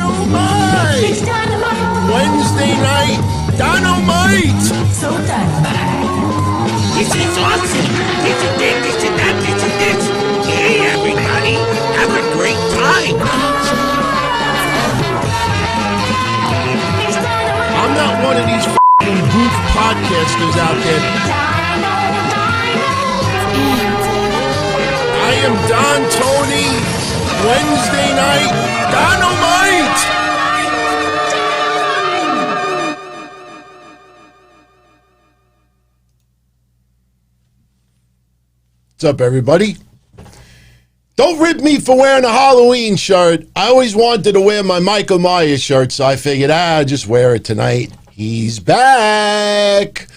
Don-O-Mite! It's Dynamite! Wednesday night, Don-O-Mite! So Dynamite! This is awesome! This is this, this is that, this is this! Hey everybody, have a great time! It's Dynamite! I'm not one of these f***ing goof podcasters out there. I am Don Tony, Wednesday night, Don-O-Mite! What's up, everybody? Don't rip me for wearing a Halloween shirt. I always wanted to wear my Michael Myers shirt, so I figured, just wear it tonight. He's back.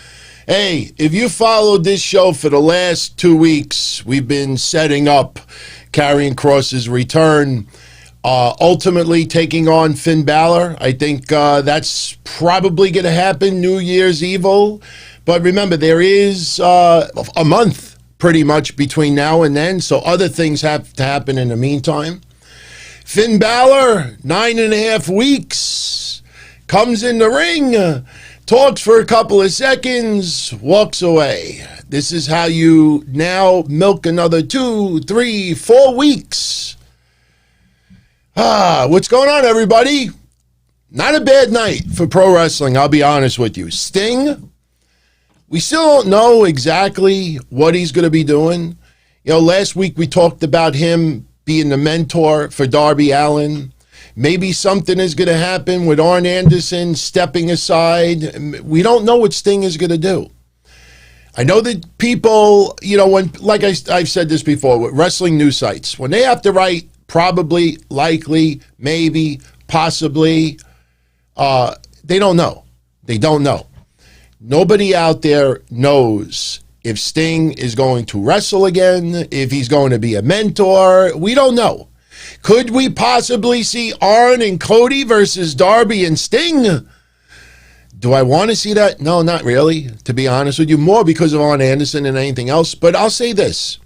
Hey, if you followed this show for the last 2 weeks, we've been setting up Karrion Kross's return, ultimately taking on Finn Balor. I think that's probably going to happen New Year's Evil. But remember, there is a month pretty much between now and then, so other things have to happen in the meantime. Finn Balor, 9.5 weeks, comes in the ring, talks for a couple of seconds, walks away. This is how you now milk another 2, 3, 4 weeks. What's going on, everybody? Not a bad night for pro wrestling, I'll be honest with you. Sting, we still don't know exactly what he's going to be doing. You know, last week we talked about him being the mentor for Darby Allin. Maybe something is going to happen with Arn Anderson stepping aside. We don't know what Sting is going to do. I know that people, you know, when, like I've said this before, with wrestling news sites, when they have to write probably, likely, maybe, possibly, they don't know. They don't know. Nobody out there knows if Sting is going to wrestle again, if he's going to be a mentor. We don't know. Could we possibly see Arn and Cody versus Darby and Sting? Do I want to see that? No, not really, to be honest with you. More because of Arn Anderson than anything else. But I'll say this.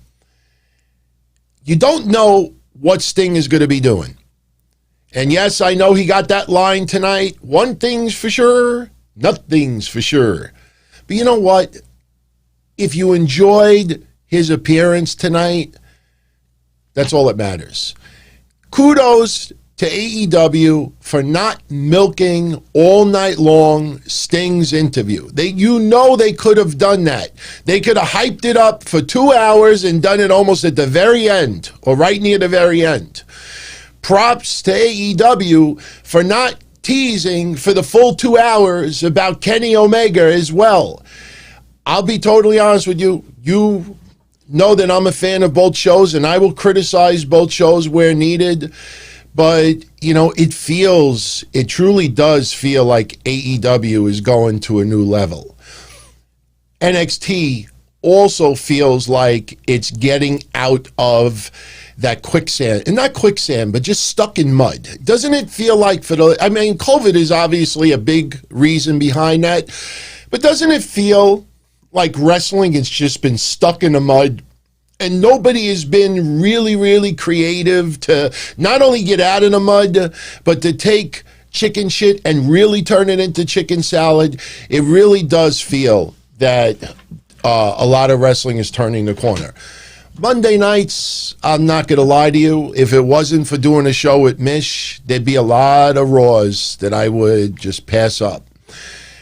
You don't know what Sting is going to be doing. And yes, I know he got that line tonight. One thing's for sure, nothing's for sure. But you know what? If you enjoyed his appearance tonight, that's all that matters. Kudos to AEW for not milking all night long Sting's interview. You know they could have done that. They could have hyped it up for 2 hours and done it almost at the very end or right near the very end. Props to AEW for not teasing for the full 2 hours about Kenny Omega as well. I'll be totally honest with you. You know that I'm a fan of both shows, and I will criticize both shows where needed. But, you know, it truly does feel like AEW is going to a new level. NXT also feels like it's getting out of that quicksand, and not quicksand, but just stuck in mud. Doesn't it feel like COVID is obviously a big reason behind that, but doesn't it feel like wrestling has just been stuck in the mud and nobody has been really, really creative to not only get out of the mud, but to take chicken shit and really turn it into chicken salad? It really does feel that a lot of wrestling is turning the corner. Monday nights, I'm not going to lie to you, if it wasn't for doing a show with Mish, there'd be a lot of Raws that I would just pass up.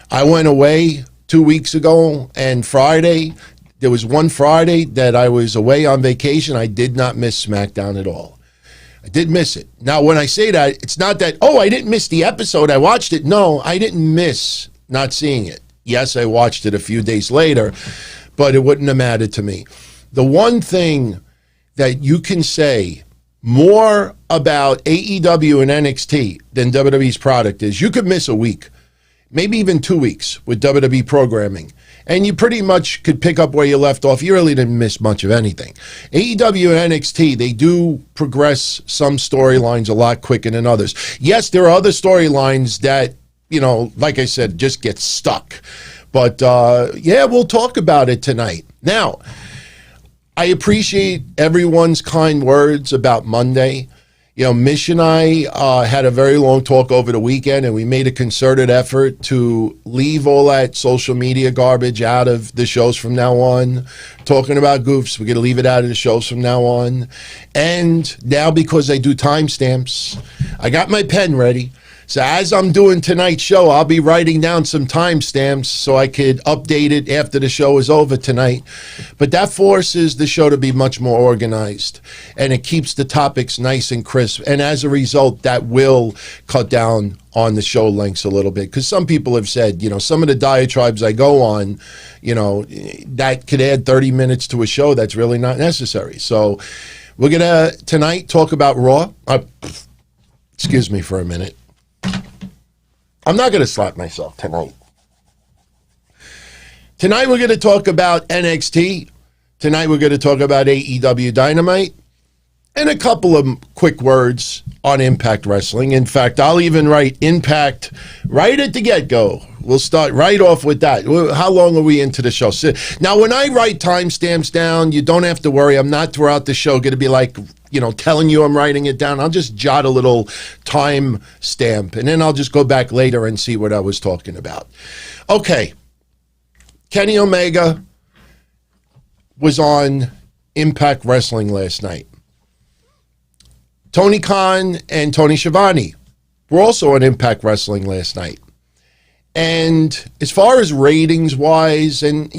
I went away 2 weeks ago, and Friday, there was one Friday that I was away on vacation. I did not miss SmackDown at all. I did miss it. Now, when I say that, it's not that, I didn't miss the episode, I watched it. No, I didn't miss not seeing it. Yes, I watched it a few days later, but it wouldn't have mattered to me. The one thing that you can say more about AEW and NXT than WWE's product is you could miss a week, maybe even 2 weeks with WWE programming, and you pretty much could pick up where you left off. You really didn't miss much of anything. AEW and NXT, they do progress some storylines a lot quicker than others. Yes, there are other storylines that, you know, like I said, just get stuck. But, we'll talk about it tonight. Now, I appreciate everyone's kind words about Monday. Mish and I had a very long talk over the weekend, and we made a concerted effort to leave all that social media garbage out of the shows from now on. Talking about goofs, we're going to leave it out of the shows from now on. And now, because I do timestamps, I got my pen ready. So as I'm doing tonight's show, I'll be writing down some timestamps so I could update it after the show is over tonight. But that forces the show to be much more organized, and it keeps the topics nice and crisp. And as a result, that will cut down on the show lengths a little bit, because some people have said, some of the diatribes I go on, that could add 30 minutes to a show that's really not necessary. So we're going to tonight talk about Raw. Excuse me for a minute. I'm not going to slap myself tonight. Tonight we're going to talk about NXT. Tonight we're going to talk about AEW Dynamite. And a couple of quick words on Impact Wrestling. In fact, I'll even write Impact right at the get-go. We'll start right off with that. How long are we into the show? Now, when I write timestamps down, you don't have to worry. I'm not throughout the show going to be like, telling you I'm writing it down. I'll just jot a little time stamp, and then I'll just go back later and see what I was talking about. Okay. Kenny Omega was on Impact Wrestling last night. Tony Khan and Tony Schiavone were also on Impact Wrestling last night. And as far as ratings-wise, and,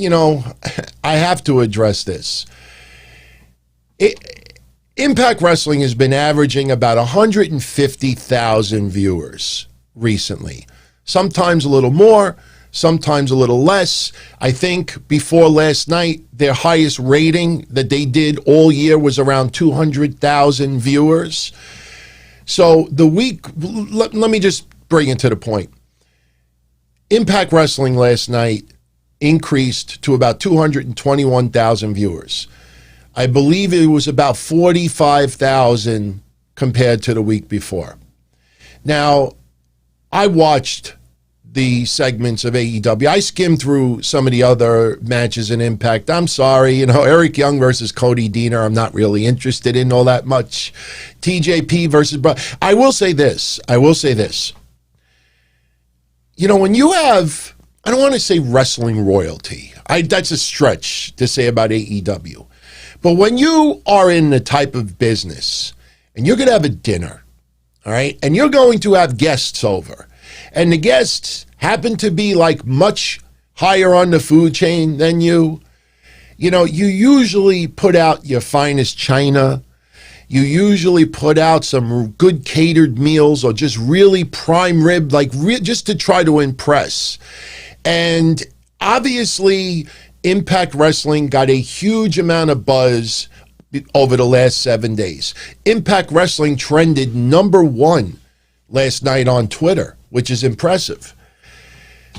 I have to address this. Impact Wrestling has been averaging about 150,000 viewers recently. Sometimes a little more, sometimes a little less. I think before last night, their highest rating that they did all year was around 200,000 viewers. So the week, let me just bring it to the point. Impact Wrestling last night increased to about 221,000 viewers. I believe it was about 45,000 compared to the week before. Now, I watched the segments of AEW. I skimmed through some of the other matches in Impact. I'm sorry, Eric Young versus Cody Deaner, I'm not really interested in all that much. TJP versus... I will say this. When you have, I don't want to say wrestling royalty. That's a stretch to say about AEW. But when you are in the type of business and you're going to have a dinner, all right, and you're going to have guests over, and the guests happen to be like much higher on the food chain than you usually put out your finest china. You usually put out some good catered meals or just really prime rib, just to try to impress. And obviously, Impact Wrestling got a huge amount of buzz over the last 7 days. Impact Wrestling trended #1 last night on Twitter, which is impressive.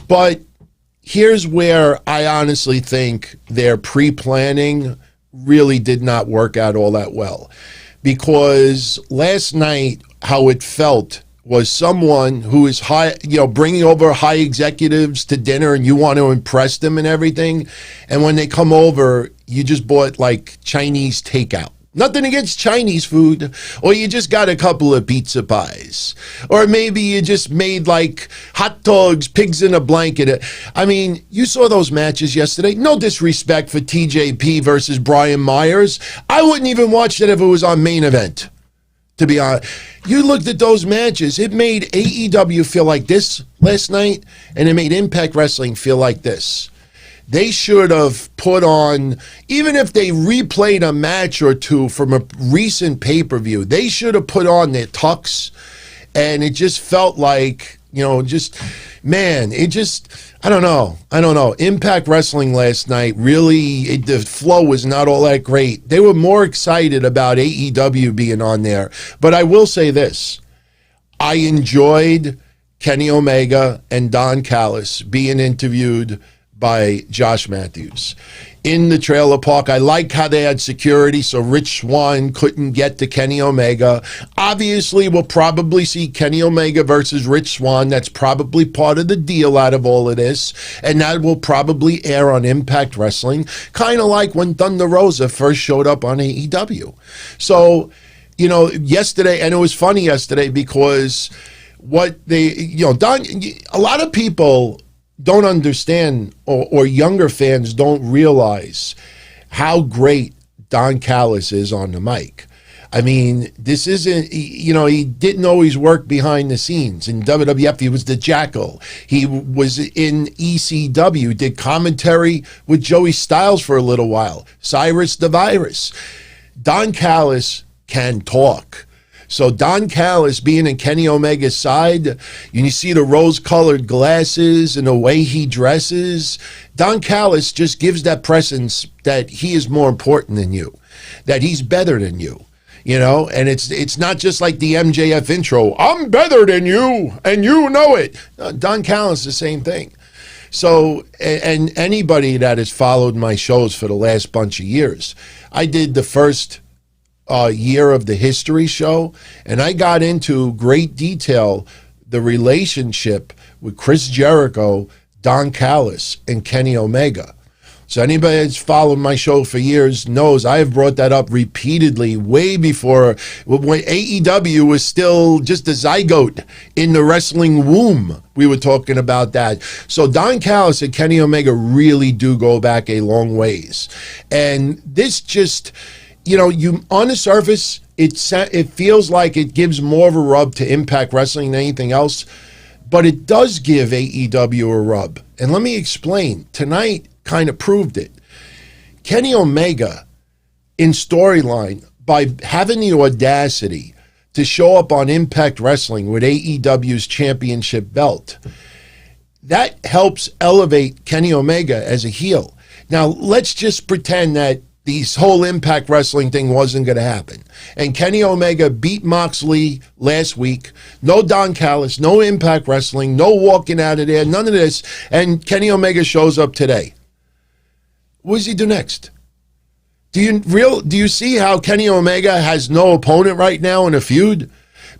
But here's where I honestly think their pre-planning really did not work out all that well. Because last night, how it felt was someone who is high, bringing over high executives to dinner, and you want to impress them and everything. And when they come over, you just bought like Chinese takeout. Nothing against Chinese food, or you just got a couple of pizza pies, or maybe you just made like hot dogs, pigs in a blanket. I mean, you saw those matches yesterday. No disrespect for TJP versus Brian Myers. I wouldn't even watch that if it was on Main Event, to be honest. You looked at those matches. It made AEW feel like this last night, and it made Impact Wrestling feel like this. They should have put on, even if they replayed a match or two from a recent pay-per-view, they should have put on their tux, and it just felt like, I don't know. Impact Wrestling last night, really, the flow was not all that great. They were more excited about AEW being on there. But I will say this. I enjoyed Kenny Omega and Don Callis being interviewed by Josh Matthews in the trailer park. I like how they had security so Rich Swann couldn't get to Kenny Omega. Obviously, we'll probably see Kenny Omega versus Rich Swann. That's probably part of the deal out of all of this, and that will probably air on Impact Wrestling, kind of like when Thunder Rosa first showed up on AEW. So yesterday, and it was funny yesterday because what they, a lot of people don't understand, or younger fans don't realize how great Don Callis is on the mic. I mean, this isn't, he didn't always work behind the scenes. In WWF, he was the Jackal. He was in ECW, did commentary with Joey Styles for a little while. Cyrus the Virus. Don Callis can talk. So Don Callis being in Kenny Omega's side, and you see the rose-colored glasses and the way he dresses, Don Callis just gives that presence that he is more important than you, that he's better than you. And it's not just like the MJF intro, I'm better than you, and you know it. No, Don Callis, the same thing. So, and anybody that has followed my shows for the last bunch of years, I did the first year of the history show, and I got into great detail the relationship with Chris Jericho, Don Callis, and Kenny Omega. So anybody that's followed my show for years knows I have brought that up repeatedly, way before when AEW was still just a zygote in the wrestling womb. We were talking about that. So Don Callis and Kenny Omega really do go back a long ways. And this just, you on the surface, it feels like it gives more of a rub to Impact Wrestling than anything else, but it does give AEW a rub. And let me explain. Tonight kind of proved it. Kenny Omega, in storyline, by having the audacity to show up on Impact Wrestling with AEW's championship belt, that helps elevate Kenny Omega as a heel. Now, let's just pretend that this whole Impact Wrestling thing wasn't going to happen. And Kenny Omega beat Moxley last week. No Don Callis, no Impact Wrestling, no walking out of there, none of this. And Kenny Omega shows up today. What does he do next? Do you see how Kenny Omega has no opponent right now in a feud?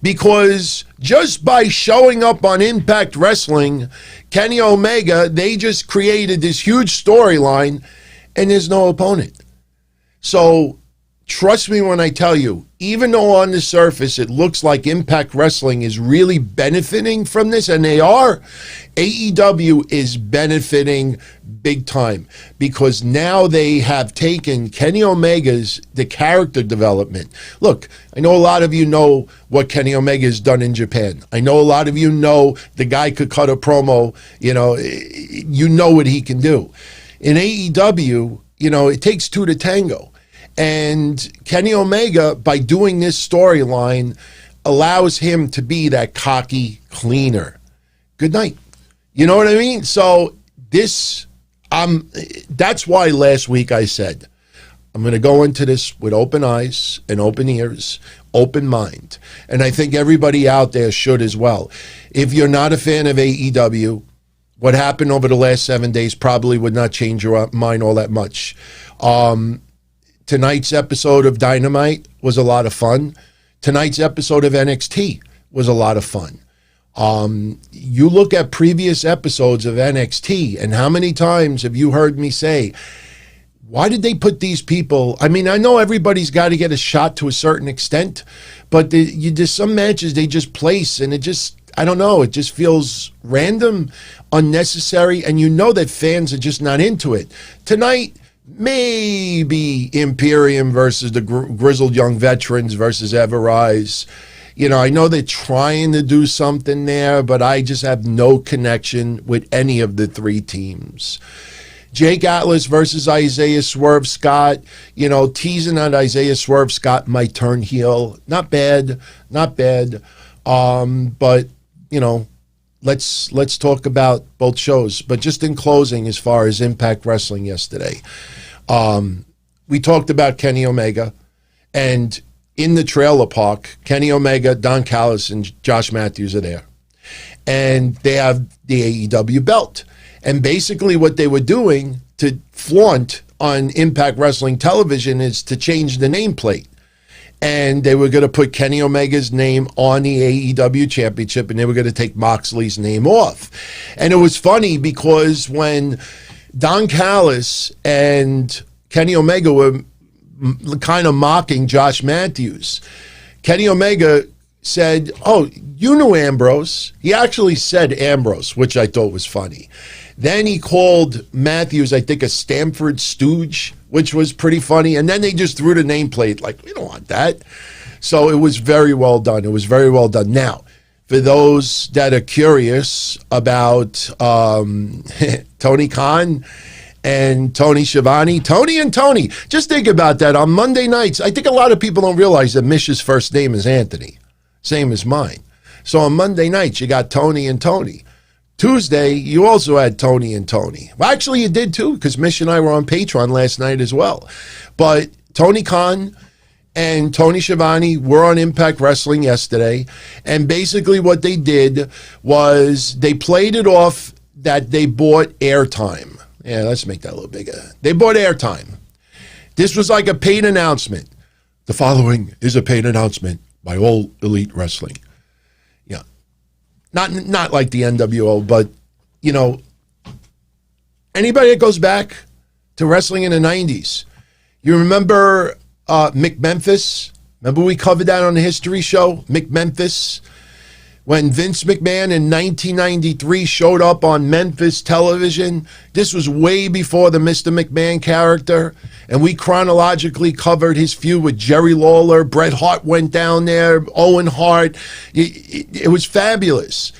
Because just by showing up on Impact Wrestling, Kenny Omega, they just created this huge storyline, and there's no opponent. So trust me when I tell you, even though on the surface it looks like Impact Wrestling is really benefiting from this, and they are, AEW is benefiting big time because now they have taken Kenny Omega's, the character development. Look, I know a lot of you know what Kenny Omega has done in Japan. I know a lot of you know the guy could cut a promo, you know what he can do. In AEW, it takes two to tango. And Kenny Omega, by doing this storyline, allows him to be that cocky cleaner. Good night. You know what I mean? So that's why last week I said, I'm going to go into this with open eyes and open ears, open mind. And I think everybody out there should as well. If you're not a fan of AEW, what happened over the last 7 days probably would not change your mind all that much. Tonight's episode of Dynamite was a lot of fun. Tonight's episode of NXT was a lot of fun. You look at previous episodes of NXT, and how many times have you heard me say, why did they put these people? I mean, I know everybody's got to get a shot to a certain extent, but there's some matches they just place, and it just, I don't know, it just feels random, unnecessary, and you know that fans are just not into it. Tonight, maybe Imperium versus the grizzled young veterans versus Ever-Rise. I know they're trying to do something there, but I just have no connection with any of the three teams. Jake Atlas versus Isaiah Swerve Scott, teasing that Isaiah Swerve Scott might turn heel. Not bad. But, let's talk about both shows. But just in closing, as far as Impact Wrestling yesterday, we talked about Kenny Omega, and in the trailer park, Kenny Omega, Don Callis, and Josh Matthews are there. And they have the AEW belt. And basically what they were doing to flaunt on Impact Wrestling television is to change the nameplate. And they were going to put Kenny Omega's name on the AEW championship, and they were going to take Moxley's name off. And it was funny because when Don Callis and Kenny Omega were kind of mocking Josh Matthews, Kenny Omega said, oh, you knew Ambrose. He actually said Ambrose, which I thought was funny. Then he called Matthews, I think, a Stamford stooge, which was pretty funny. And then they just threw the nameplate like, we don't want that. So it was very well done. It was very well done. Now, for those that are curious about Tony Khan and Tony Schiavone, Tony and Tony, just think about that. On Monday nights, I think a lot of people don't realize that Mish's first name is Anthony, same as mine. So on Monday nights, you got Tony and Tony. Tuesday, you also had Tony and Tony. Well, actually, you did too, because Mish and I were on Patreon last night as well. But Tony Khan and Tony Schiavone were on Impact Wrestling yesterday. And basically what they did was they played it off that they bought airtime. Yeah, let's make that a little bigger. They bought airtime. This was like a paid announcement. The following is a paid announcement by All Elite Wrestling. Yeah. Not like the NWO, but, you know, anybody that goes back to wrestling in the 90s, you remember McMemphis? Remember we covered that on the history show? McMemphis? When Vince McMahon in 1993 showed up on Memphis television, this was way before the Mr. McMahon character, and we chronologically covered his feud with Jerry Lawler. Bret Hart went down there, Owen Hart. It was fabulous.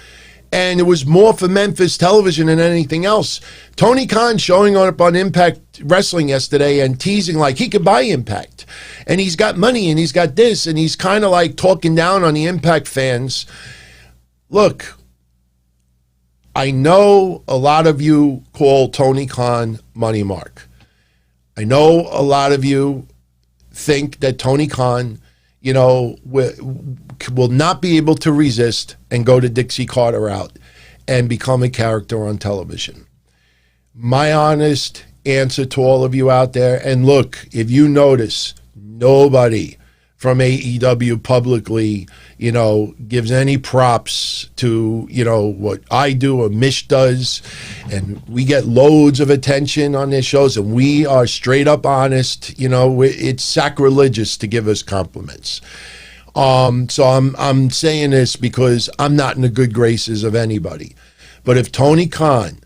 And it was more for Memphis television than anything else. Tony Khan showing up on Impact Wrestling yesterday and teasing like he could buy Impact. And he's got money and he's got this, and he's kind of like talking down on the Impact fans. Look, I know a lot of you call Tony Khan Money Mark. I know a lot of you think that Tony Khan, you know, will not be able to resist and go to Dixie Carter route and become a character on television. My honest answer to all of you out there, and look, if you notice, nobody from AEW publicly, you know, gives any props to, you know, what I do or Mish does, and we get loads of attention on their shows, and we are straight up honest. You know, it's sacrilegious to give us compliments. So I'm saying this because I'm not in the good graces of anybody. But if Tony Khan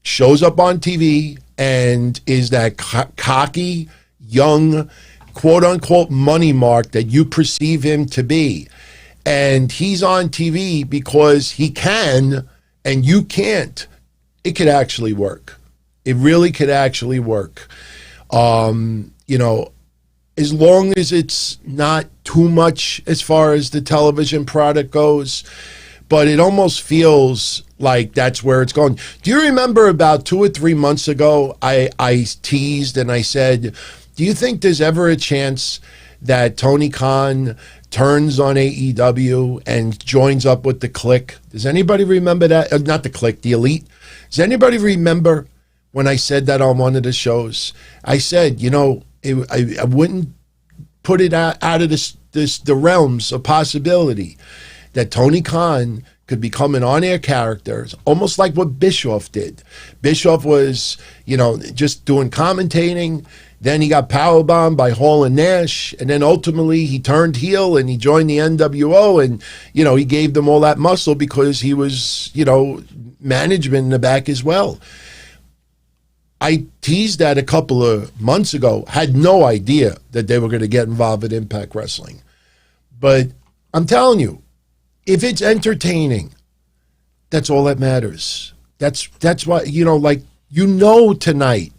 shows up on TV and is that cocky, young, quote-unquote money mark that you perceive him to be, and he's on TV because he can and you can't, it could actually work. It really could actually work. You know, as long as it's not too much as far as the television product goes, but it almost feels like that's where it's going. Do you remember about 2 or 3 months ago, I teased and I said, do you think there's ever a chance that Tony Khan turns on AEW and joins up with the Clique? Does anybody remember that? Not the Clique, the Elite. Does anybody remember when I said that on one of the shows? I said, you know, I wouldn't put it out of the realms of possibility that Tony Khan could become an on-air character, almost like what Bischoff did. Bischoff was, you know, just doing commentating. Then he got powerbombed by Hall and Nash, and then ultimately he turned heel and he joined the NWO, and, you know, he gave them all that muscle because he was, you know, management in the back as well. I teased that a couple of months ago, had no idea that they were going to get involved with Impact Wrestling. But I'm telling you, if it's entertaining, that's all that matters. That's why, you know, like, you know, tonight,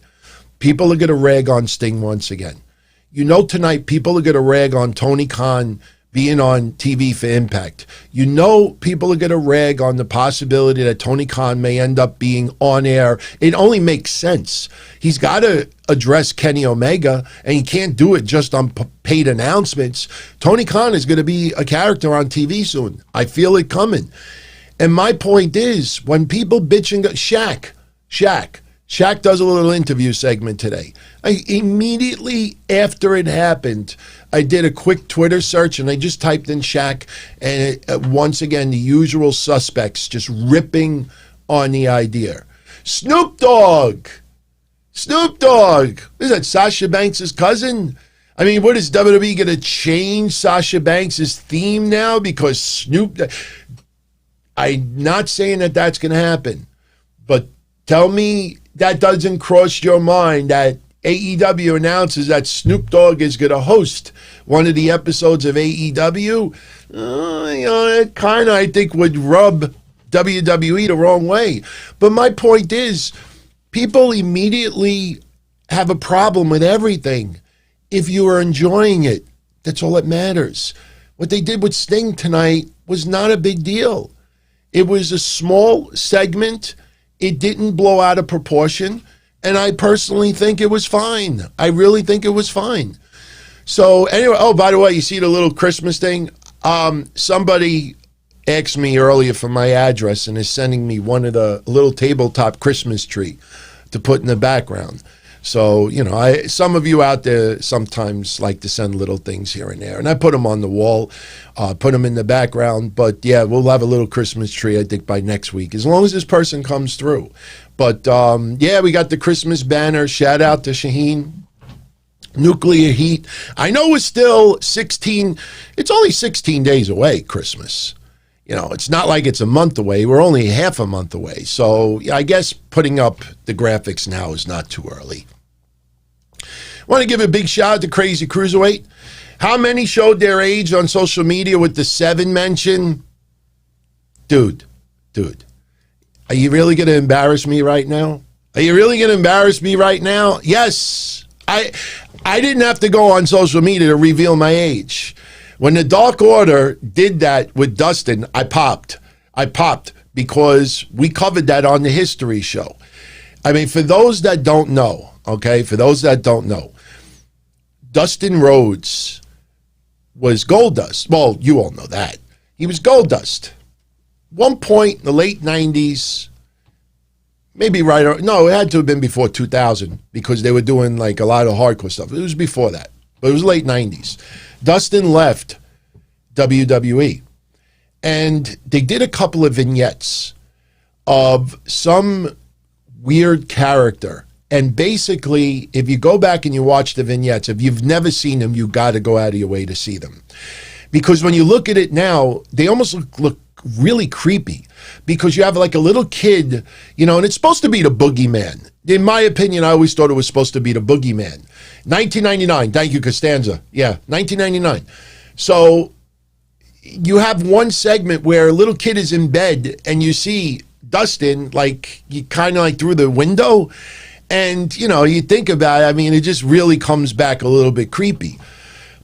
people are going to rag on Sting once again. You know, tonight, people are going to rag on Tony Khan being on TV for Impact. You know, people are going to rag on the possibility that Tony Khan may end up being on air. It only makes sense. He's got to address Kenny Omega, and he can't do it just on paid announcements. Tony Khan is going to be a character on TV soon. I feel it coming. And my point is, when people bitch and go, Shaq does a little interview segment today. Immediately after it happened, I did a quick Twitter search and I just typed in Shaq, and once again, the usual suspects just ripping on the idea. Snoop Dogg. Is that Sasha Banks' cousin? I mean, what is WWE going to change Sasha Banks' theme now because Snoop? I'm not saying that that's going to happen, but tell me that doesn't cross your mind that AEW announces that Snoop Dogg is going to host one of the episodes of AEW. It kind of, I think, would rub WWE the wrong way. But my point is, people immediately have a problem with everything. If you are enjoying it, that's all that matters. What they did with Sting tonight was not a big deal. It was a small segment. It didn't blow out of proportion. And I personally think it was fine. I really think it was fine. So anyway, oh, by the way, you see the little Christmas thing? Somebody asked me earlier for my address and is sending me one of the little tabletop Christmas tree to put in the background. So, some of you out there sometimes like to send little things here and there. And I put them on the wall, put them in the background. But, yeah, we'll have a little Christmas tree, I think, by next week, as long as this person comes through. But, we got the Christmas banner. Shout out to Shaheen. Nuclear heat. I know it's still it's only 16 days away, Christmas. It's not like it's a month away. We're only half a month away. So I guess putting up the graphics now is not too early. Want to give a big shout out to Crazy Cruiserweight. How many showed their age on social media with the 7 mention? Dude, are you really going to embarrass me right now? Are you really going to embarrass me right now? Yes. I didn't have to go on social media to reveal my age. When the Dark Order did that with Dustin, I popped because we covered that on the History Show. I mean, for those that don't know, Dustin Rhodes was Goldust. Well, you all know that. He was Goldust. One point in the late 90s, maybe it had to have been before 2000 because they were doing like a lot of hardcore stuff. It was before that, but it was late 90s. Dustin left WWE, and they did a couple of vignettes of some weird character. And basically, if you go back and you watch the vignettes, if you've never seen them, you got to go out of your way to see them. Because when you look at it now, they almost look really creepy because you have like a little kid, and it's supposed to be the boogeyman. In my opinion, I always thought it was supposed to be the boogeyman. 1999. Thank you, Costanza. Yeah, 1999. So you have one segment where a little kid is in bed and you see Dustin, like, you kind of like through the window. And, you think about it, I mean, it just really comes back a little bit creepy.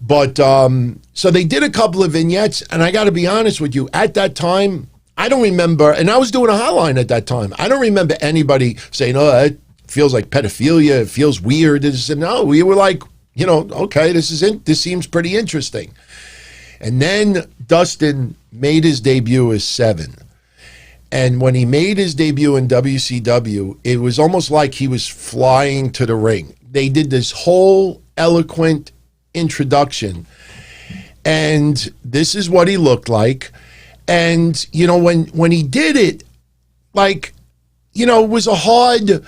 But so they did a couple of vignettes, and I got to be honest with you, at that time, I don't remember, and I was doing a hotline at that time. I don't remember anybody saying, oh, it feels like pedophilia, it feels weird. No, we were like, okay, this seems pretty interesting. And then Dustin made his debut as 7. And when he made his debut in WCW, it was almost like he was flying to the ring. They did this whole eloquent introduction, and this is what he looked like. And when he did it, like, it was a hard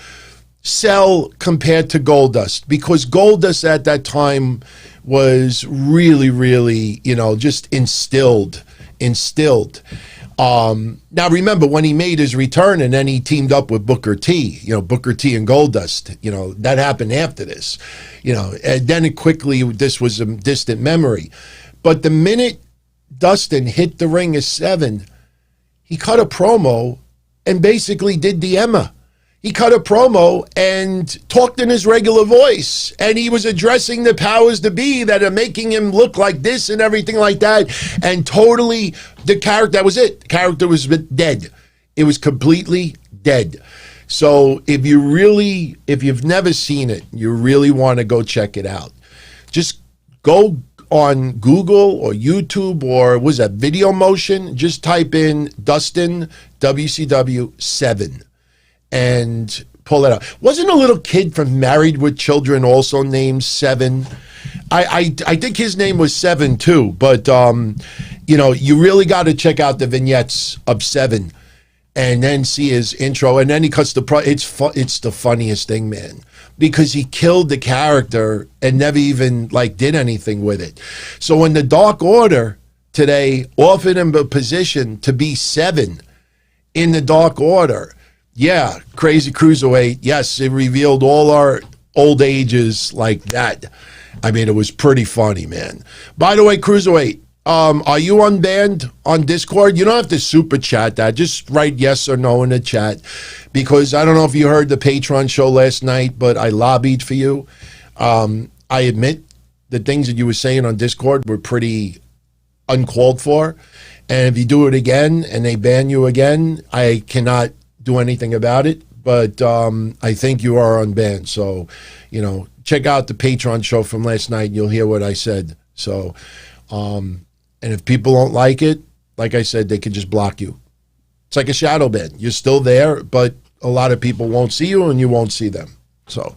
sell compared to Goldust, because Goldust at that time was really, really, just instilled. Now remember, when he made his return and then he teamed up with Booker T, Booker T and Goldust, that happened after this, and then this was a distant memory. But the minute Dustin hit the ring as 7, he cut a promo and basically did the Emma. He cut a promo and talked in his regular voice, and he was addressing the powers to be that are making him look like this and everything like that. And totally, the character, that was it. The character was dead. It was completely dead. So if you've never seen it, you really want to go check it out. Just go on Google or YouTube or was that Video Motion? Just type in Dustin WCW 7. And pull it out. Wasn't a little kid from Married with Children also named 7? I think his name was 7 too. But you really got to check out the vignettes of 7, and then see his intro, and then he cuts the it's the funniest thing, man. because he killed the character and never even like did anything with it. So when the Dark Order today offered him a position to be 7 in the Dark Order, yeah, crazy cruiserweight. Yes, it revealed all our old ages like that. I mean, it was pretty funny, man. By the way, cruiserweight, are you unbanned on Discord? You don't have to super chat that. Just write yes or no in the chat, because I don't know if you heard the Patreon show last night, but I lobbied for you. I admit the things that you were saying on Discord were pretty uncalled for. And if you do it again and they ban you again, I cannot do anything about it. But I think you are unbanned. So, you know, check out the Patreon show from last night and you'll hear what I said. So, and if people don't like it, like I said, they can just block you. It's like a shadow ban. You're still there, but a lot of people won't see you and you won't see them. So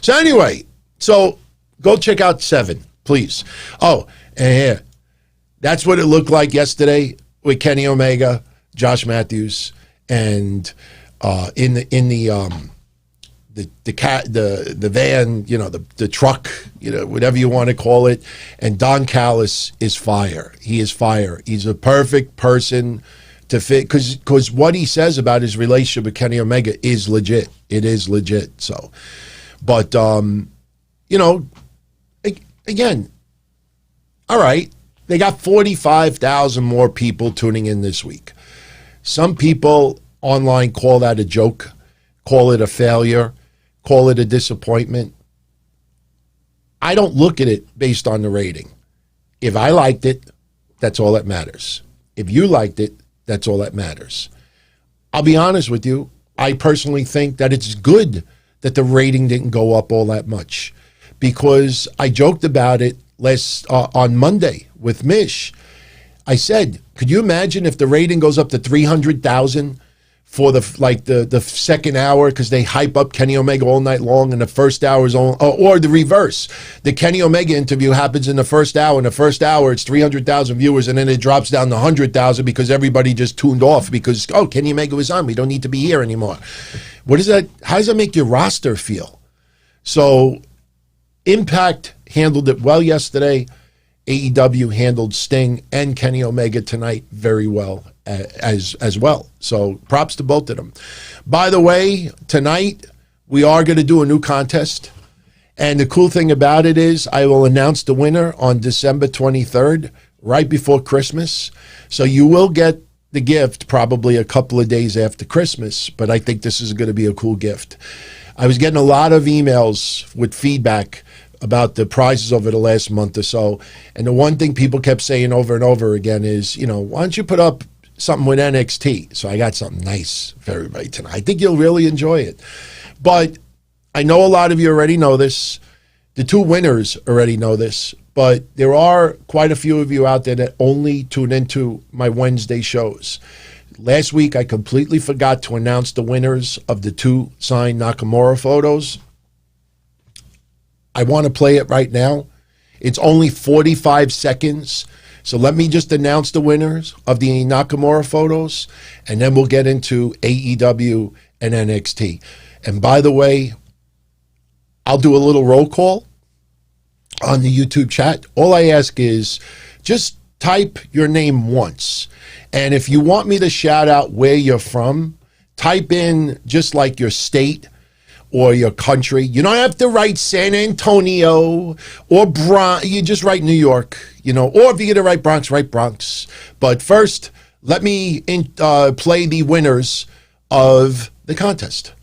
anyway, so go check out 7, please. Oh, and here, that's what it looked like yesterday with Kenny Omega, Josh Matthews, and in the van, you know, the truck, you know, whatever you want to call it. And Don Callis is fire. He is fire. He's a perfect person to fit, because what he says about his relationship with Kenny Omega is legit. It is legit. So, but you know, again, all right, they got 45,000 more people tuning in this week. Some people online call that a joke, call it a failure, call it a disappointment. I don't look at it based on the rating. If I liked it, that's all that matters. If you liked it, that's all that matters. I'll be honest with you. I personally think that it's good that the rating didn't go up all that much, because I joked about it on Monday with Mish. I said, could you imagine if the rating goes up to 300,000 for the second hour, because they hype up Kenny Omega all night long, and the first hour is on, or the reverse. The Kenny Omega interview happens in the first hour. In the first hour, it's 300,000 viewers, and then it drops down to 100,000 because everybody just tuned off because, oh, Kenny Omega was on. We don't need to be here anymore. What is that? How does that make your roster feel? So Impact handled it well yesterday. AEW handled Sting and Kenny Omega tonight very well as well. So props to both of them. By the way, tonight we are going to do a new contest. And the cool thing about it is I will announce the winner on December 23rd, right before Christmas. So you will get the gift probably a couple of days after Christmas, but I think this is going to be a cool gift. I was getting a lot of emails with feedback about the prizes over the last month or so. And the one thing people kept saying over and over again is, you know, why don't you put up something with NXT? So I got something nice for everybody tonight. I think you'll really enjoy it. But I know a lot of you already know this. The 2 winners already know this. But there are quite a few of you out there that only tune into my Wednesday shows. Last week, I completely forgot to announce the winners of the 2 signed Nakamura photos. I want to play it right now. It's only 45 seconds. So let me just announce the winners of the Nakamura photos, and then we'll get into AEW and NXT. And by the way, I'll do a little roll call on the YouTube chat. All I ask is just type your name once. And if you want me to shout out where you're from, type in just like your state or your country. You don't have to write San Antonio or Bronx. You just write New York, you know, or if you're going to write Bronx, write Bronx. But first, let me play the winners of the contest.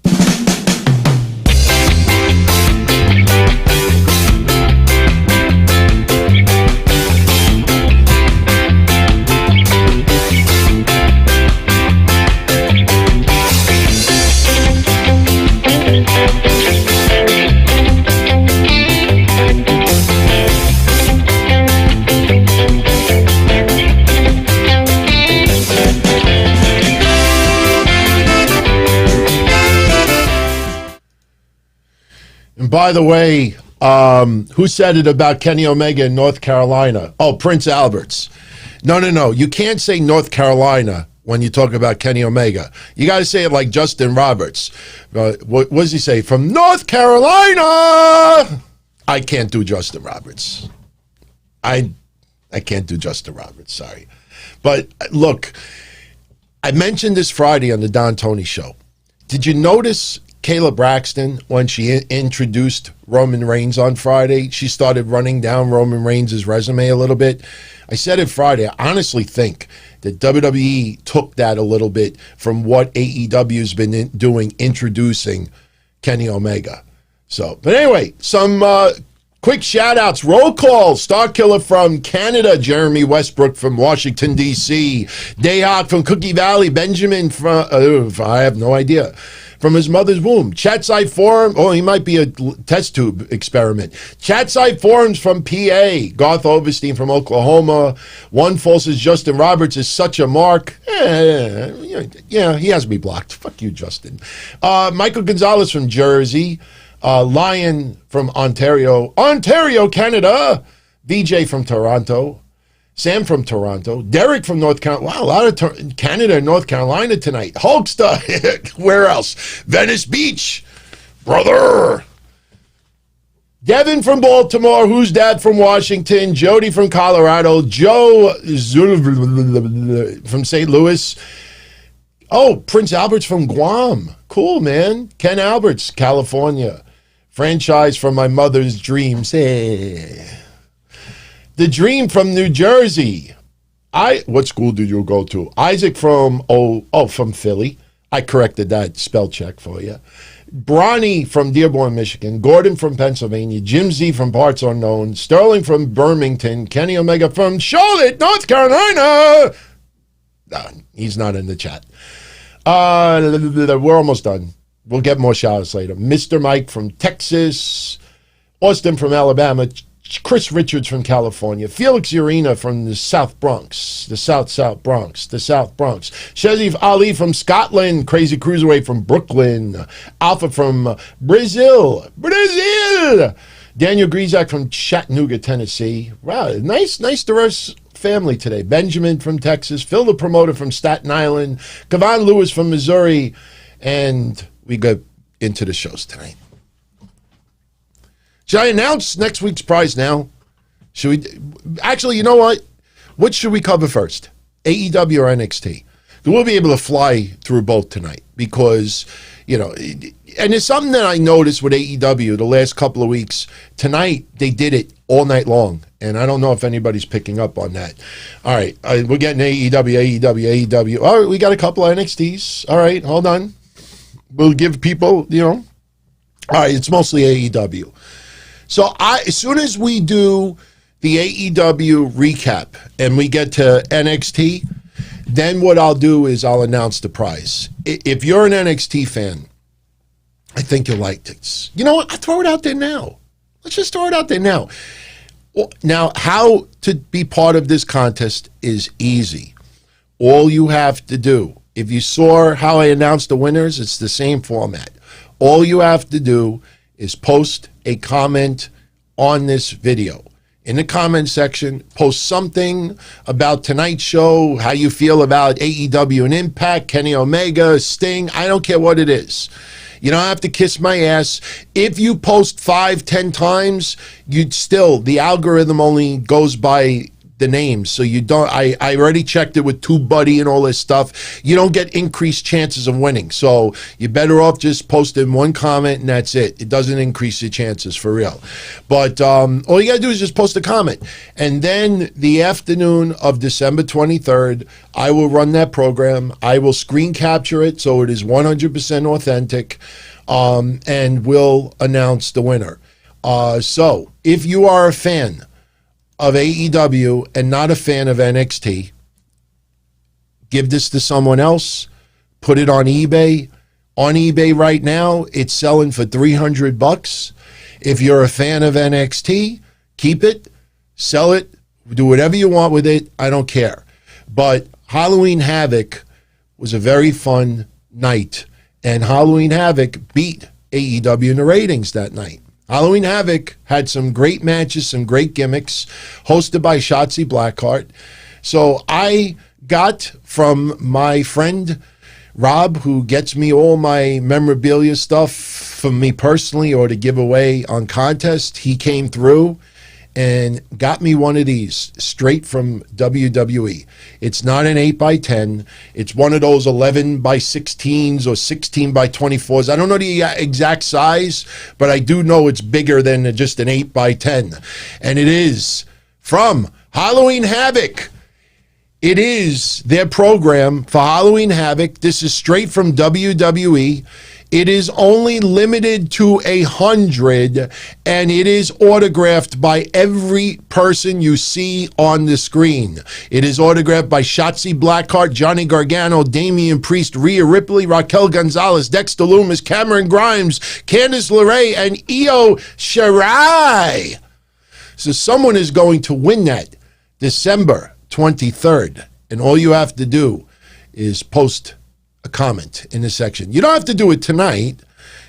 And by the way, who said it about Kenny Omega in North Carolina? Oh, Prince Albert's. No. You can't say North Carolina when you talk about Kenny Omega. You got to say it like Justin Roberts. What does he say? From North Carolina. I can't do Justin Roberts. I can't do Justin Roberts. Sorry. But look, I mentioned this Friday on the Don Tony show. Did you notice Kayla Braxton, when she introduced Roman Reigns on Friday, she started running down Roman Reigns' resume a little bit? I said it Friday. I honestly think that WWE took that a little bit from what AEW's been doing, introducing Kenny Omega. So, but anyway, some quick shout-outs. Roll call. Star Killer from Canada. Jeremy Westbrook from Washington, D.C. Dayhawk from Cookie Valley. Benjamin from, I have no idea, from his mother's womb. Chat site forum. Oh, he might be a test tube experiment. Chat site forums from PA. Garth Overstein from Oklahoma. One false is Justin Roberts is such a mark. Yeah, he has to be blocked. Fuck you, Justin. Michael Gonzalez from Jersey. Lion from Ontario, Canada. VJ from Toronto. Sam from Toronto. Derek from North Carolina. Wow, a lot of Canada and North Carolina tonight. Hulkster. Where else? Venice Beach. Brother. Devin from Baltimore. Who's Dad from Washington. Jody from Colorado. Joe from St. Louis. Oh, Prince Albert's from Guam. Cool, man. Ken Alberts, California. Franchise from my mother's dreams. Hey. The Dream from New Jersey. What school did you go to? Isaac from from Philly. I corrected that spell check for you. Bronny from Dearborn, Michigan. Gordon from Pennsylvania. Jim Z from Parts Unknown. Sterling from Birmingham. Kenny Omega from Charlotte, North Carolina. No, he's not in the chat. We're almost done. We'll get more shout-outs later. Mr. Mike from Texas. Austin from Alabama. Chris Richards from California. Felix Urena from the South Bronx. The South Bronx. Shazif Ali from Scotland. Crazy Cruiserweight from Brooklyn. Alpha from Brazil. Daniel Grizak from Chattanooga, Tennessee. Wow, nice diverse family today. Benjamin from Texas. Phil the Promoter from Staten Island. Kevon Lewis from Missouri. And we go into the shows tonight. Should I announce next week's prize now? Should we? Actually, you know what? What should we cover first? AEW or NXT? We'll be able to fly through both tonight because, and it's something that I noticed with AEW the last couple of weeks. Tonight, they did it all night long, and I don't know if anybody's picking up on that. All right, we're getting AEW. All right, we got a couple of NXTs. All right, hold on. We'll give people, all right, it's mostly AEW. So as soon as we do the AEW recap and we get to NXT, then what I'll do is I'll announce the prize. If you're an NXT fan, I think you'll like this. You know what? I'll throw it out there now. Let's just throw it out there now. Now, how to be part of this contest is easy. All you have to do, if you saw how I announced the winners, it's the same format. All you have to do is post a comment on this video. In the comment section, post something about tonight's show, how you feel about AEW and Impact, Kenny Omega, Sting. I don't care what it is. You don't have to kiss my ass. If you post 5-10 times, the algorithm only goes by the names. So you don't, I already checked it with TubeBuddy and all this stuff. You don't get increased chances of winning. So you're better off just posting one comment and that's it. It doesn't increase your chances for real. But all you got to do is just post a comment. And then the afternoon of December 23rd, I will run that program. I will screen capture it so it is 100% authentic. And we'll announce the winner. So if you are a fan of AEW and not a fan of NXT, give this to someone else, put it on eBay. On eBay right now, it's selling for $300. If you're a fan of NXT, keep it, sell it, do whatever you want with it. I don't care. But Halloween Havoc was a very fun night, and Halloween Havoc beat AEW in the ratings that night. Halloween Havoc had some great matches, some great gimmicks, hosted by Shotzi Blackheart. So I got from my friend Rob, who gets me all my memorabilia stuff for me personally or to give away on contest. He came through and got me one of these straight from WWE. It's not an 8x10. It's one of those 11x16s or 16x24s. I don't know the exact size, but I do know it's bigger than just an 8x10. And it is from Halloween Havoc. It is their program for Halloween Havoc. This is straight from WWE. It is only limited to 100, and it is autographed by every person you see on the screen. It is autographed by Shotzi Blackheart, Johnny Gargano, Damian Priest, Rhea Ripley, Raquel Gonzalez, Dexter Lumis, Cameron Grimes, Candice LeRae, and Io Shirai. So someone is going to win that December 23rd, and all you have to do is post a comment in the section. You don't have to do it tonight.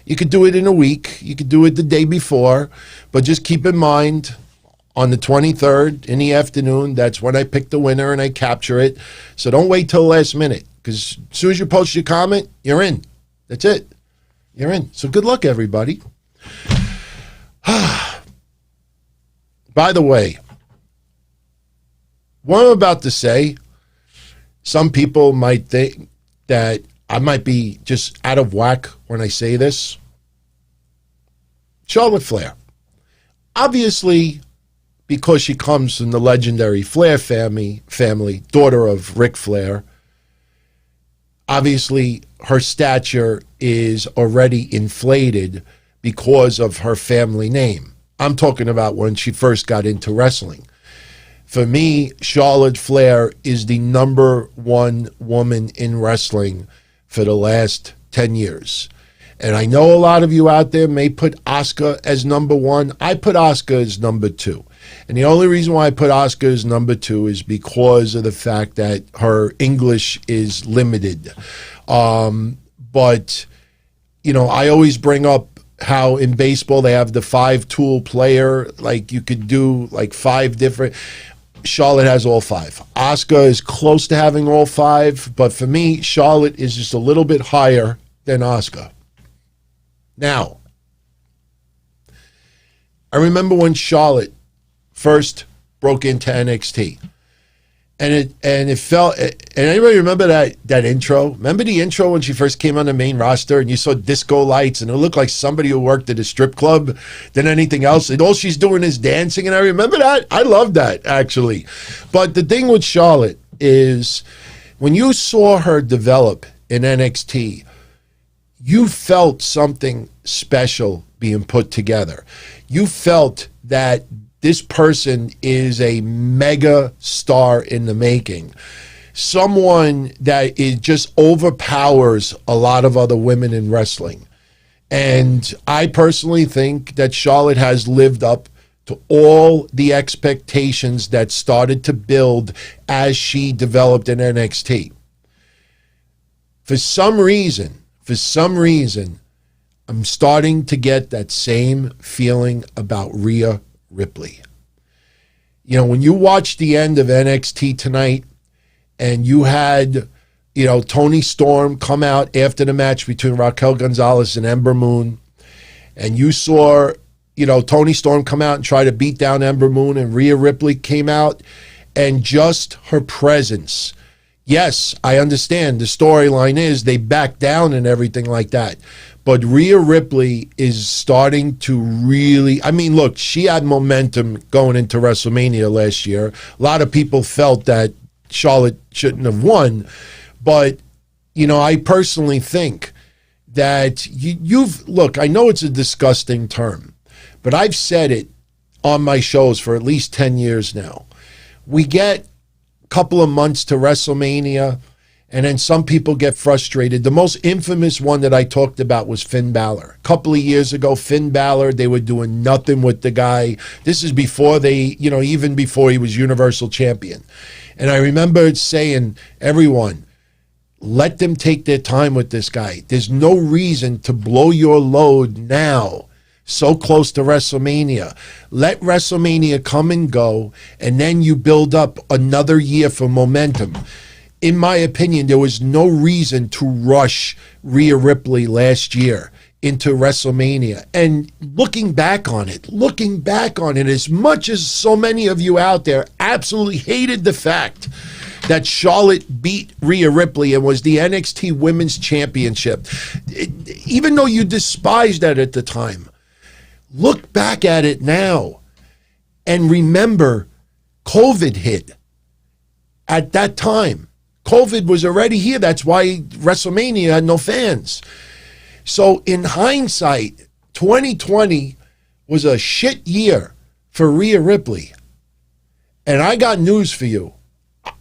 You could do it in a week. You could do it the day before, but just keep in mind on the 23rd in the afternoon, that's when I pick the winner and I capture it. So don't wait till the last minute, because as soon as you post your comment, you're in. That's it. You're in. So good luck, everybody. By the way, what I'm about to say, some people might think that I might be just out of whack when I say this. Charlotte Flair. Obviously, because she comes from the legendary Flair family, daughter of Ric Flair, obviously her stature is already inflated because of her family name. I'm talking about when she first got into wrestling. For me, Charlotte Flair is the number one woman in wrestling for the last 10 years. And I know a lot of you out there may put Asuka as number one. I put Asuka as number two. And the only reason why I put Asuka as number two is because of the fact that her English is limited. But, you know, I always bring up how in baseball they have the 5-tool player. Like you could do like 5 different... Charlotte has all 5. Asuka is close to having all 5, but for me, Charlotte is just a little bit higher than Asuka. Now, I remember when Charlotte first broke into NXT, and it felt. And anybody remember that intro? Remember the intro when she first came on the main roster, and you saw disco lights, and it looked like somebody who worked at a strip club than anything else, and all she's doing is dancing. And I remember that. I love that actually. But the thing with Charlotte is, when you saw her develop in NXT, you felt something special being put together. You felt that this person is a mega star in the making. Someone that it just overpowers a lot of other women in wrestling. And I personally think that Charlotte has lived up to all the expectations that started to build as she developed in NXT. For some reason, I'm starting to get that same feeling about Rhea Ripley. You know, when you watch the end of NXT tonight and you had, you know, Tony Storm come out after the match between Raquel Gonzalez and Ember Moon, and you saw, you know, Tony Storm come out and try to beat down Ember Moon, and Rhea Ripley came out, and just her presence. Yes, I understand the storyline is they back down and everything like that. But Rhea Ripley is starting to really, I mean, look, she had momentum going into WrestleMania last year. A lot of people felt that Charlotte shouldn't have won. But, you know, I personally think that look, I know it's a disgusting term, but I've said it on my shows for at least 10 years now. We get a couple of months to WrestleMania, and then some people get frustrated. The most infamous one that I talked about was Finn Balor. A couple of years ago, Finn Balor, they were doing nothing with the guy. This is before they, you know, even before he was Universal Champion. And I remember saying, everyone, let them take their time with this guy. There's no reason to blow your load now, so close to WrestleMania. Let WrestleMania come and go, and then you build up another year for momentum. in my opinion, there was no reason to rush Rhea Ripley last year into WrestleMania. And looking back on it, as much as so many of you out there absolutely hated the fact that Charlotte beat Rhea Ripley and was the NXT Women's Championship, even though you despised that at the time, look back at it now and remember COVID hit at that time. COVID was already here. That's why WrestleMania had no fans. So in hindsight, 2020 was a shit year for Rhea Ripley. And I got news for you.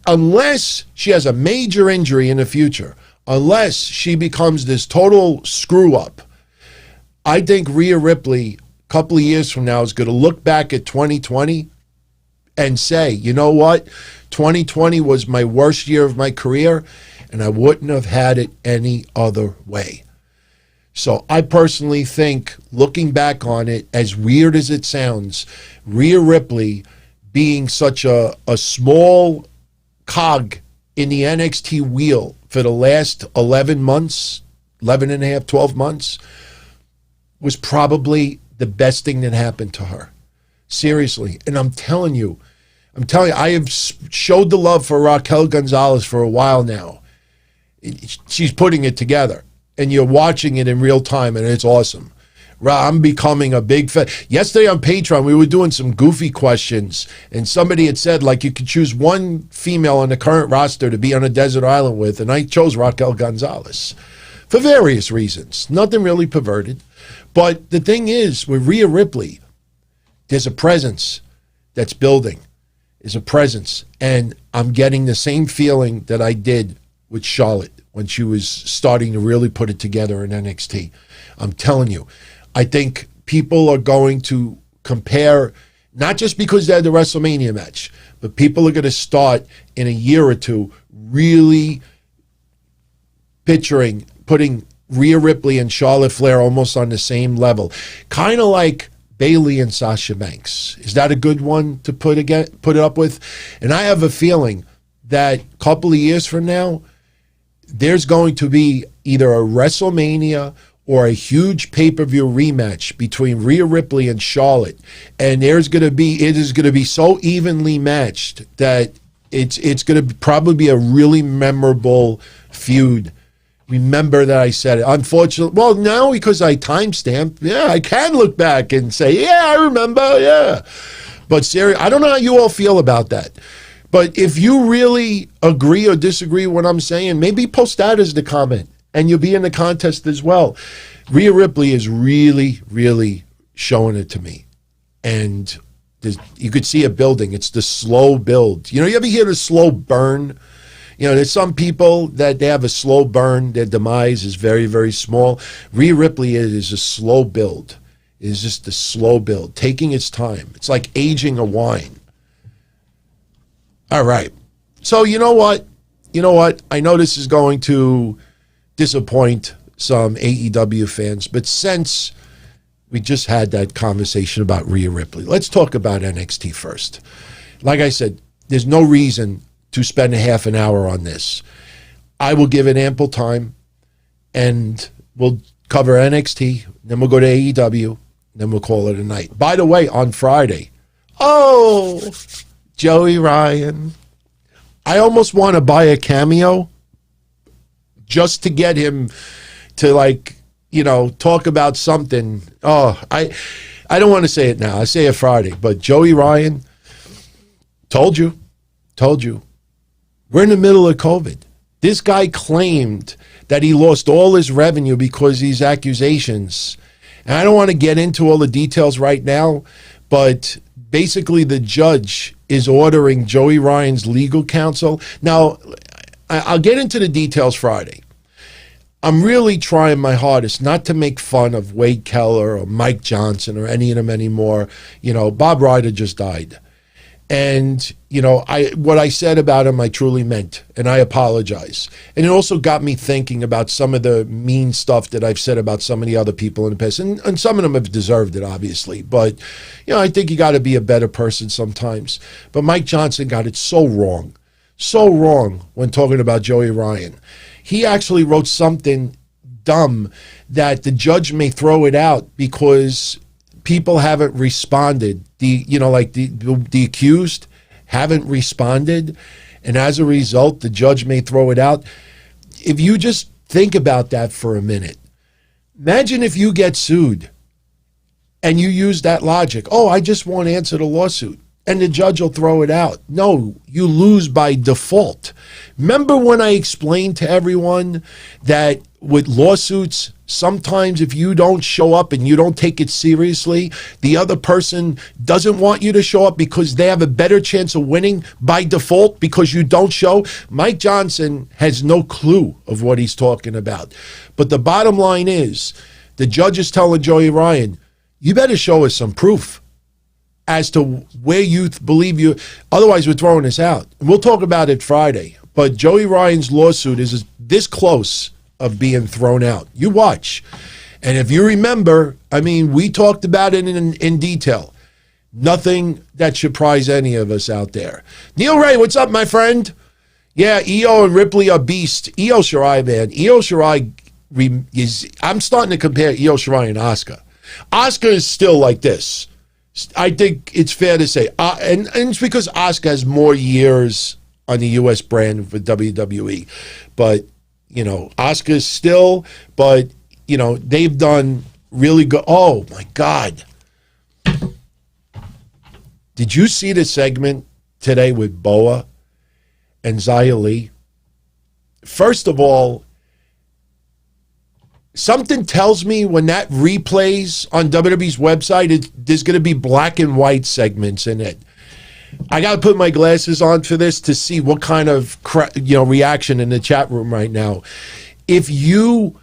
Unless she has a major injury in the future, unless she becomes this total screw up, I think Rhea Ripley a couple of years from now is going to look back at 2020 and say, you know what? 2020 was my worst year of my career, and I wouldn't have had it any other way. So I personally think, looking back on it, as weird as it sounds, Rhea Ripley being such a small cog in the NXT wheel for the last 11 months, 11 and a half, 12 months, was probably the best thing that happened to her. Seriously. And I'm telling you, I have showed the love for Raquel Gonzalez for a while now. She's putting it together, and you're watching it in real time, and it's awesome. I'm becoming a big fan. Yesterday on Patreon, we were doing some goofy questions, and somebody had said, like, you could choose one female on the current roster to be on a desert island with, and I chose Raquel Gonzalez for various reasons. Nothing really perverted. But the thing is, with Rhea Ripley, there's a presence that's building. There's a presence, and I'm getting the same feeling that I did with Charlotte when she was starting to really put it together in NXT. I'm telling you, I think people are going to compare, not just because they had the WrestleMania match, but people are going to start in a year or two really putting Rhea Ripley and Charlotte Flair almost on the same level. Kind of like Bayley and Sasha Banks. Is that a good one to put it up with? And I have a feeling that a couple of years from now, there's going to be either a WrestleMania or a huge pay-per-view rematch between Rhea Ripley and Charlotte, and it is going to be so evenly matched that it's going to probably be a really memorable feud. Remember that I said it. Unfortunately, well, now because I timestamped, yeah, I can look back and say, yeah, I remember, yeah. But seriously, I don't know how you all feel about that. But if you really agree or disagree with what I'm saying, maybe post that as the comment, and you'll be in the contest as well. Rhea Ripley is really, really showing it to me. And you could see it building. It's the slow build. You ever hear the slow burn? There's some people that they have a slow burn. Their demise is very, very small. Rhea Ripley is a slow build. It is just a slow build, taking its time. It's like aging a wine. All right. So you know what? I know this is going to disappoint some AEW fans, but since we just had that conversation about Rhea Ripley, let's talk about NXT first. Like I said, there's no reason to spend a half an hour on this. I will give it ample time, and we'll cover NXT, then we'll go to AEW, then we'll call it a night. By the way, on Friday, Joey Ryan, I almost want to buy a cameo just to get him to talk about something. I don't want to say it now. I say it Friday, but Joey Ryan, told you. We're in the middle of COVID. This guy claimed that he lost all his revenue because of these accusations. And I don't want to get into all the details right now, but basically the judge is ordering Joey Ryan's legal counsel. Now, I'll get into the details Friday. I'm really trying my hardest not to make fun of Wade Keller or Mike Johnson or any of them anymore. Bob Ryder just died. And, what I said about him, I truly meant, and I apologize. And it also got me thinking about some of the mean stuff that I've said about some of the other people in the past. And some of them have deserved it, obviously. But, I think you got to be a better person sometimes. But Mike Johnson got it so wrong. so wrong when talking about Joey Ryan. He actually wrote something dumb that the judge may throw it out because people haven't responded. The accused haven't responded, and as a result, the judge may throw it out. If you just think about that for a minute, imagine if you get sued and you use that logic. Oh, I just won't answer the lawsuit. And the judge will throw it out. No, you lose by default. Remember when I explained to everyone that with lawsuits, sometimes if you don't show up and you don't take it seriously, the other person doesn't want you to show up because they have a better chance of winning by default because you don't show? Mike Johnson has no clue of what he's talking about. But the bottom line is, the judge is telling Joey Ryan, you better show us some proof as to where you believe you, otherwise we're throwing this out. And we'll talk about it Friday. But Joey Ryan's lawsuit is this close of being thrown out. You watch. And if you remember, I mean, we talked about it in detail. Nothing that should surprise any of us out there. Neil Ray, what's up, my friend? Yeah, Io and Ripley are beasts. Io Shirai, man. Io Shirai is, I'm starting to compare Io Shirai and Asuka. Asuka is still like this. I think it's fair to say, and it's because Asuka has more years on the U.S. brand for WWE. But, you know, Asuka's still, but, you know, they've done really good. Oh, my God. Did you see the segment today with Boa and Xia Li? First of all, something tells me when that replays on WWE's website, there's going to be black and white segments in it. I got to put my glasses on for this to see what kind of reaction in the chat room right now. If you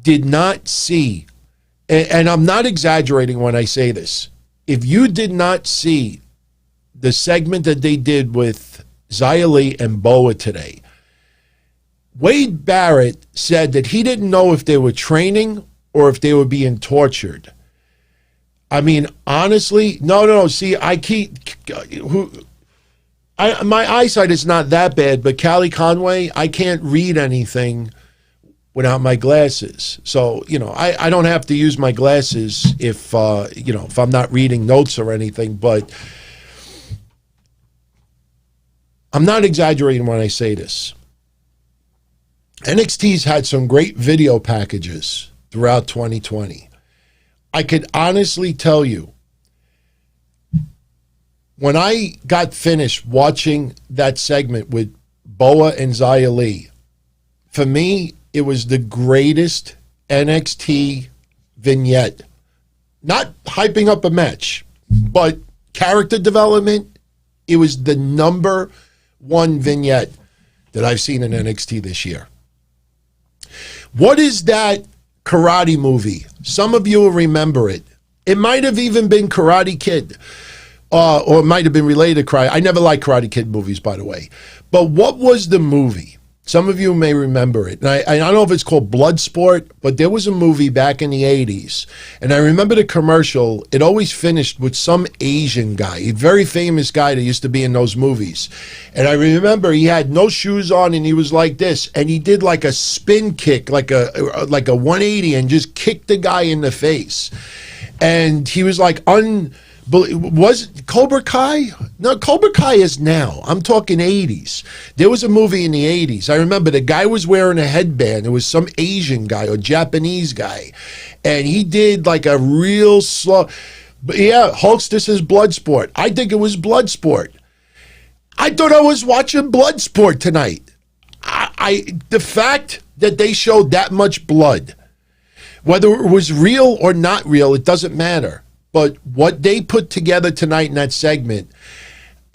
did not see, and I'm not exaggerating when I say this, if you did not see the segment that they did with Xia Li and Boa today, Wade Barrett said that he didn't know if they were training or if they were being tortured. I mean, honestly, no. See, my eyesight is not that bad, but Callie Conway, I can't read anything without my glasses. So, I don't have to use my glasses if I'm not reading notes or anything, but I'm not exaggerating when I say this. NXT's had some great video packages throughout 2020. I could honestly tell you, when I got finished watching that segment with Boa and Xia Li, for me, it was the greatest NXT vignette. Not hyping up a match, but character development. It was the number one vignette that I've seen in NXT this year. What is that karate movie? Some of you will remember it. It might have even been Karate Kid, or it might have been related to Karate. I never liked Karate Kid movies, by the way. But what was the movie? Some of you may remember it. And I don't know if it's called Bloodsport, but there was a movie back in the 80s. And I remember the commercial. It always finished with some Asian guy, a very famous guy that used to be in those movies. And I remember he had no shoes on and he was like this. And he did like a spin kick, like a 180, and just kicked the guy in the face. And he was like was Cobra Kai? No, Cobra Kai is now. I'm talking 80s. There was a movie in the 80s. I remember the guy was wearing a headband. It was some Asian guy or Japanese guy. And he did like a real slow. But yeah, Hulkster says Bloodsport. I think it was Bloodsport. I thought I was watching Bloodsport tonight. The fact that they showed that much blood, whether it was real or not real, it doesn't matter. But what they put together tonight in that segment,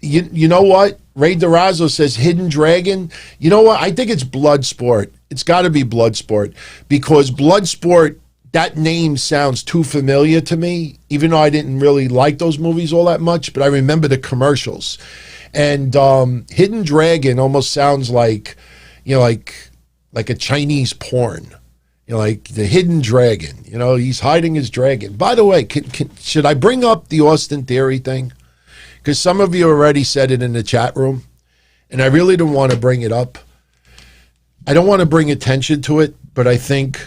you know what? Ray Durazo says Hidden Dragon. You know what? I think it's Bloodsport. It's got to be Bloodsport because Bloodsport, that name sounds too familiar to me, even though I didn't really like those movies all that much, but I remember the commercials. And Hidden Dragon almost sounds like, like a Chinese porn. Like the Hidden Dragon, he's hiding his dragon. By the way, should I bring up the Austin Theory thing? Because some of you already said it in the chat room. and I really don't want to bring it up. I don't want to bring attention to it, but I think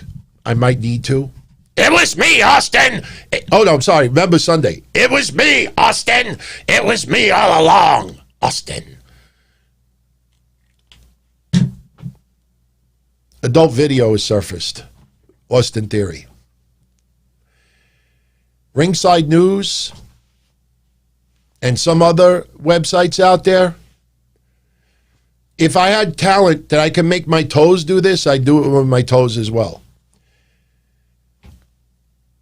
I might need to. It was me, Austin. Oh, no, I'm sorry. Remember Sunday. It was me, Austin. It was me all along, Austin. Adult video is surfaced. Austin Theory. Ringside News and some other websites out there. If I had talent that I can make my toes do this, I'd do it with my toes as well.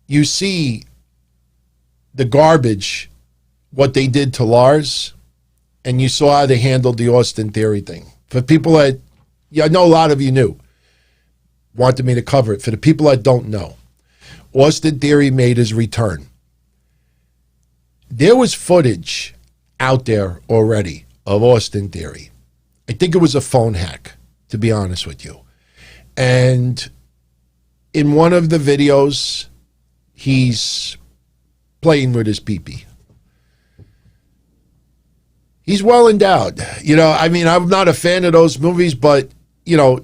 You see the garbage, what they did to Lars, and you saw how they handled the Austin Theory thing. For people that, I know a lot of you knew, wanted me to cover it. For the people that don't know, Austin Theory made his return. There was footage out there already of Austin Theory. I think it was a phone hack, to be honest with you. And in one of the videos, he's playing with his pee-pee. He's well endowed. I'm not a fan of those movies, but, he was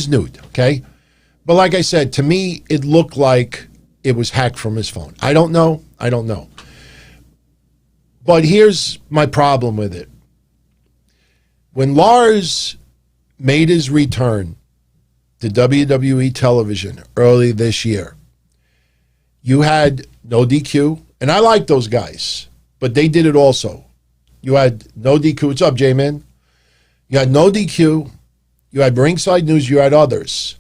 nude, okay? But like I said, to me, it looked like it was hacked from his phone. I don't know. But here's my problem with it. When Lars made his return to WWE television early this year, you had No DQ, and I like those guys, but they did it also. You had No DQ. What's up, J-Man? You had No DQ. You had Ringside News. You had others.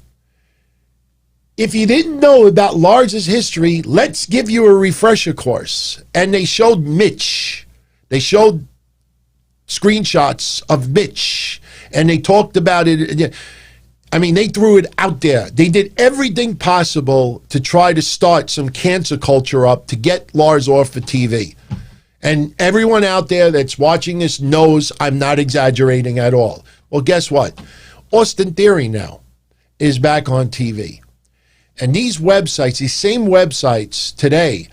If you didn't know about Lars's history, let's give you a refresher course. And they showed Mitch. They showed screenshots of Mitch, and they talked about it. I mean, they threw it out there. They did everything possible to try to start some cancer culture up to get Lars off the TV. And everyone out there that's watching this knows I'm not exaggerating at all. Well, guess what? Austin Theory now is back on TV. And these websites, these same websites today,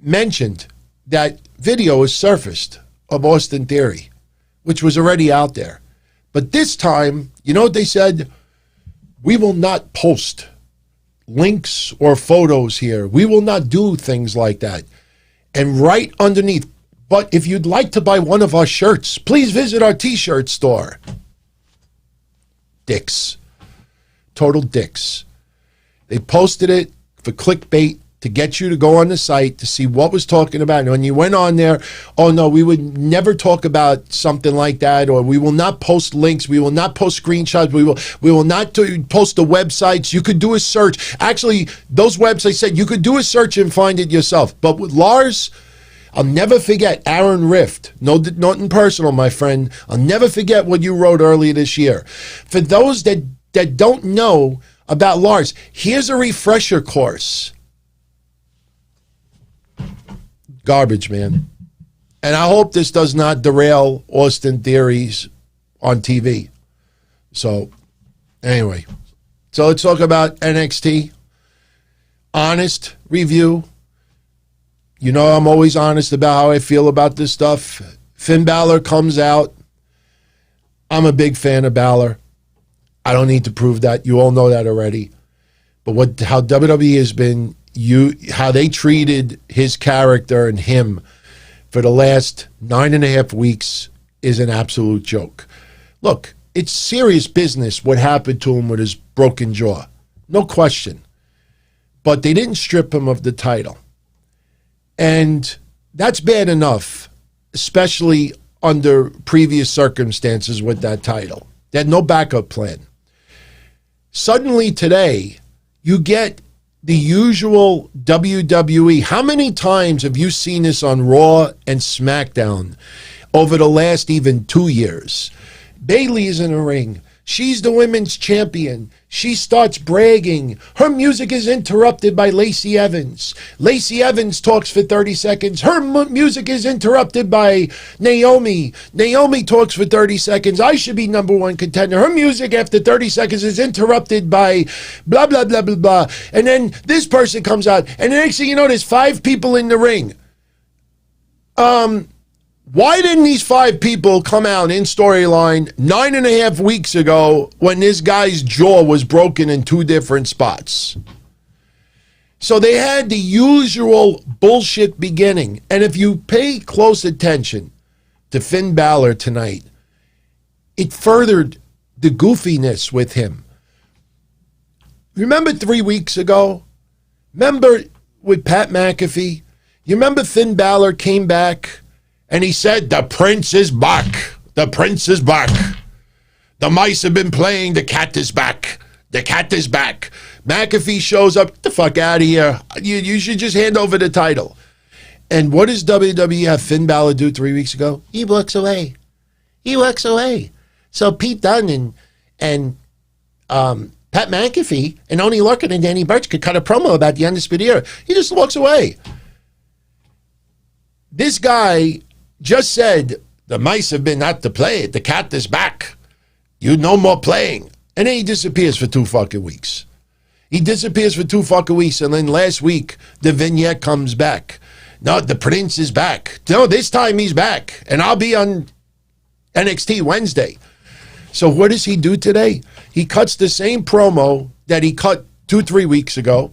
mentioned that video is surfaced of Austin Theory, which was already out there. But this time, you know what they said? We will not post links or photos here. We will not do things like that. And right underneath, but if you'd like to buy one of our shirts, please visit our t-shirt store. Dicks. Total dicks. They posted it for clickbait to get you to go on the site to see what was talking about. And when you went on there, oh no, we would never talk about something like that, or we will not post links, we will not post screenshots, we will not post the websites. You could do a search. Actually, those websites said you could do a search and find it yourself. But with Lars, I'll never forget Aaron Rift. No, nothing personal, my friend. I'll never forget what you wrote earlier this year. For those that don't know about Lars, here's a refresher course. Garbage, man. And I hope this does not derail Austin Theories on TV. So, anyway. So let's talk about NXT. Honest review. You know I'm always honest about how I feel about this stuff. Finn Balor comes out. I'm a big fan of Balor. I don't need to prove that. You all know that already. But how WWE has been, how they treated his character and him for the last 9.5 weeks is an absolute joke. Look, it's serious business what happened to him with his broken jaw. No question. But they didn't strip him of the title. And that's bad enough, especially under previous circumstances with that title. They had no backup plan. Suddenly today, you get the usual WWE. How many times have you seen this on Raw and SmackDown over the last even 2 years? Bayley is in the ring. She's the women's champion. She starts bragging. Her music is interrupted by Lacey Evans. Lacey Evans talks for 30 seconds. Her music is interrupted by Naomi. Naomi talks for 30 seconds. I should be number one contender. Her music after 30 seconds is interrupted by blah, blah, blah, blah, blah. And then this person comes out. And the next thing you know, there's 5 people in the ring. Why didn't these 5 people come out in storyline 9.5 weeks ago when this guy's jaw was broken in 2 different spots? So they had the usual bullshit beginning. And if you pay close attention to Finn Balor tonight, it furthered the goofiness with him. Remember 3 weeks ago? Remember with Pat McAfee? You remember Finn Balor came back and he said, "The prince is back. The prince is back. The mice have been playing. The cat is back. The cat is back." McAfee shows up. Get the fuck out of here. You should just hand over the title. And what does WWE have Finn Balor do 3 weeks ago? He walks away. He walks away. So Pete Dunne and Pat McAfee and Oney Lorcan and Danny Burch could cut a promo about the Undisputed Era. He just walks away. This guy just said, "The mice have been at the play. The cat is back. You no more playing." And then he disappears for 2 fucking weeks. He disappears for 2 fucking weeks. And then last week, the vignette comes back. "No, the prince is back. No, this time he's back. And I'll be on NXT Wednesday." So what does he do today? He cuts the same promo that he cut 2-3 weeks ago.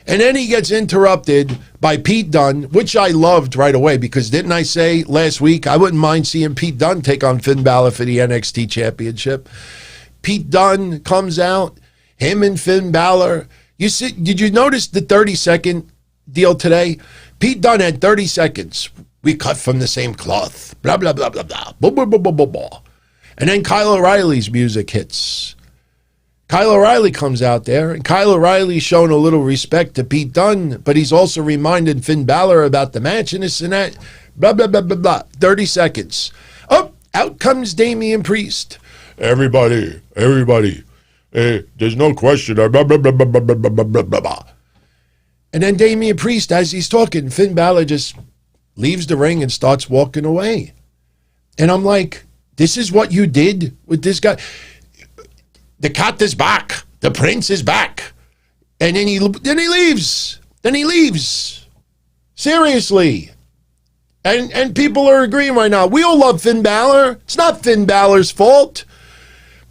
And then he gets interrupted by Pete Dunne, which I loved right away, because didn't I say last week I wouldn't mind seeing Pete Dunne take on Finn Balor for the NXT Championship? Pete Dunne comes out, him and Finn Balor. Did you notice the 30-second deal today? Pete Dunne had 30 seconds. "We cut from the same cloth. Blah, blah, blah, blah, blah. Blah, blah, blah, blah, blah, blah." And then Kyle O'Reilly's music hits. Kyle O'Reilly comes out there, and Kyle O'Reilly's showing a little respect to Pete Dunne, but he's also reminded Finn Balor about the match and this and that. Blah, blah, blah, blah, blah. 30 seconds. Oh, out comes Damian Priest. Everybody, there's no question. Blah, blah, blah, blah, blah, blah, blah, blah, blah, blah. And then Damian Priest, as he's talking, Finn Balor just leaves the ring and starts walking away. And I'm like, this is what you did with this guy? The cat is back. The prince is back. And then he leaves. Then he leaves. Seriously. And people are agreeing right now. We all love Finn Balor. It's not Finn Balor's fault.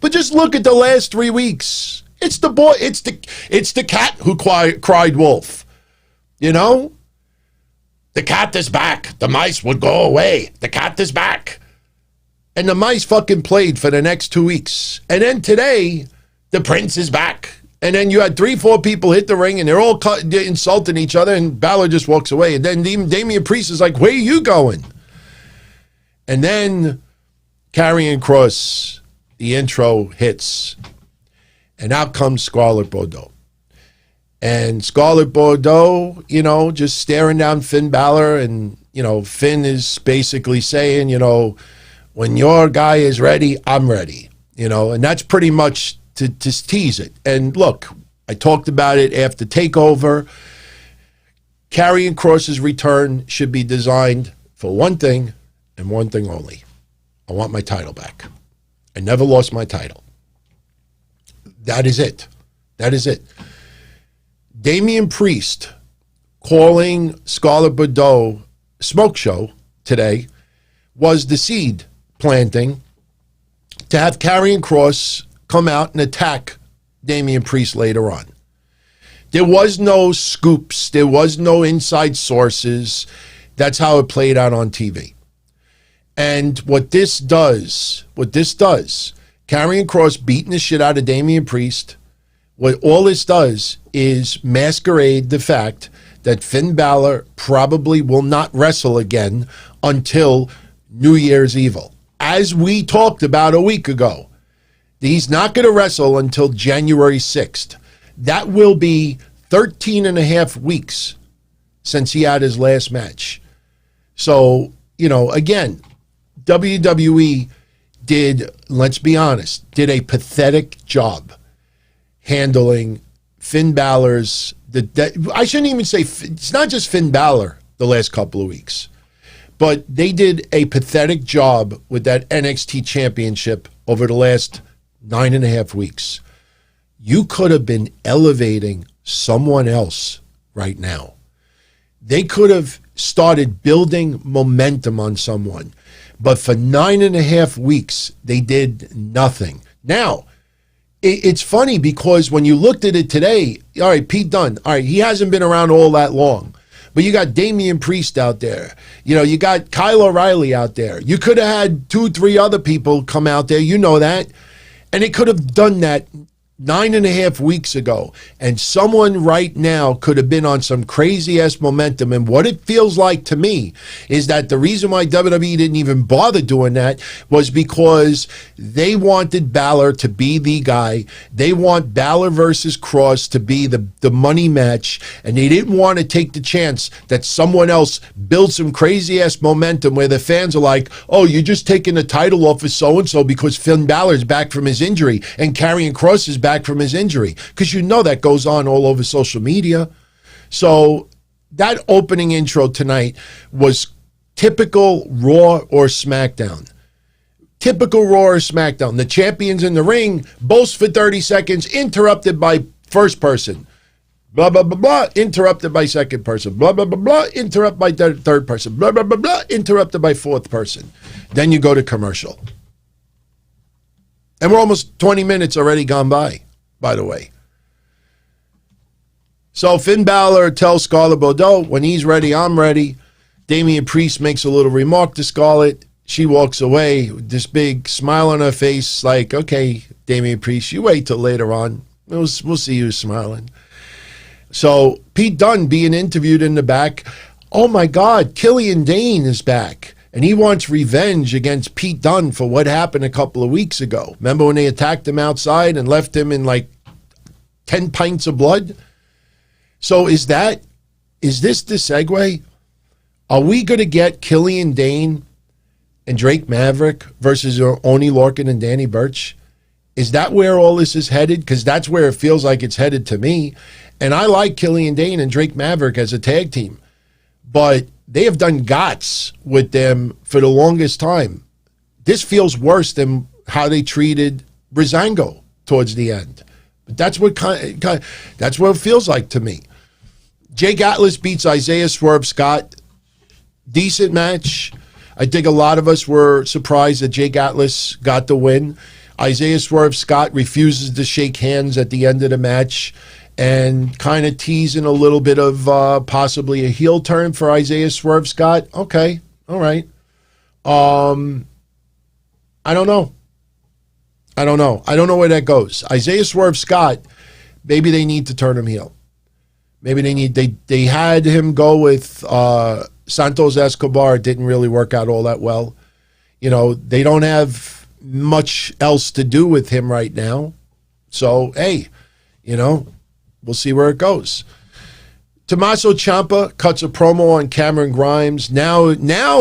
But just look at the last 3 weeks. It's the boy. It's the cat who cried wolf. You know? The cat is back. The mice would go away. The cat is back. And the mice fucking played for the next 2 weeks. And then today, the prince is back. And then you had 3-4 people hit the ring, and they're all insulting each other, and Balor just walks away. And then Damian Priest is like, "Where are you going?" And then Karrion Kross, the intro hits. And out comes Scarlett Bordeaux. And Scarlett Bordeaux, just staring down Finn Balor. And, Finn is basically saying, when your guy is ready, I'm ready, and that's pretty much to tease it. And look, I talked about it after TakeOver. Karrion Kross's return should be designed for one thing and one thing only. I want my title back. I never lost my title. That is it. That is it. Damian Priest calling Scarlett Bordeaux smoke show today was the seed planting to have Karrion Kross come out and attack Damian Priest later on. There was no scoops. There was no inside sources. That's how it played out on TV. And what this does, Karrion Kross beating the shit out of Damian Priest, what all this does is masquerade the fact that Finn Balor probably will not wrestle again until New Year's Evil. As we talked about a week ago, he's not going to wrestle until January 6th. That will be 13 and a half weeks since he had his last match. So, again, WWE did, let's be honest, did a pathetic job handling Finn Balor's, I shouldn't even say, it's not just Finn Balor the last couple of weeks. But they did a pathetic job with that NXT championship over the last 9.5 weeks. You could have been elevating someone else right now. They could have started building momentum on someone. But for 9.5 weeks, they did nothing. Now, it's funny because when you looked at it today, all right, Pete Dunne, all right, he hasn't been around all that long. But you got Damian Priest out there. You know, you got Kyle O'Reilly out there. You could have had 2-3 other people come out there. You know that. And it could have done that 9.5 weeks ago. And someone right now could have been on some crazy-ass momentum. And what it feels like to me is that the reason why WWE didn't even bother doing that was because they wanted Balor to be the guy. They want Balor versus Kross to be the money match. And they didn't want to take the chance that someone else builds some crazy-ass momentum where the fans are like, oh, you're just taking the title off of so-and-so because Finn Balor's back from his injury and Karrion Kross is back from his injury, because you know that goes on all over social media. So that opening intro tonight was typical Raw or SmackDown. Typical Raw or SmackDown. The champions in the ring, boast for 30 seconds, interrupted by first person. Blah, blah, blah, blah, interrupted by second person. Blah, blah, blah, blah, interrupted by third person. Blah, blah, blah, blah, interrupted by fourth person. Then you go to commercial. And we're almost 20 minutes already gone by the way. So Finn Balor tells Scarlett Bordeaux, when he's ready, I'm ready. Damian Priest makes a little remark to Scarlett. She walks away with this big smile on her face, like, okay, Damian Priest, you wait till later on. We'll see you smiling. So Pete Dunne being interviewed in the back. Oh my God, Killian Dane is back. And he wants revenge against Pete Dunne for what happened a couple of weeks ago. Remember when they attacked him outside and left him in like 10 pints of blood? So is this the segue? Are we going to get Killian Dane and Drake Maverick versus Oni Lorcan and Danny Burch? Is that where all this is headed? Because that's where it feels like it's headed to me. And I like Killian Dane and Drake Maverick as a tag team. But they have done GOTS with them for the longest time. This feels worse than how they treated Breezango towards the end. But that's what that's what it feels like to me. Jake Atlas beats Isaiah Swerve Scott. Decent match. I think a lot of us were surprised that Jake Atlas got the win. Isaiah Swerve Scott refuses to shake hands at the end of the match, and kind of teasing a little bit of possibly a heel turn for Isaiah Swerve Scott. Okay, all right. I don't know. I don't know where that goes. Isaiah Swerve Scott, maybe they need to turn him heel. Maybe they had him go with Santos Escobar. It didn't really work out all that well. You know, they don't have much else to do with him right now. So, hey, you know, we'll see where it goes. Tommaso Ciampa cuts a promo on Cameron Grimes. Now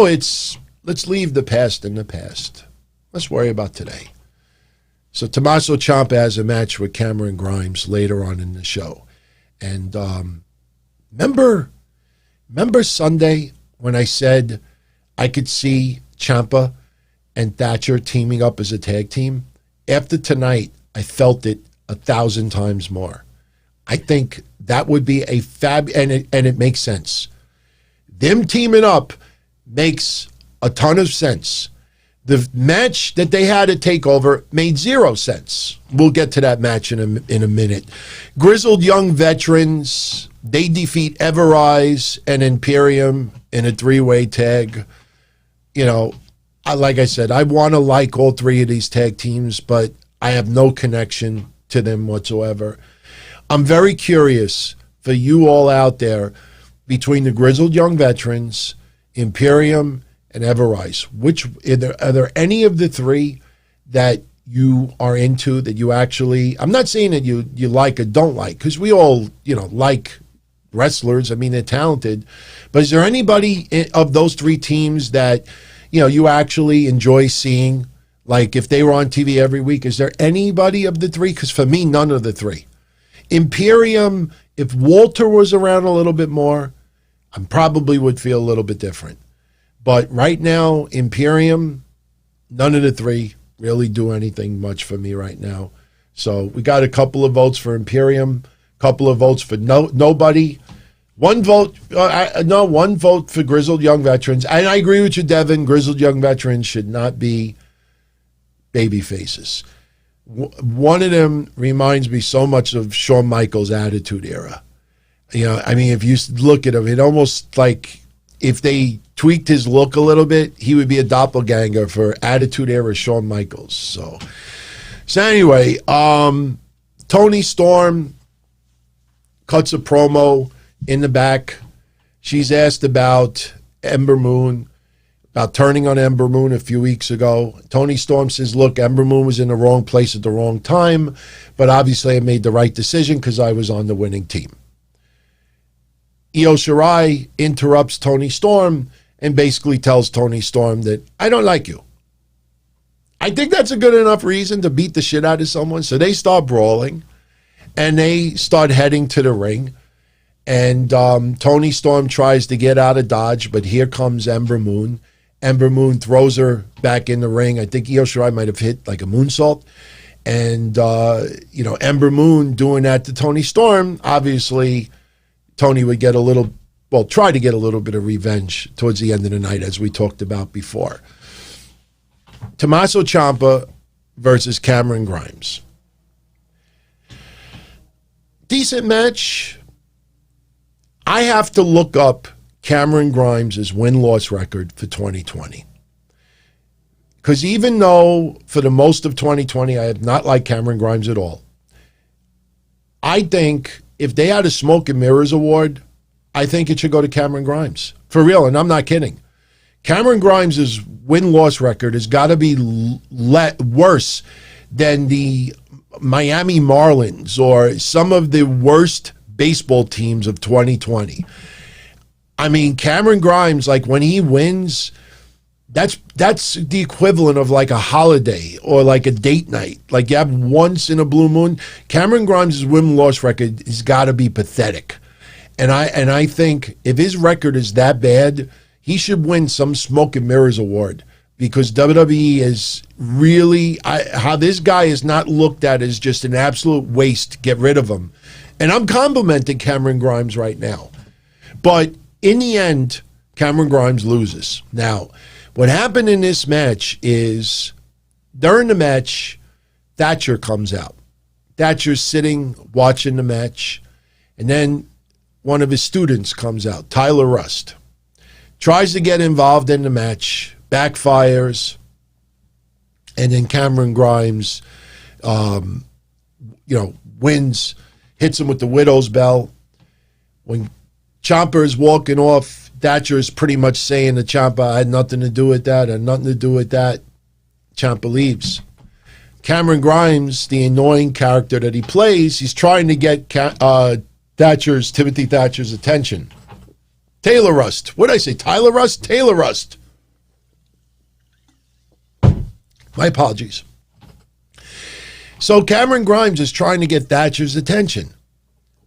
it's, let's leave the past in the past. Let's worry about today. So Tommaso Ciampa has a match with Cameron Grimes later on in the show. And remember Sunday when I said I could see Ciampa and Thatcher teaming up as a tag team? After tonight, I felt it 1,000 times more. I think that would be a and it makes sense. Them teaming up makes a ton of sense. The match that they had at TakeOver made 0 sense. We'll get to that match in a minute. Grizzled young veterans, they defeat Everrise and Imperium in a 3-way tag. You know, like I said, I want to like all 3 of these tag teams, but I have no connection to them whatsoever. I'm very curious for you all out there, between the Grizzled Young Veterans, Imperium, and Everrise, are there any of the 3 that you are into, that you actually, I'm not saying that you like or don't like, because we all, you know, like wrestlers. I mean, they're talented. But is there anybody of those 3 teams that, you know, you actually enjoy seeing? Like if they were on TV every week, is there anybody of the 3? Because for me, none of the 3. Imperium, if Walter was around a little bit more, I probably would feel a little bit different. But right now, Imperium, none of the 3 really do anything much for me right now. So we got a couple of votes for Imperium, a couple of votes for nobody. One vote, one vote for grizzled young veterans. And I agree with you, Devin. Grizzled young veterans should not be baby faces. One of them reminds me so much of Shawn Michaels' Attitude Era. You know, I mean, if you look at him, it almost like if they tweaked his look a little bit, he would be a doppelganger for Attitude Era Shawn Michaels. So anyway, Tony Storm cuts a promo in the back. She's asked about Ember Moon, about turning on Ember Moon a few weeks ago. Tony Storm says, look, Ember Moon was in the wrong place at the wrong time, but obviously I made the right decision because I was on the winning team. Io Shirai interrupts Tony Storm and basically tells Tony Storm that I don't like you. I think that's a good enough reason to beat the shit out of someone. So they start brawling and they start heading to the ring. And Tony Storm tries to get out of Dodge, but here comes Ember Moon. Ember Moon throws her back in the ring. I think Io Shirai might have hit like a moonsault. And, Ember Moon doing that to Tony Storm, obviously Tony would get try to get a little bit of revenge towards the end of the night, as we talked about before. Tommaso Ciampa versus Cameron Grimes. Decent match. I have to look up Cameron Grimes' win-loss record for 2020. Because even though for the most of 2020 I have not liked Cameron Grimes at all, I think if they had a Smoke and Mirrors award, I think it should go to Cameron Grimes. For real, and I'm not kidding. Cameron Grimes' win-loss record has got to be worse than the Miami Marlins or some of the worst baseball teams of 2020. I mean, Cameron Grimes, like when he wins, that's the equivalent of like a holiday or like a date night. Like you have once in a blue moon. Cameron Grimes' win-loss record has got to be pathetic. And I think if his record is that bad, he should win some Smoke and Mirrors award, because WWE is really, how this guy is not looked at as just an absolute waste. Get rid of him. And I'm complimenting Cameron Grimes right now. But in the end, Cameron Grimes loses. Now, what happened in this match is during the match, Thatcher comes out. Thatcher's sitting, watching the match. And then one of his students comes out, Tyler Rust. Tries to get involved in the match, backfires. And then Cameron Grimes, wins, hits him with the widow's bell. When Ciampa is walking off, Thatcher is pretty much saying to Ciampa, I had nothing to do with that, Ciampa leaves. Cameron Grimes, the annoying character that he plays, he's trying to get Timothy Thatcher's attention. Taylor Rust. What did I say? Tyler Rust? Taylor Rust. My apologies. So Cameron Grimes is trying to get Thatcher's attention.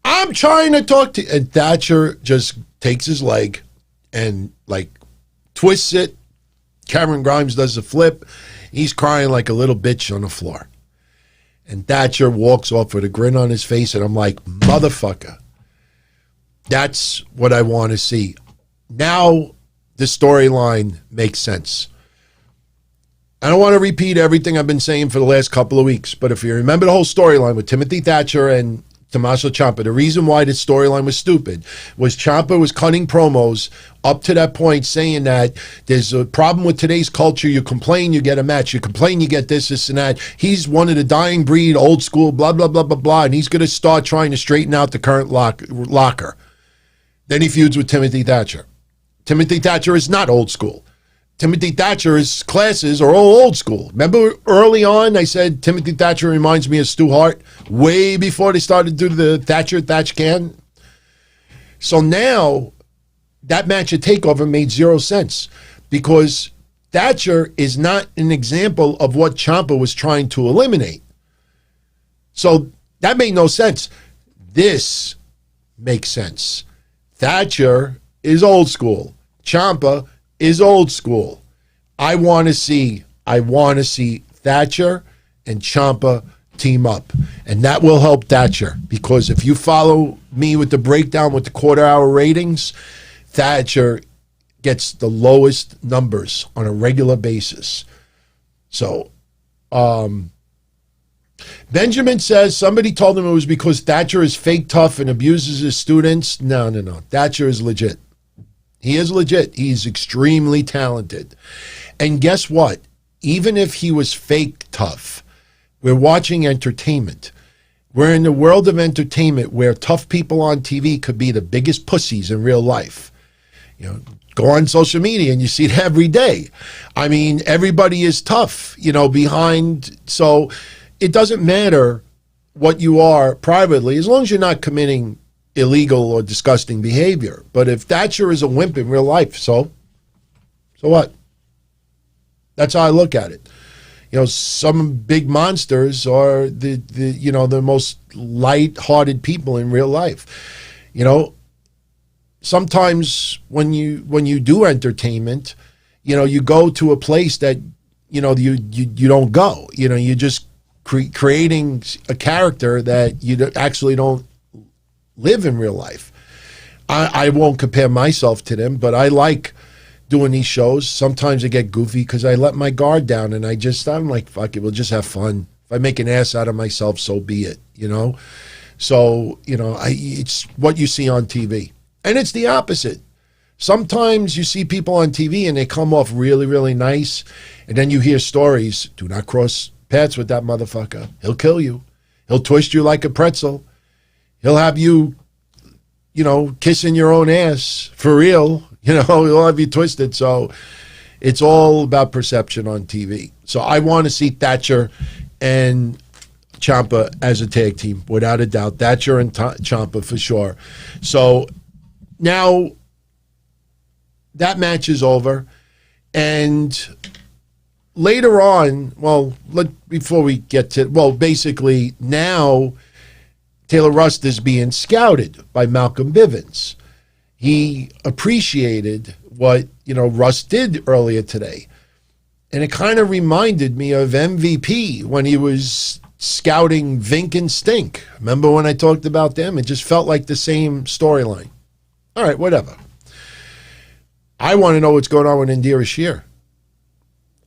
I'm trying to talk to, and Thatcher just takes his leg and like twists it. Cameron Grimes does a flip. He's crying like a little bitch on the floor. And Thatcher walks off with a grin on his face, and I'm like, motherfucker. That's what I want to see. Now the storyline makes sense. I don't want to repeat everything I've been saying for the last couple of weeks, but if you remember the whole storyline with Timothy Thatcher and Tommaso Ciampa, the reason why this storyline was stupid was Ciampa was cutting promos up to that point saying that there's a problem with today's culture. You complain, you get a match. You complain, you get this, and that. He's one of the dying breed, old school, blah, blah, blah, blah, blah, and he's going to start trying to straighten out the current locker. Then he feuds with Timothy Thatcher. Timothy Thatcher is not old school. Timothy Thatcher's classes are all old school. Remember early on I said Timothy Thatcher reminds me of Stu Hart, way before they started to do the Thatch can? So now that match at TakeOver made zero sense, because Thatcher is not an example of what Ciampa was trying to eliminate. So that made no sense. This makes sense. Thatcher is old school. Ciampa is old school. I want to see Thatcher and Ciampa team up. And that will help Thatcher, because if you follow me with the breakdown with the quarter-hour ratings, Thatcher gets the lowest numbers on a regular basis. So, Benjamin says somebody told him it was because Thatcher is fake tough and abuses his students. No. Thatcher is legit. He is legit. He's extremely talented. And guess what? Even if he was fake tough, we're watching entertainment. We're in the world of entertainment where tough people on TV could be the biggest pussies in real life. You know, go on social media and you see it every day. I mean, everybody is tough, behind. So it doesn't matter what you are privately, as long as you're not committing illegal or disgusting behavior. But if Thatcher is a wimp in real life, so what? That's how I look at it. Some big monsters are the most light-hearted people in real life. Sometimes when you do entertainment, you go to a place that you don't go. You're just creating a character that you actually don't live in real life. I won't compare myself to them, but I like doing these shows. Sometimes I get goofy because I let my guard down and I'm like, fuck it, we'll just have fun. If I make an ass out of myself, so be it, So, it's what you see on TV. And it's the opposite. Sometimes you see people on TV and they come off really, really nice, and then you hear stories, do not cross paths with that motherfucker. He'll kill you. He'll twist you like a pretzel. He'll have you, kissing your own ass for real. He'll have you twisted. So it's all about perception on TV. So I want to see Thatcher and Ciampa as a tag team, without a doubt. Thatcher and Ciampa for sure. So now that match is over. And later on, before we get to, basically now Taylor Rust is being scouted by Malcolm Bivens. He appreciated what, Rust did earlier today. And it kind of reminded me of MVP when he was scouting Vink and Stink. Remember when I talked about them? It just felt like the same storyline. All right, whatever. I want to know what's going on with Indira Shear.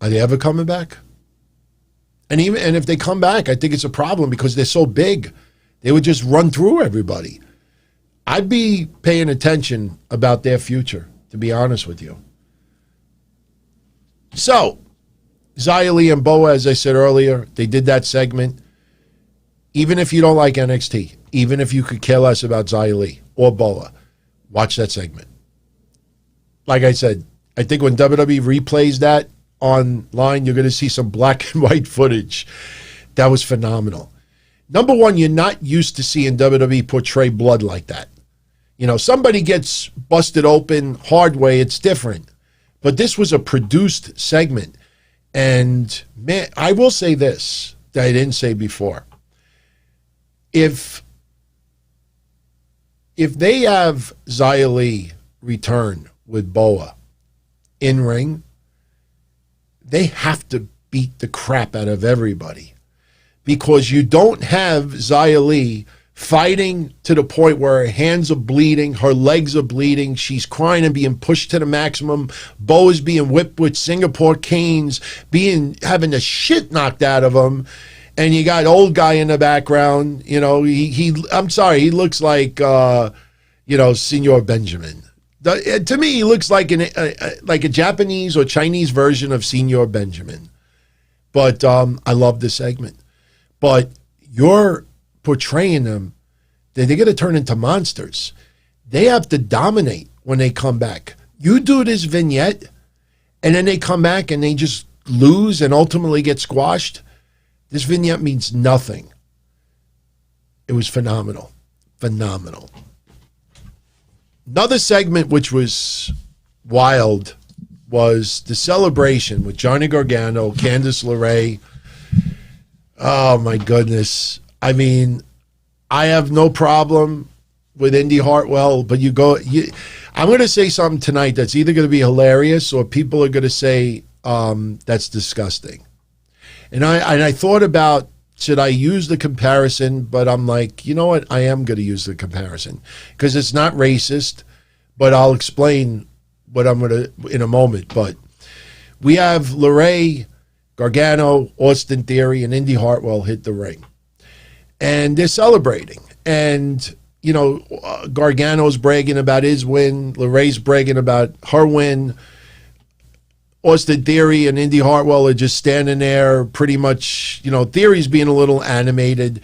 Are they ever coming back? And if they come back, I think it's a problem because they're so big. They would just run through everybody. I'd be paying attention about their future, to be honest with you. So, Xia Li and Boa, as I said earlier, they did that segment. Even if you don't like NXT, even if you could care less about Xia Li or Boa, watch that segment. Like I said, I think when WWE replays that online, you're going to see some black and white footage. That was phenomenal. Number one, you're not used to seeing WWE portray blood like that. Somebody gets busted open hard way, it's different. But this was a produced segment. And, man, I will say this that I didn't say before. If they have Xia Li return with Boa in ring, they have to beat the crap out of everybody. Because you don't have Xia Li fighting to the point where her hands are bleeding, her legs are bleeding, she's crying and being pushed to the maximum. Bo is being whipped with Singapore canes, having the shit knocked out of him, and you got old guy in the background. I'm sorry, he looks like Senor Benjamin. To me, he looks like a Japanese or Chinese version of Senor Benjamin. But I love this segment. But you're portraying them, they're going to turn into monsters. They have to dominate when they come back. You do this vignette, and then they come back and they just lose and ultimately get squashed. This vignette means nothing. It was phenomenal. Phenomenal. Another segment which was wild was the celebration with Johnny Gargano, Candice LeRae. Oh, my goodness. I mean, I have no problem with Indy Hartwell, but I'm going to say something tonight that's either going to be hilarious or people are going to say that's disgusting. And I thought about should I use the comparison? But I'm like, you know what? I am going to use the comparison because it's not racist, but I'll explain what I'm going to in a moment. But we have LeRae, Gargano, Austin Theory, and Indy Hartwell hit the ring. And they're celebrating. And, you know, Gargano's bragging about his win. LeRae's bragging about her win. Austin Theory and Indy Hartwell are just standing there pretty much, you know, Theory's being a little animated.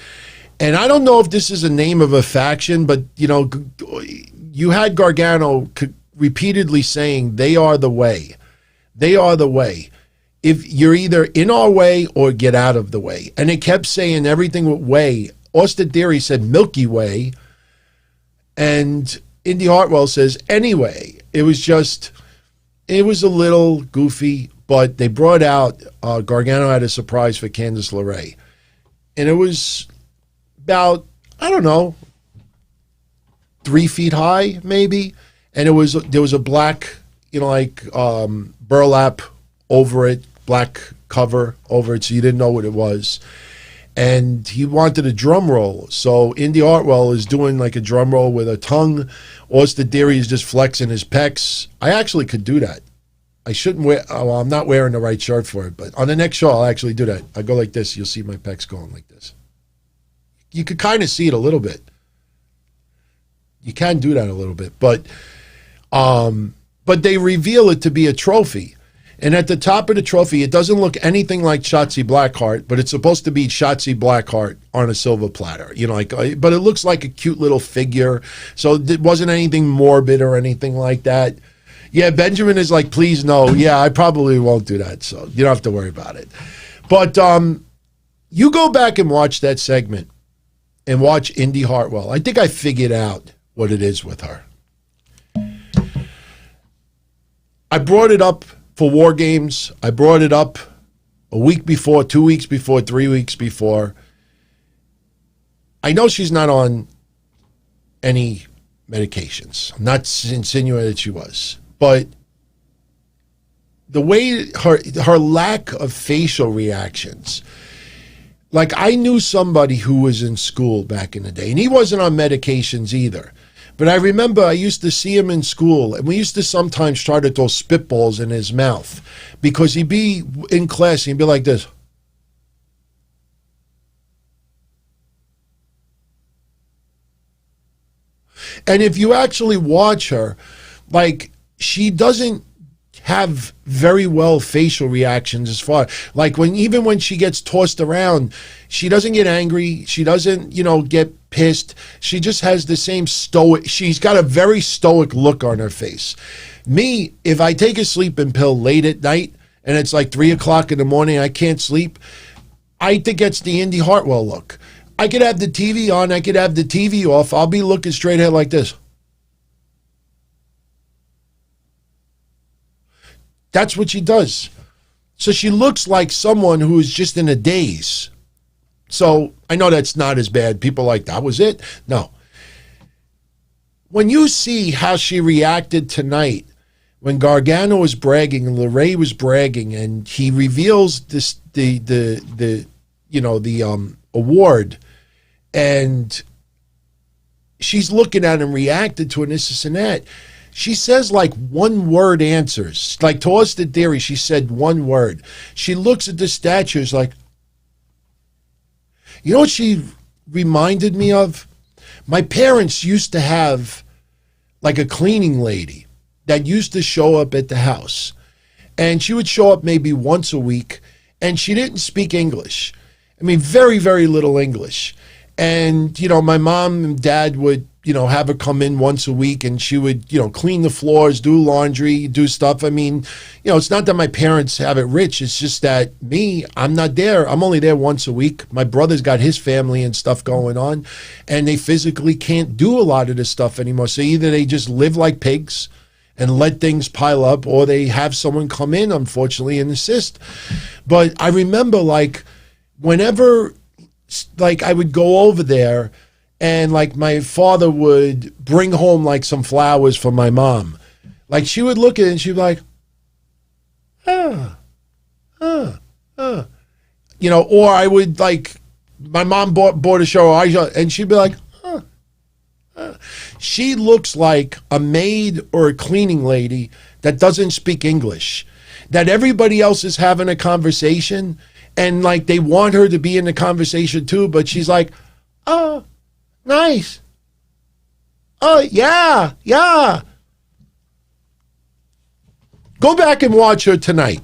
And I don't know if this is a name of a faction, but, you know, you had Gargano repeatedly saying they are the way. They are the way. If you're either in our way or get out of the way. And it kept saying everything with way. Austin Theory said Milky Way. And Indy Hartwell says anyway. It was a little goofy, but they brought out Gargano had a surprise for Candice LeRae. And it was about, I don't know, 3 feet high, maybe. And there was a black, you know, like burlap over it, black cover over it, so you didn't know what it was. And he wanted a drum roll. So Indy Hartwell is doing like a drum roll with a tongue. Austin Theory is just flexing his pecs. I actually could do that. I shouldn't wear, well, I'm not wearing the right shirt for it, but on the next show, I'll actually do that. I go like this. You'll see my pecs going like this. You could kind of see it a little bit. You can do that a little bit, but they reveal it to be a trophy. And at the top of the trophy, it doesn't look anything like Shotzi Blackheart, but it's supposed to be Shotzi Blackheart on a silver platter, you know, like, but it looks like a cute little figure. So it wasn't anything morbid or anything like that. Yeah, Benjamin is like, please no. Yeah, I probably won't do that. So you don't have to worry about it. But you go back and watch that segment and watch Indy Hartwell. I think I figured out what it is with her. I brought it up for War Games. I brought it up a week before, 2 weeks before, 3 weeks before. I know she's not on any medications. I'm not insinuating that she was. But the way her lack of facial reactions, like I knew somebody who was in school back in the day, and he wasn't on medications either. But I remember I used to see him in school, and we used to sometimes try to throw spitballs in his mouth because he'd be in class and he'd be like this. And if you actually watch her, like, she doesn't have very well facial reactions as far like even when she gets tossed around, she doesn't get angry, she doesn't, you know, get pissed. She just has the same stoic, she's got a very stoic look on her face. Me, if I take a sleeping pill late at night and it's like 3 o'clock in the morning, I can't sleep, I think it's the Indy Hartwell look. I could have the TV on, I could have the TV off, I'll be looking straight ahead like this. That's what she does. So she looks like someone who is just in a daze. So I know that's not as bad. People are like, that was it? No. When you see how she reacted tonight, when Gargano was bragging and LeRae was bragging, and he reveals this the award, and she's looking at him, reacted to it, and this and that. She says like one-word answers. Like to Austin Theory, she said one word. She looks at the statues like, you know what she reminded me of? My parents used to have like a cleaning lady that used to show up at the house. And she would show up maybe once a week, and she didn't speak English. I mean, very, very little English. And, you know, my mom and dad would, you know, have her come in once a week, and she would, you know, clean the floors, do laundry, do stuff. I mean, you know, it's not that my parents have it rich. It's just that me, I'm not there. I'm only there once a week. My brother's got his family and stuff going on, and they physically can't do a lot of this stuff anymore. So either they just live like pigs and let things pile up, or they have someone come in, unfortunately, and assist. But I remember, like, whenever, like, I would go over there, and like my father would bring home like some flowers for my mom. Like she would look at it and she'd be like, you know, or I would like my mom bought a show, and she'd be like, huh. She looks like a maid or a cleaning lady that doesn't speak English, that everybody else is having a conversation and like they want her to be in the conversation too, but she's like, oh, nice. Oh, yeah. Go back and watch her tonight.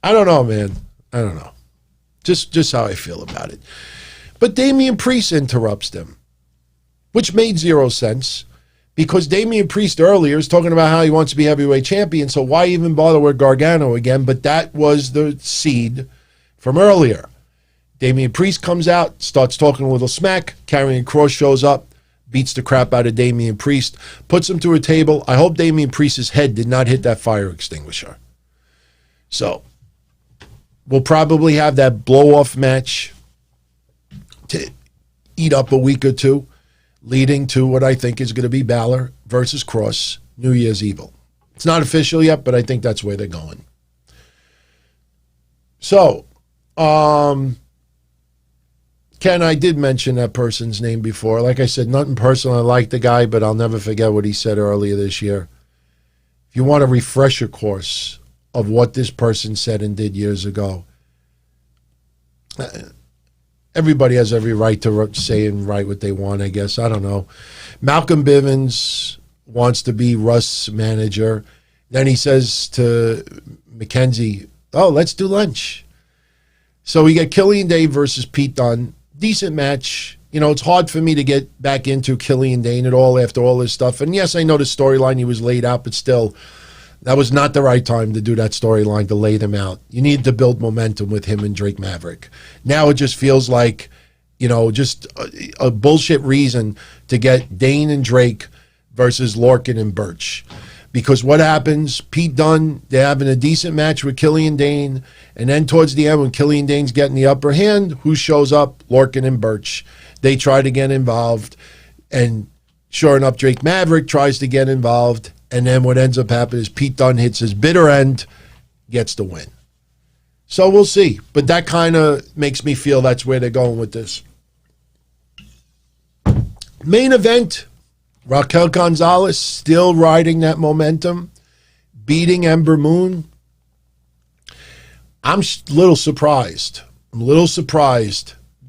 I don't know, man. I don't know. Just how I feel about it. But Damian Priest interrupts them, which made zero sense because Damian Priest earlier is talking about how he wants to be heavyweight champion, so why even bother with Gargano again? But that was the seed from earlier. Damian Priest comes out, starts talking a little smack. Karrion Kross shows up, beats the crap out of Damian Priest, puts him to a table. I hope Damian Priest's head did not hit that fire extinguisher. So we'll probably have that blow-off match to eat up a week or two, leading to what I think is going to be Balor versus Kross, New Year's Evil. It's not official yet, but I think that's where they're going. So, Ken, I did mention that person's name before. Like I said, nothing personal. I like the guy, but I'll never forget what he said earlier this year. If you want a refresher course of what this person said and did years ago, everybody has every right to say and write what they want, I guess. I don't know. Malcolm Bivens wants to be Russ' manager. Then he says to Mackenzie, oh, let's do lunch. So we get Killian Dane versus Pete Dunne. Decent match. You know, it's hard for me to get back into Killian Dane at all after all this stuff. And yes, I know the storyline, he was laid out, but still, that was not the right time to do that storyline, to lay them out. You needed to build momentum with him and Drake Maverick. Now it just feels like, you know, just a bullshit reason to get Dane and Drake versus Lorcan and Birch. Because what happens, Pete Dunne, they're having a decent match with Killian Dane, and then towards the end, when Killian Dane's getting the upper hand, who shows up? Lorcan and Birch. They try to get involved, and sure enough, Drake Maverick tries to get involved, and then what ends up happening is Pete Dunne hits his bitter end, gets the win. So we'll see, but that kind of makes me feel that's where they're going with this. Main event, Raquel Gonzalez still riding that momentum, beating Ember Moon. I'm a little surprised.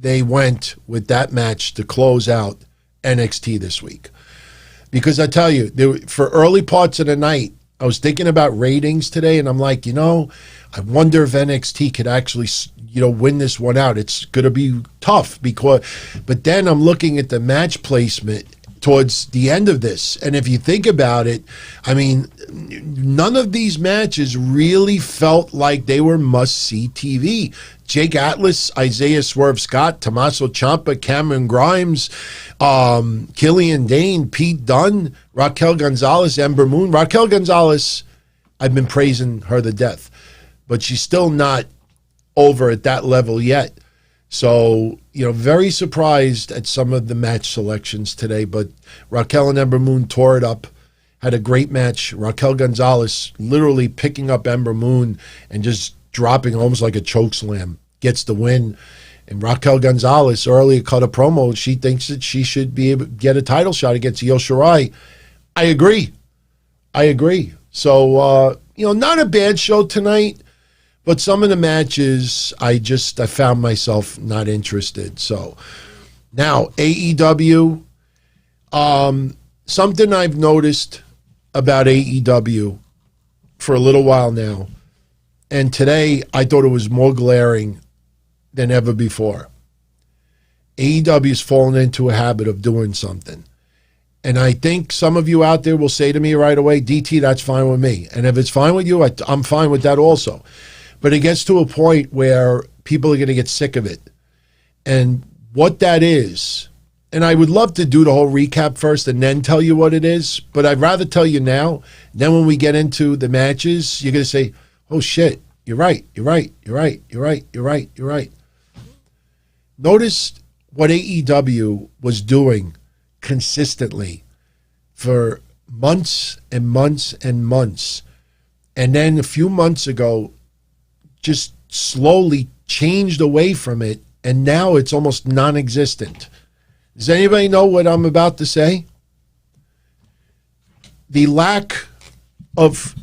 They went with that match to close out NXT this week. Because I tell you, for early parts of the night, I was thinking about ratings today, and I'm like, you know, I wonder if NXT could actually, you know, win this one out. It's going to be tough but then I'm looking at the match placement towards the end of this. And if you think about it, I mean, none of these matches really felt like they were must-see TV. Jake Atlas, Isaiah Swerve Scott, Tommaso Ciampa, Cameron Grimes, Killian Dane, Pete Dunne, Raquel Gonzalez, Ember Moon. Raquel Gonzalez, I've been praising her to death, but she's still not over at that level yet. So, you know, very surprised at some of the match selections today, but Raquel and Ember Moon tore it up, had a great match. Raquel Gonzalez literally picking up Ember Moon and just dropping almost like a choke slam, gets the win. And Raquel Gonzalez earlier cut a promo. She thinks that she should be able to get a title shot against Io Shirai. I agree. So, you know, not a bad show tonight. But some of the matches, I found myself not interested. So now AEW, something I've noticed about AEW for a little while now, and today I thought it was more glaring than ever before. AEW's fallen into a habit of doing something. And I think some of you out there will say to me right away, DT, that's fine with me. And if it's fine with you, I'm fine with that also. But it gets to a point where people are going to get sick of it. And what that is, and I would love to do the whole recap first and then tell you what it is, but I'd rather tell you now. Then when we get into the matches, you're going to say, oh shit, you're right. Notice what AEW was doing consistently for months and months and months. And then a few months ago, just slowly changed away from it, and now it's almost non-existent. Does anybody know what I'm about to say? The lack of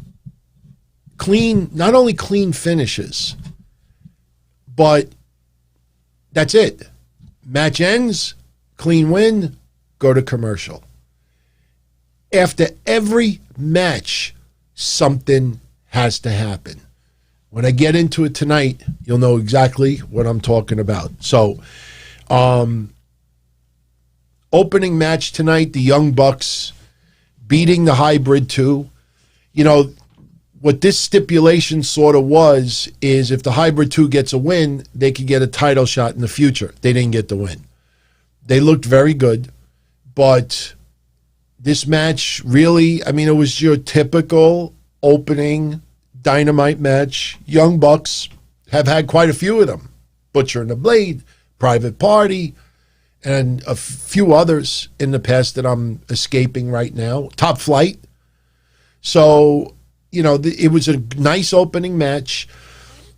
clean, not only clean finishes, but that's it. Match ends, clean win, go to commercial. After every match, something has to happen. When I get into it tonight, you'll know exactly what I'm talking about. So, opening match tonight, the Young Bucks beating the Hybrid 2. You know, what this stipulation sort of was is if the Hybrid 2 gets a win, they could get a title shot in the future. They didn't get the win. They looked very good, but this match really, I mean, it was your typical opening Dynamite match. Young Bucks have had quite a few of them. Butcher and the Blade, Private Party, and a few others in the past that I'm escaping right now. Top Flight. So, you know, it was a nice opening match.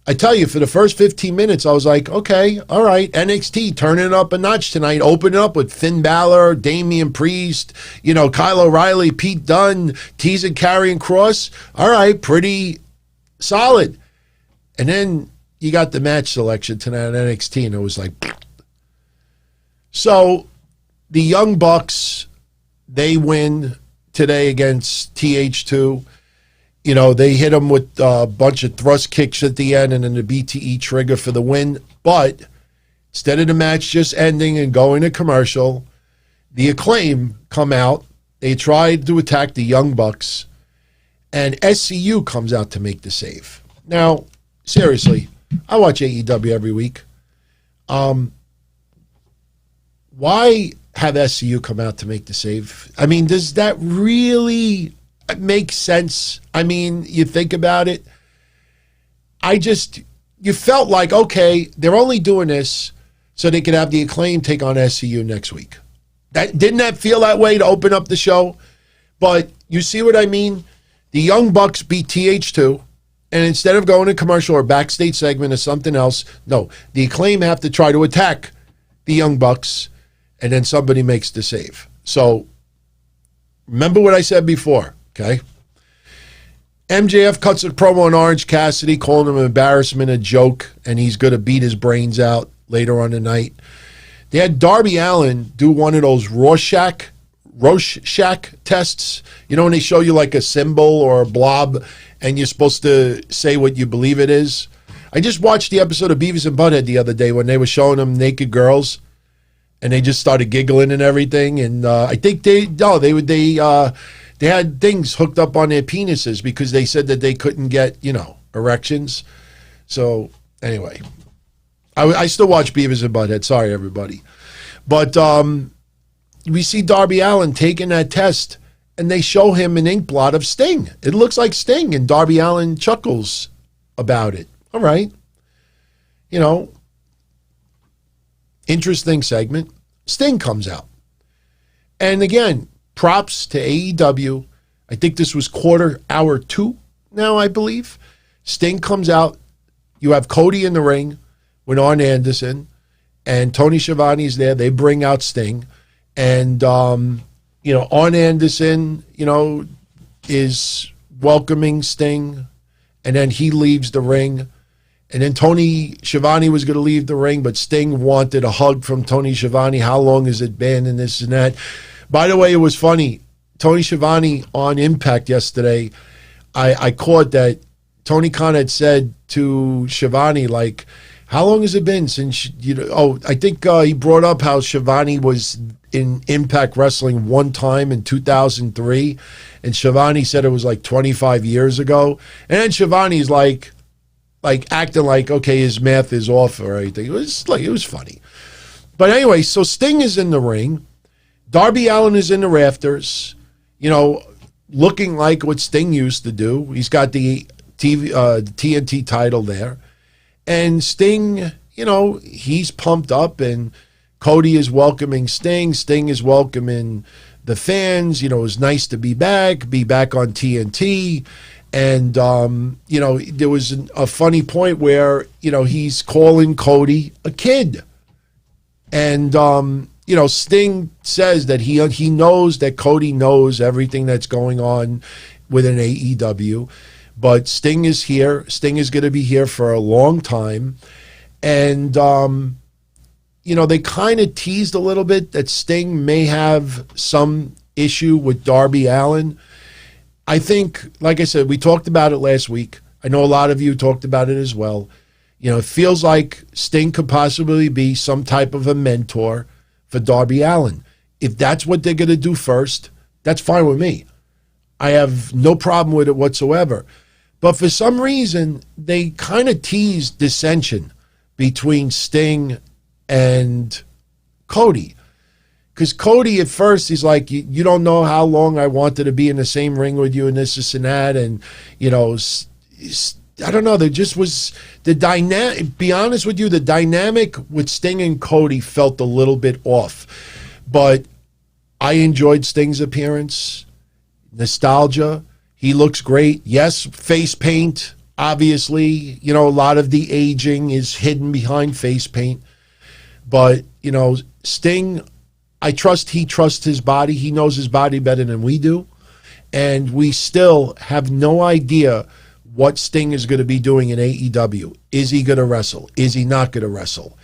I tell you, for the first 15 minutes, I was like, okay, all right, NXT turning it up a notch tonight. Open it up with Finn Balor, Damian Priest, you know, Kyle O'Reilly, Pete Dunne, teasing Karrion Kross. All right, pretty solid. And then you got the match selection tonight on NXT, and it was like... So, the Young Bucks, they win today against TH2. You know, they hit them with a bunch of thrust kicks at the end and then the BTE trigger for the win. But instead of the match just ending and going to commercial, the Acclaim come out. They tried to attack the Young Bucks, and SCU comes out to make the save. Now, seriously, I watch AEW every week. Why have SCU come out to make the save? I mean, does that really make sense? I mean, you think about it. You felt like, okay, they're only doing this so they could have the Acclaim take on SCU next week. Didn't that feel that way to open up the show? But you see what I mean? The Young Bucks beat TH2, and instead of going to commercial or backstage segment or something else, no, the Acclaim have to try to attack the Young Bucks, and then somebody makes the save. So remember what I said before, okay? MJF cuts a promo on Orange Cassidy, calling him an embarrassment, a joke, and he's going to beat his brains out later on the night. They had Darby Allin do one of those Rorschach tests. You know when they show you like a symbol or a blob and you're supposed to say what you believe it is? I just watched the episode of Beavis and Butthead the other day when they were showing them naked girls and they just started giggling and everything. And I think they had things hooked up on their penises because they said that they couldn't get, erections. So anyway, I still watch Beavis and Butthead. Sorry, everybody. But we see Darby Allin taking that test, and they show him an ink blot of Sting. It looks like Sting, and Darby Allin chuckles about it. All right. Interesting segment. Sting comes out. And again, props to AEW. I think this was hour 2 now, I believe. Sting comes out. You have Cody in the ring with Arn Anderson, and Tony Schiavone is there. They bring out Sting. And, Arn Anderson, is welcoming Sting, and then he leaves the ring. And then Tony Schiavone was going to leave the ring, but Sting wanted a hug from Tony Schiavone. How long has it been, and this and that. By the way, it was funny. Tony Schiavone on Impact yesterday, I caught that Tony Khan had said to Schiavone, like, how long has it been since, I think he brought up how Schiavone was in Impact Wrestling one time in 2003, and Schiavone said it was like 25 years ago. And then Schiavone's like acting like, okay, his math is off or anything. It was funny. But anyway, so Sting is in the ring. Darby Allin is in the rafters, looking like what Sting used to do. He's got the TNT title there. And Sting, he's pumped up, and Cody is welcoming Sting. Sting is welcoming the fans. It's nice to be back on TNT. And, there was a funny point where, he's calling Cody a kid. And, Sting says that he knows that Cody knows everything that's going on within AEW. But Sting is here. Sting is going to be here for a long time. And, they kind of teased a little bit that Sting may have some issue with Darby Allin. I think, like I said, we talked about it last week. I know a lot of you talked about it as well. It feels like Sting could possibly be some type of a mentor for Darby Allin. If that's what they're going to do first, that's fine with me. I have no problem with it whatsoever. But for some reason, they kind of teased dissension between Sting and Cody. Because Cody, at first, he's like, you don't know how long I wanted to be in the same ring with you and this and that. And, I don't know. There just was the dynamic. Be honest with you, the dynamic with Sting and Cody felt a little bit off. But I enjoyed Sting's appearance. Nostalgia. He looks great. Yes, face paint. Obviously, a lot of the aging is hidden behind face paint. But, Sting, I trust he trusts his body. He knows his body better than we do. And we still have no idea what Sting is going to be doing in AEW. Is he going to wrestle? Is he not going to wrestle?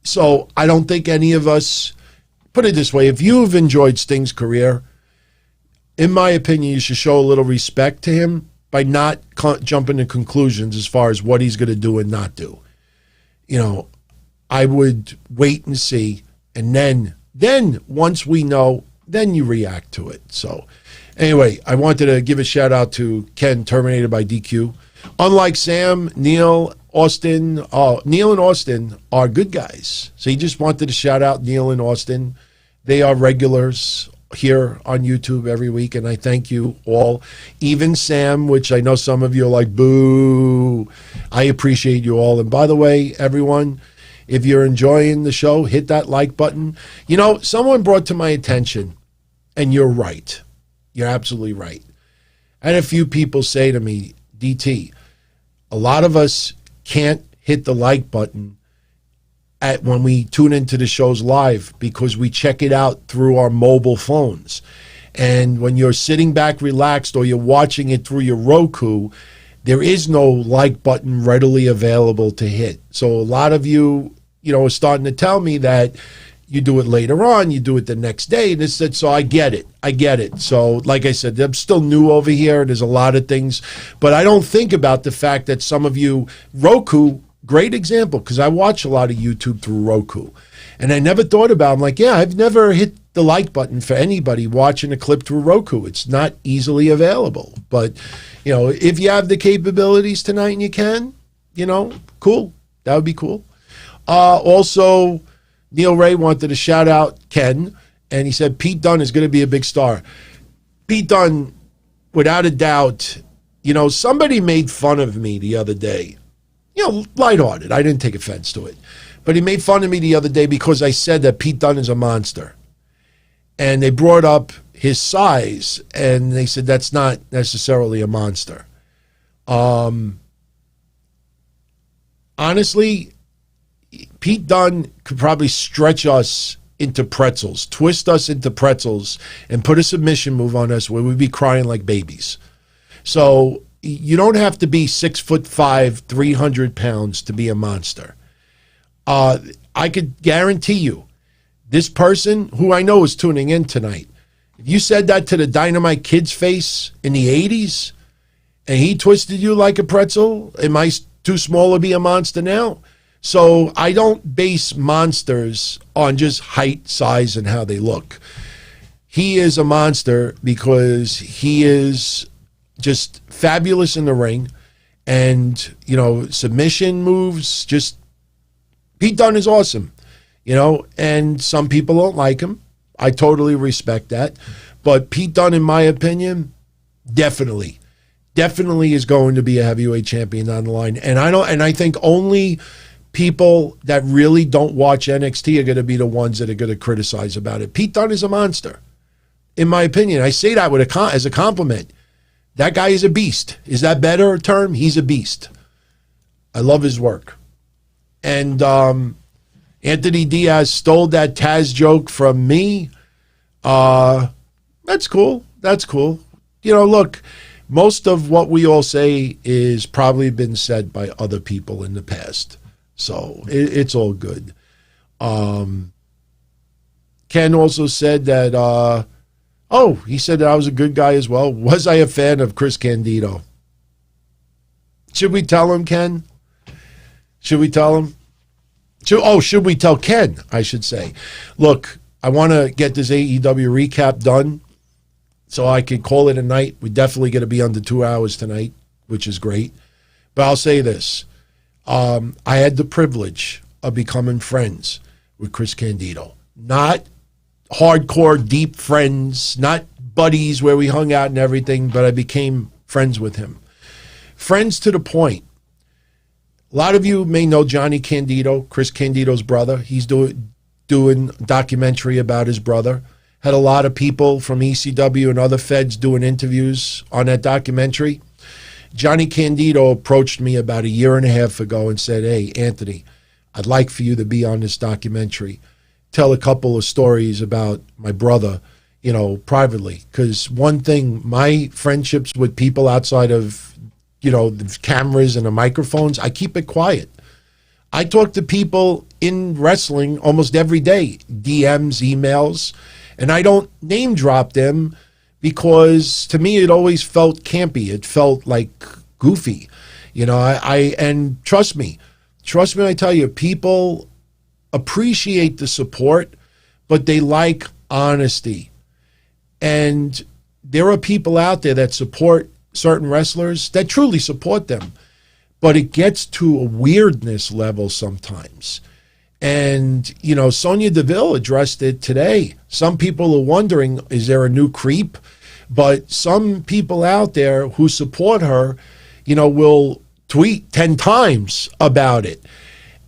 So I don't think any of us, put it this way, if you've enjoyed Sting's career, in my opinion, you should show a little respect to him by not jumping to conclusions as far as what he's going to do and not do. I would wait and see, and then once we know, then you react to it. So anyway, I wanted to give a shout out to Ken, Terminated by DQ. Unlike Sam, Neil and Austin are good guys. So he just wanted to shout out Neil and Austin. They are regulars here on YouTube every week, and I thank you all. Even Sam, which I know some of you are like, boo. I appreciate you all. And by the way, everyone, if you're enjoying the show, hit that like button. Someone brought to my attention, and you're right. You're absolutely right. I had a few people say to me, DT, a lot of us can't hit the like button when we tune into the shows live because we check it out through our mobile phones. And when you're sitting back relaxed or you're watching it through your Roku, there is no like button readily available to hit. So a lot of you, are starting to tell me that you do it later on, you do it the next day. And so I get it. So like I said, I'm still new over here. There's a lot of things, but I don't think about the fact that some of you, Roku, great example, because I watch a lot of YouTube through Roku. And I never thought about it. I'm like, yeah, I've never hit the like button for anybody watching a clip through Roku. It's not easily available. But, if you have the capabilities tonight and you can, cool. That would be cool. Also, Neil Ray wanted to shout out Ken, and he said Pete Dunne is going to be a big star. Pete Dunne, without a doubt, somebody made fun of me the other day. Lighthearted. I didn't take offense to it. But he made fun of me the other day because I said that Pete Dunne is a monster. And they brought up his size, and they said that's not necessarily a monster. Honestly, Pete Dunne could probably stretch us into pretzels, twist us into pretzels, and put a submission move on us where we'd be crying like babies. So you don't have to be 6'5", 300 pounds to be a monster. I could guarantee you, this person who I know is tuning in tonight, if you said that to the Dynamite Kid's face in the 80s, and he twisted you like a pretzel, am I too small to be a monster now? So I don't base monsters on just height, size, and how they look. He is a monster because he is just fabulous in the ring, and submission moves. Just Pete Dunne is awesome, and some people don't like him. I totally respect that, but Pete Dunne, in my opinion, definitely is going to be a heavyweight champion on the line. And I think only people that really don't watch NXT are going to be the ones that are going to criticize about it. Pete Dunne is a monster, in my opinion. I say that as a compliment. That guy is a beast. Is that better term? He's a beast. I love his work. And Anthony Diaz stole that Taz joke from me. That's cool. That's cool. You know, look, most of what we all say is probably been said by other people in the past. So it's all good. Ken also said that, he said that I was a good guy as well. Was I a fan of Chris Candido? Should we tell him, Ken? Should we tell him? Should we tell Ken, I should say. Look, I want to get this AEW recap done so I can call it a night. We're definitely going to be under 2 hours tonight, which is great. But I'll say this. I had the privilege of becoming friends with Chris Candido. Not hardcore, deep friends, not buddies where we hung out and everything, but I became friends with him. Friends to the point. A lot of you may know Johnny Candido, Chris Candido's brother. He's doing a documentary about his brother. Had a lot of people from ECW and other feds doing interviews on that documentary. Johnny Candido approached me about 1.5 years ago and said, hey, Anthony, I'd like for you to be on this documentary. Tell a couple of stories about my brother, you know, privately. Because one thing, my friendships with people outside of, you know, the cameras and the microphones, I keep it quiet. I talk to people in wrestling almost every day, DMs, emails, and I don't name drop them because to me it always felt campy. It felt like goofy. You know, and trust me, I tell you, people appreciate the support, but they like honesty. And there are people out there that support certain wrestlers that truly support them, but it gets to a weirdness level sometimes. And, you know, Sonya Deville addressed it today. Some people are wondering, is there a new creep? But some people out there who support her, you know, will tweet 10 times about it.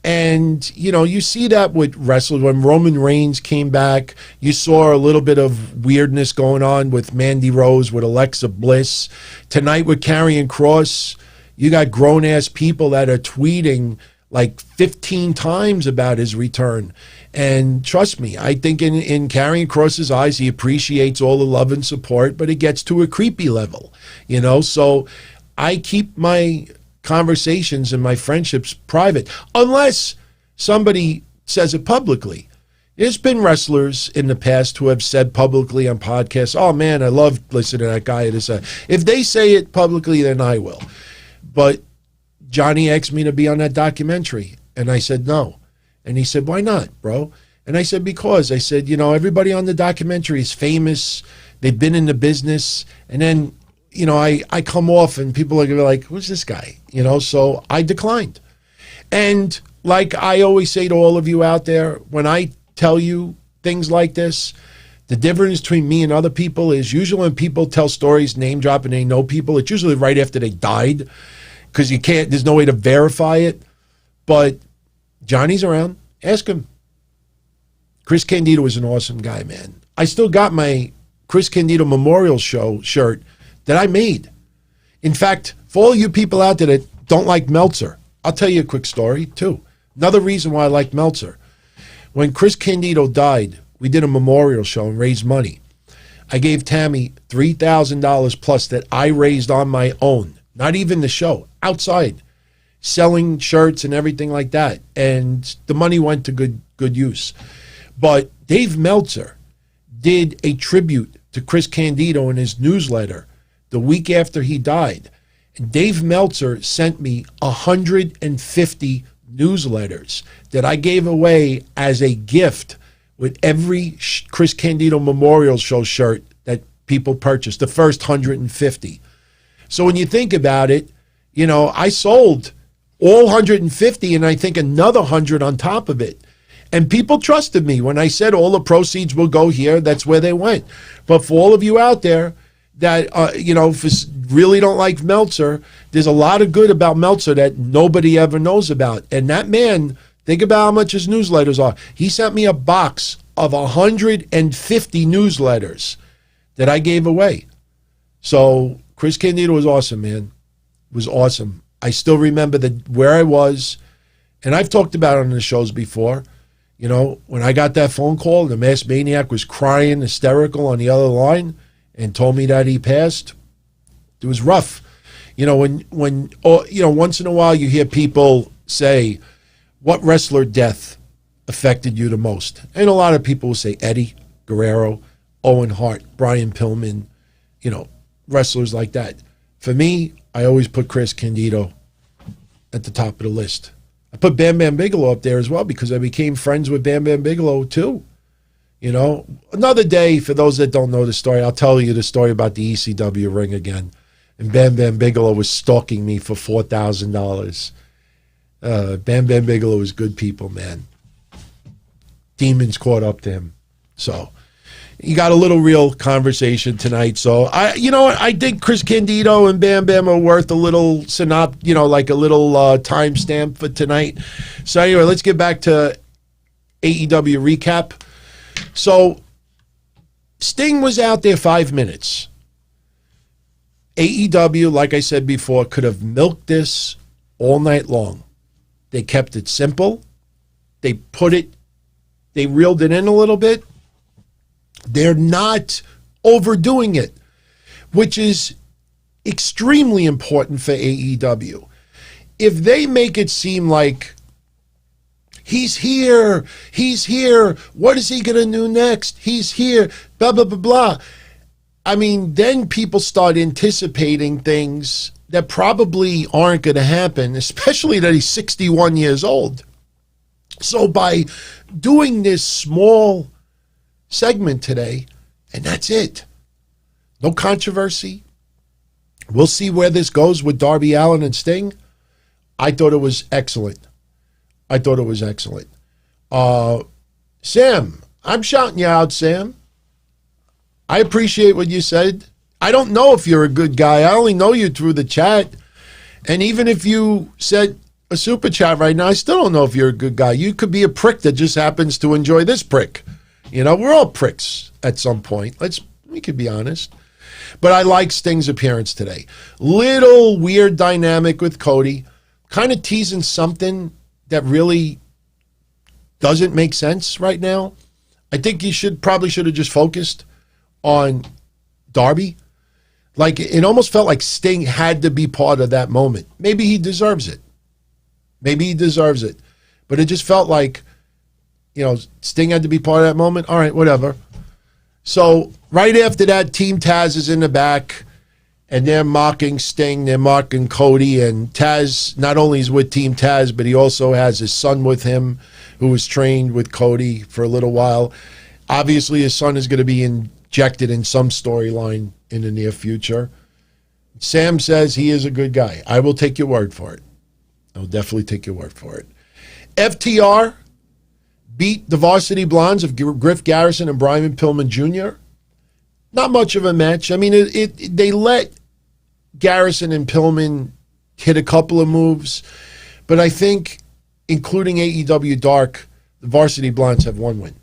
And, you know, you see that with wrestlers. When Roman Reigns came back, you saw a little bit of weirdness going on with Mandy Rose, with Alexa Bliss. Tonight with Karrion Kross, you got grown-ass people that are tweeting like 15 times about his return. And trust me, I think in Karrion Kross's eyes, he appreciates all the love and support, but it gets to a creepy level, you know? So I keep my conversations and my friendships private, unless somebody says it publicly. There's been wrestlers in the past who have said publicly on podcasts, oh man, I love listening to that guy. If they say it publicly, then I will. But Johnny asked me to be on that documentary, and I said no. And he said, why not, bro? And I said, because. I said, you know, everybody on the documentary is famous. They've been in the business. And then, you know, I come off and people are going to be like, who's this guy? You know, so I declined. And like I always say to all of you out there, when I tell you things like this, the difference between me and other people is usually when people tell stories, name drop, and they know people, it's usually right after they died because there's no way to verify it. But Johnny's around. Ask him. Chris Candido is an awesome guy, man. I still got my Chris Candido Memorial Show shirt that I made. In fact, for all you people out there that don't like Meltzer, I'll tell you a quick story, too. Another reason why I like Meltzer. When Chris Candido died, we did a memorial show and raised money. I gave Tammy $3,000 plus that I raised on my own. Not even the show, outside, selling shirts and everything like that. And the money went to good use. But Dave Meltzer did a tribute to Chris Candido in his newsletter the week after he died. And Dave Meltzer sent me 150 newsletters that I gave away as a gift with every Chris Candido Memorial Show shirt that people purchased, the first 150. So when you think about it, you know, I sold all 150 and I think another 100 on top of it. And people trusted me. When I said all the proceeds will go here, that's where they went. But for all of you out there that, you know, really don't like Meltzer, there's a lot of good about Meltzer that nobody ever knows about. And that man, think about how much his newsletters are. He sent me a box of 150 newsletters that I gave away. So Chris Candido was awesome, man. Was awesome. I still remember where I was, and I've talked about it on the shows before. You know, when I got that phone call, the Masked Maniac was crying, hysterical on the other line, and told me that he passed. It was rough. You know, when once in a while you hear people say, what wrestler death affected you the most? And a lot of people will say Eddie Guerrero, Owen Hart, Brian Pillman, you know, wrestlers like that. For me, I always put Chris Candido at the top of the list. I put Bam Bam Bigelow up there as well because I became friends with Bam Bam Bigelow too. You know, another day, for those that don't know the story, I'll tell you the story about the ECW ring again. And Bam Bam Bigelow was stalking me for $4,000. Bam Bam Bigelow is good people, man. Demons caught up to him. So you got a little real conversation tonight. So I think Chris Candido and Bam Bam are worth a little like a little timestamp for tonight. So anyway, let's get back to AEW recap. So Sting was out there 5 minutes. AEW, like I said before, could have milked this all night long. They kept it simple. They reeled it in a little bit. They're not overdoing it, which is extremely important for AEW. If they make it seem like he's here, what is he going to do next? He's here, blah, blah, blah, blah. I mean, then people start anticipating things that probably aren't going to happen, especially that he's 61 years old. So by doing this small segment today, and that's it. No controversy. We'll see where this goes with Darby Allin and Sting. I thought it was excellent. Sam, I'm shouting you out, Sam. I appreciate what you said. I don't know if you're a good guy. I only know you through the chat. And even if you said a super chat right now, I still don't know if you're a good guy. You could be a prick that just happens to enjoy this prick. You know, we're all pricks at some point. We could be honest. But I like Sting's appearance today. Little weird dynamic with Cody. Kind of teasing something that really doesn't make sense right now. I think he probably should have just focused on Darby. Like, it almost felt like Sting had to be part of that moment. Maybe he deserves it. But it just felt like, you know, Sting had to be part of that moment. All right, whatever. So right after that, Team Taz is in the back, and they're mocking Sting. They're mocking Cody. And Taz not only is with Team Taz, but he also has his son with him, who was trained with Cody for a little while. Obviously, his son is going to be injected in some storyline in the near future. Sam says he is a good guy. I will take your word for it. I will definitely take your word for it. FTR beat the Varsity Blondes of Griff Garrison and Brian Pillman Jr. Not much of a match. I mean, they let Garrison and Pillman hit a couple of moves, but I think, including AEW Dark, the Varsity Blondes have one win.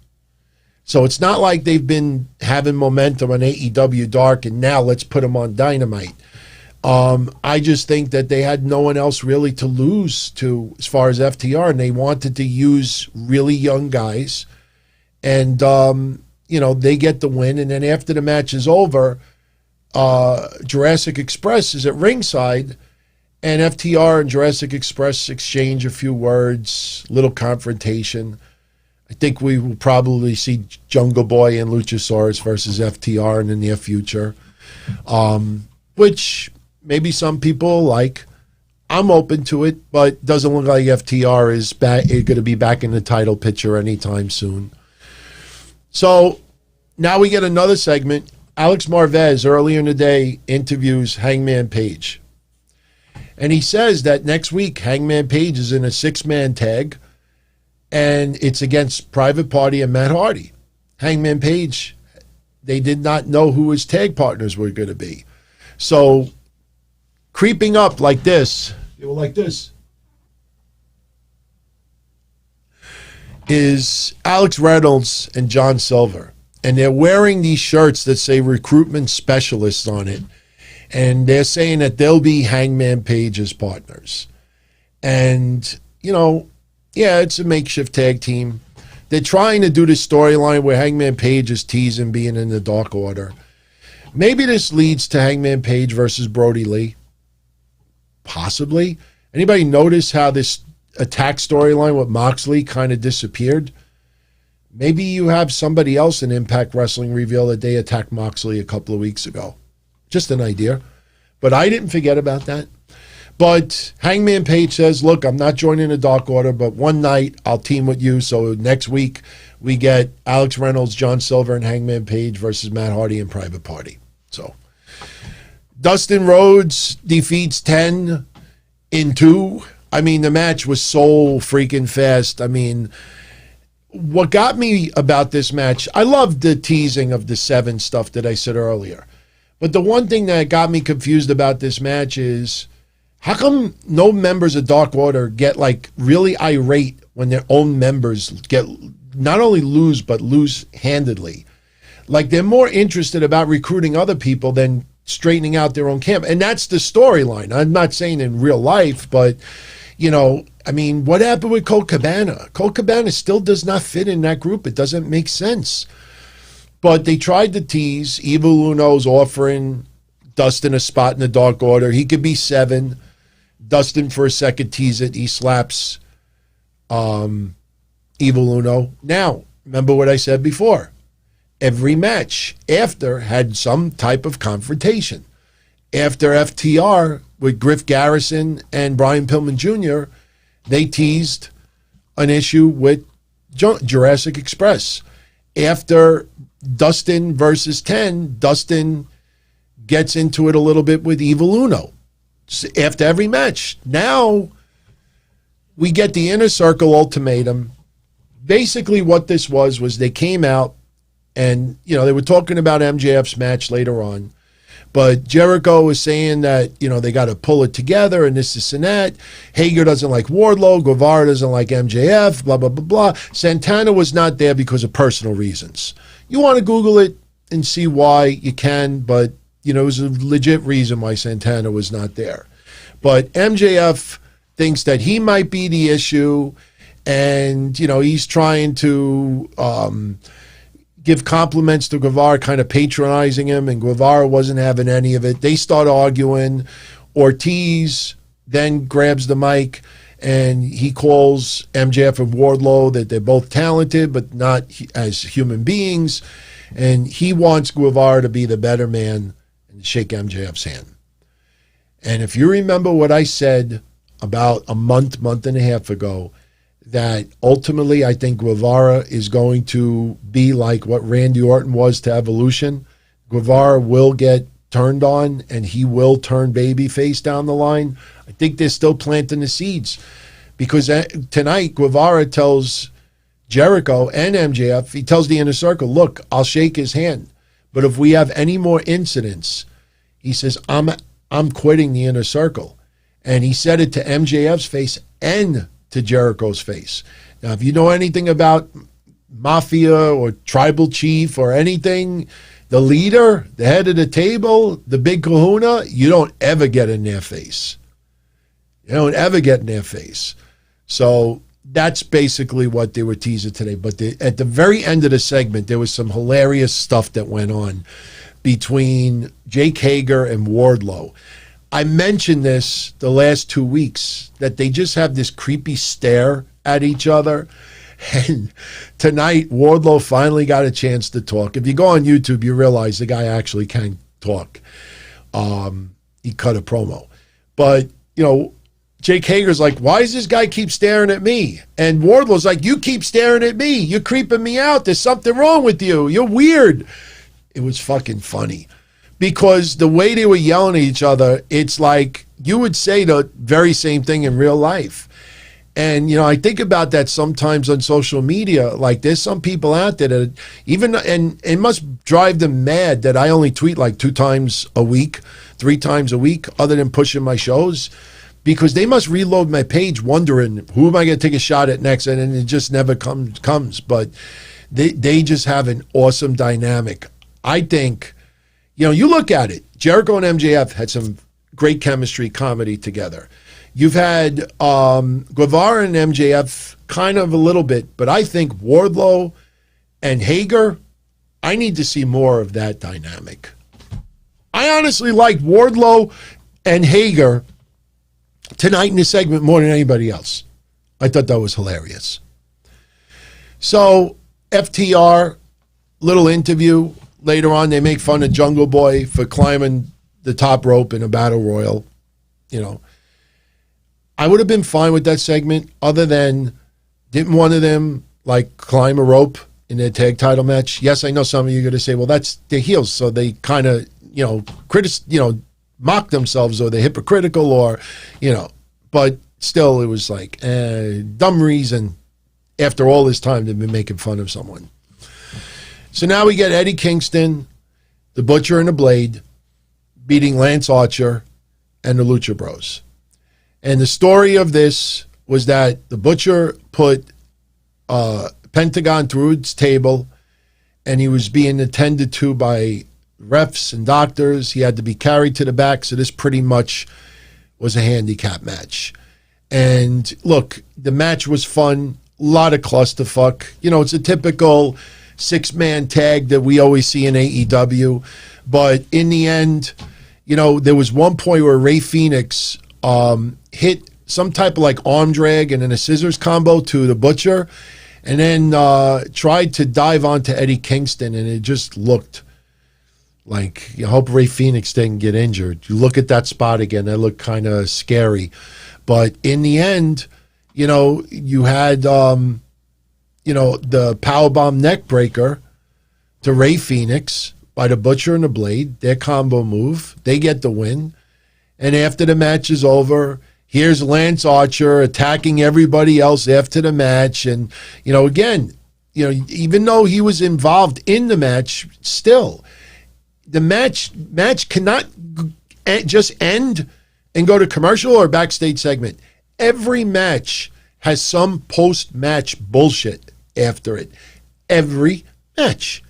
So it's not like they've been having momentum on AEW Dark and now let's put them on Dynamite. I just think that they had no one else really to lose to as far as FTR, and they wanted to use really young guys. And, they get the win. And then after the match is over, Jurassic Express is at ringside, and FTR and Jurassic Express exchange a few words, little confrontation. I think we will probably see Jungle Boy and Luchasaurus versus FTR in the near future, which maybe some people like. I'm open to it, but doesn't look like FTR is going to be back in the title picture anytime soon. So now we get another segment. Alex Marvez, earlier in the day, interviews Hangman Page. And he says that next week, Hangman Page is in a 6-man tag, and it's against Private Party and Matt Hardy. Hangman Page, they did not know who his tag partners were going to be. So creeping up like this, is Alex Reynolds and John Silver. And they're wearing these shirts that say recruitment specialists on it. And they're saying that they'll be Hangman Page's partners. And, yeah, it's a makeshift tag team. They're trying to do this storyline where Hangman Page is teasing being in the Dark Order. Maybe this leads to Hangman Page versus Brody Lee. Possibly. Anybody notice how this attack storyline with Moxley kind of disappeared? Maybe you have somebody else in Impact Wrestling reveal that they attacked Moxley a couple of weeks ago. Just an idea. But I didn't forget about that. But Hangman Page says, look, I'm not joining the Dark Order, but one night I'll team with you. So next week we get Alex Reynolds, John Silver, and Hangman Page versus Matt Hardy in Private Party. So Dustin Rhodes defeats 10 in 2. I mean, the match was so freaking fast. I mean, what got me about this match, I loved the teasing of the 7 stuff that I said earlier. But the one thing that got me confused about this match is, how come no members of Dark Order get like really irate when their own members get not only lose, but lose handedly? Like they're more interested about recruiting other people than straightening out their own camp. And that's the storyline. I'm not saying in real life, but, I mean, what happened with Colt Cabana? Colt Cabana still does not fit in that group. It doesn't make sense. But they tried to tease. Evil Uno's offering Dustin a spot in the Dark Order. He could be 7. Dustin for a second tease it. He slaps Evil Uno. Now, remember what I said before. Every match after had some type of confrontation. After FTR with Griff Garrison and Brian Pillman Jr., they teased an issue with Jurassic Express. After Dustin versus 10, Dustin gets into it a little bit with Evil Uno. After every match. Now we get the Inner Circle ultimatum. Basically what this was they came out and, they were talking about MJF's match later on. But Jericho was saying that, they got to pull it together and this and that. Hager doesn't like Wardlow. Guevara doesn't like MJF, blah, blah, blah, blah. Santana was not there because of personal reasons. You want to Google it and see why, you can, but, it was a legit reason why Santana was not there. But MJF thinks that he might be the issue, and, he's trying to give compliments to Guevara, kind of patronizing him, and Guevara wasn't having any of it. They start arguing. Ortiz then grabs the mic, and he calls MJF and Wardlow that they're both talented, but not as human beings, and he wants Guevara to be the better man and shake MJF's hand. And if you remember what I said about a month and a half ago, that ultimately I think Guevara is going to be like what Randy Orton was to Evolution. Guevara will get turned on and he will turn babyface down the line. I think they're still planting the seeds, because tonight Guevara tells Jericho and MJF, he tells the Inner Circle, look, I'll shake his hand, but if we have any more incidents, he says, I'm quitting the Inner Circle. And he said it to MJF's face and to Jericho's face. Now, if you know anything about mafia or tribal chief or anything, the leader, the head of the table, the big kahuna, you don't ever get in their face. You don't ever get in their face. So that's basically what they were teasing today. But at the very end of the segment, there was some hilarious stuff that went on between Jake Hager and Wardlow. I mentioned this the last 2 weeks, that they just have this creepy stare at each other. And tonight, Wardlow finally got a chance to talk. If you go on YouTube, you realize the guy actually can talk. He cut a promo. But, Jake Hager's like, why does this guy keep staring at me? And Wardlow's like, you keep staring at me. You're creeping me out. There's something wrong with you. You're weird. It was fucking funny. Because the way they were yelling at each other, it's like you would say the very same thing in real life. And, I think about that sometimes on social media. Like, there's some people out there that and it must drive them mad that I only tweet like 2 times a week, 3 times a week, other than pushing my shows, because they must reload my page wondering, who am I going to take a shot at next? And it just never comes. But they just have an awesome dynamic. I think, you look at it. Jericho and MJF had some great chemistry comedy together. You've had Guevara and MJF kind of a little bit, but I think Wardlow and Hager, I need to see more of that dynamic. I honestly liked Wardlow and Hager tonight in the segment more than anybody else. I thought that was hilarious. So, FTR, little interview. Later on, they make fun of Jungle Boy for climbing the top rope in a battle royal. I would have been fine with that segment, other than didn't one of them climb a rope in their tag title match? Yes, I know some of you are going to say, well, that's their heels, so they kind of mock themselves, or they're hypocritical, or but still, it was dumb reason after all this time they've been making fun of someone. So now we get Eddie Kingston, the Butcher and the Blade, beating Lance Archer and the Lucha Bros. And the story of this was that the Butcher put Pentagon through its table, and he was being attended to by refs and doctors. He had to be carried to the back, so this pretty much was a handicap match. And look, the match was fun, a lot of clusterfuck. It's a typical six-man tag that we always see in AEW. But in the end, there was one point where Rey Fenix hit some type of arm drag and then a scissors combo to the Butcher, and then tried to dive onto Eddie Kingston, and it just looked like, you hope Rey Fenix didn't get injured. You look at that spot again, that looked kind of scary. But in the end, you had, the powerbomb neck breaker to Rey Fenix by the Butcher and the Blade, their combo move. They get the win. And after the match is over, here's Lance Archer attacking everybody else after the match. And, again, even though he was involved in the match, still, the match cannot just end and go to commercial or backstage segment. Every match has some post-match bullshit after it. Every match.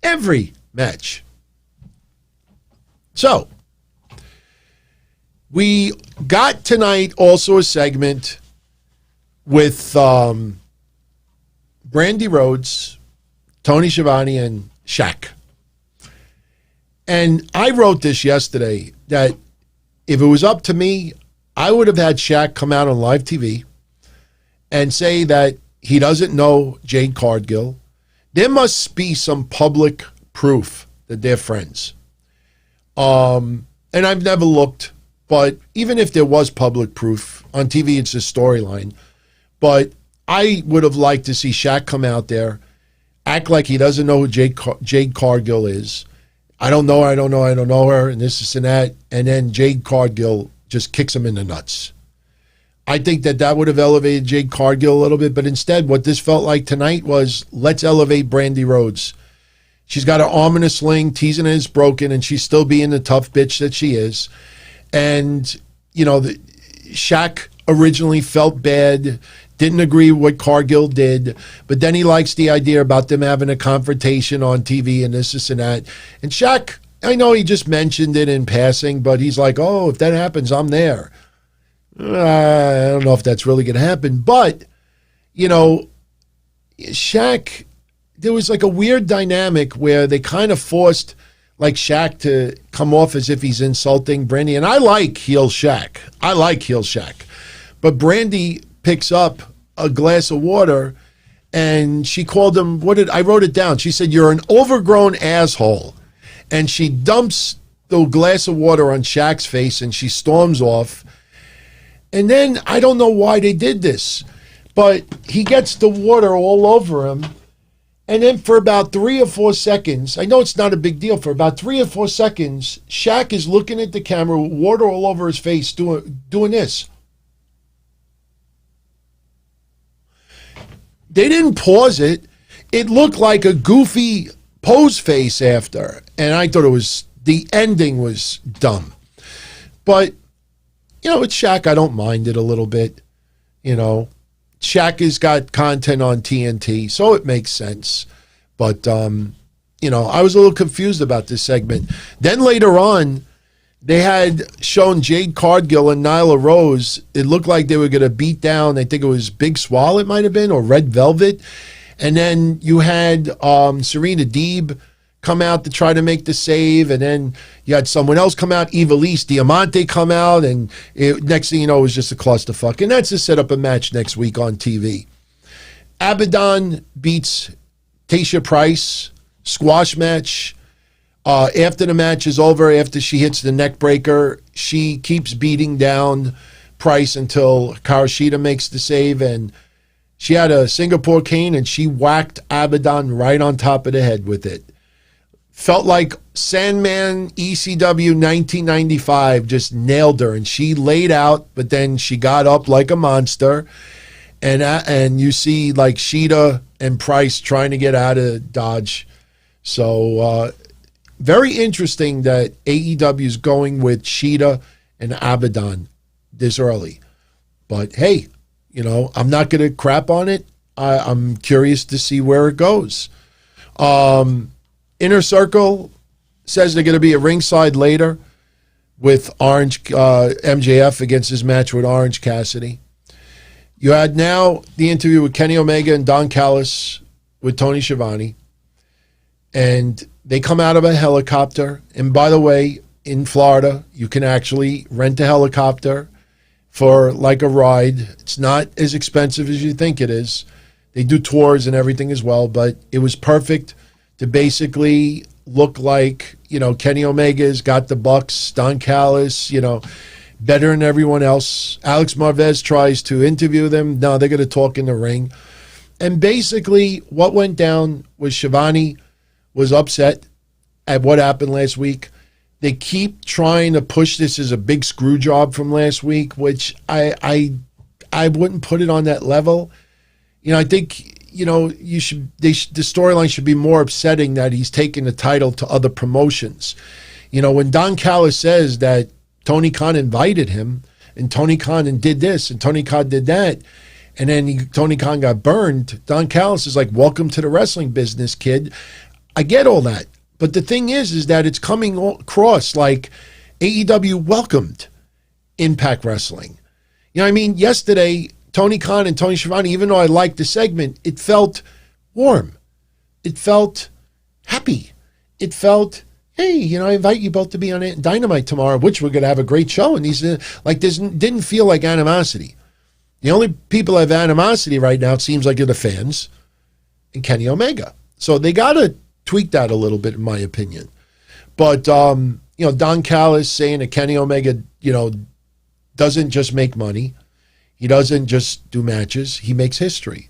Every match. So, we got tonight also a segment with Brandy Rhodes, Tony Schiavone, and Shaq. And I wrote this yesterday that if it was up to me, I would have had Shaq come out on live TV and say that he doesn't know Jade Cargill. There must be some public proof that they're friends. And I've never looked, but even if there was public proof, on TV it's a storyline. But I would have liked to see Shaq come out there, act like he doesn't know who Jade Cargill is. I don't know her, and this and that. And then Jade Cargill just kicks him in the nuts. I think that would have elevated Jade Cargill a little bit, but instead what this felt like tonight was, let's elevate Brandy Rhodes. She's got her arm in a sling, teasing it is broken, and she's still being the tough bitch that she is. And, Shaq originally felt bad, didn't agree with what Cargill did, but then he likes the idea about them having a confrontation on TV and this and that. And Shaq, I know he just mentioned it in passing, but he's like, oh, if that happens, I'm there. I don't know if that's really going to happen. But, Shaq, there was a weird dynamic where they kind of forced Shaq to come off as if he's insulting Brandy. And I like heel Shaq. But Brandy picks up a glass of water and she called him, I wrote it down. She said, you're an overgrown asshole. And she dumps the glass of water on Shaq's face and she storms off. And then I don't know why they did this, but he gets the water all over him. And then for about 3 or 4 seconds, I know it's not a big deal, for about 3 or 4 seconds, Shaq is looking at the camera, water all over his face, doing this. They didn't pause it. It looked like a goofy pose face after. And I thought the ending was dumb. But, it's Shaq. I don't mind it a little bit. Shaq has got content on TNT, so it makes sense. But I was a little confused about this segment. Then later on, they had shown Jade Cargill and Nyla Rose. It looked like they were going to beat down, I think it was Big Swall it might have been, or Red Velvet. And then you had Serena Deeb come out to try to make the save, and then you had someone else come out, Ivelisse Diamante come out, and next thing you know, it was just a clusterfuck. And that's to set up a match next week on TV. Abaddon beats Tasha Price, squash match. After the match is over, after she hits the neck breaker, she keeps beating down Price until Karashita makes the save, and she had a Singapore cane, and she whacked Abaddon right on top of the head with it. Felt like Sandman ECW 1995 just nailed her, and she laid out, but then she got up like a monster. And you see like Sheeta and Price trying to get out of Dodge. So very interesting that AEW is going with Sheeta and Abaddon this early. But hey, I'm not going to crap on it. I'm curious to see where it goes. Inner Circle says they're going to be at ringside later with Orange MJF against his match with Orange Cassidy. You had now the interview with Kenny Omega and Don Callis with Tony Schiavone. And they come out of a helicopter. And by the way, in Florida, you can actually rent a helicopter for like a ride. It's not as expensive as you think it is. They do tours and everything as well, but it was perfect to basically look like, Kenny Omega's got the Bucks, Don Callis, better than everyone else. Alex Marvez tries to interview them. No, they're going to talk in the ring. And basically what went down was Schiavone was upset at what happened last week. They keep trying to push this as a big screw job from last week, which I wouldn't put it on that level. I think, the storyline should be more upsetting that he's taking the title to other promotions. When Don Callis says that Tony Khan invited him, and Tony Khan did this, and Tony Khan did that, and then Tony Khan got burned, Don Callis is like, welcome to the wrestling business, kid. I get all that. But the thing is that it's coming across like AEW welcomed Impact Wrestling. Yesterday, Tony Khan and Tony Schiavone, even though I liked the segment, it felt warm. It felt happy. It felt, hey, I invite you both to be on Dynamite tomorrow, which we're going to have a great show. And these didn't feel like animosity. The only people that have animosity right now, it seems like, are the fans and Kenny Omega. So they got to tweak that a little bit, in my opinion. But, Don Callis saying that Kenny Omega, doesn't just make money. He doesn't just do matches. He makes history.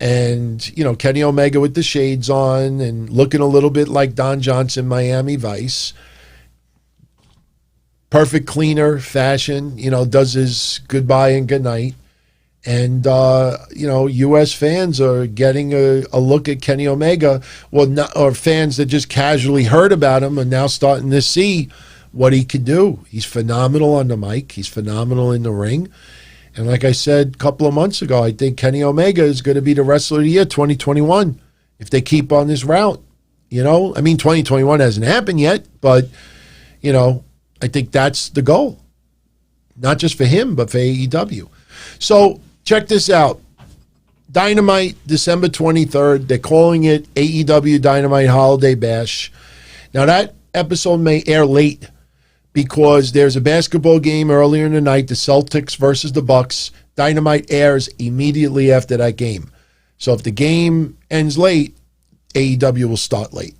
And, Kenny Omega with the shades on and looking a little bit like Don Johnson, Miami Vice. Perfect cleaner fashion, does his goodbye and goodnight. And, U.S. fans are getting a look at Kenny Omega. Or fans that just casually heard about him are now starting to see what he could do. He's phenomenal on the mic. He's phenomenal in the ring. And like I said a couple of months ago, I think Kenny Omega is going to be the Wrestler of the Year 2021 if they keep on this route. 2021 hasn't happened yet, but, I think that's the goal. Not just for him, but for AEW. So check this out. Dynamite, December 23rd. They're calling it AEW Dynamite Holiday Bash. Now, that episode may air late because there's a basketball game earlier in the night, the Celtics versus the Bucks. Dynamite airs immediately after that game. So if the game ends late, AEW will start late.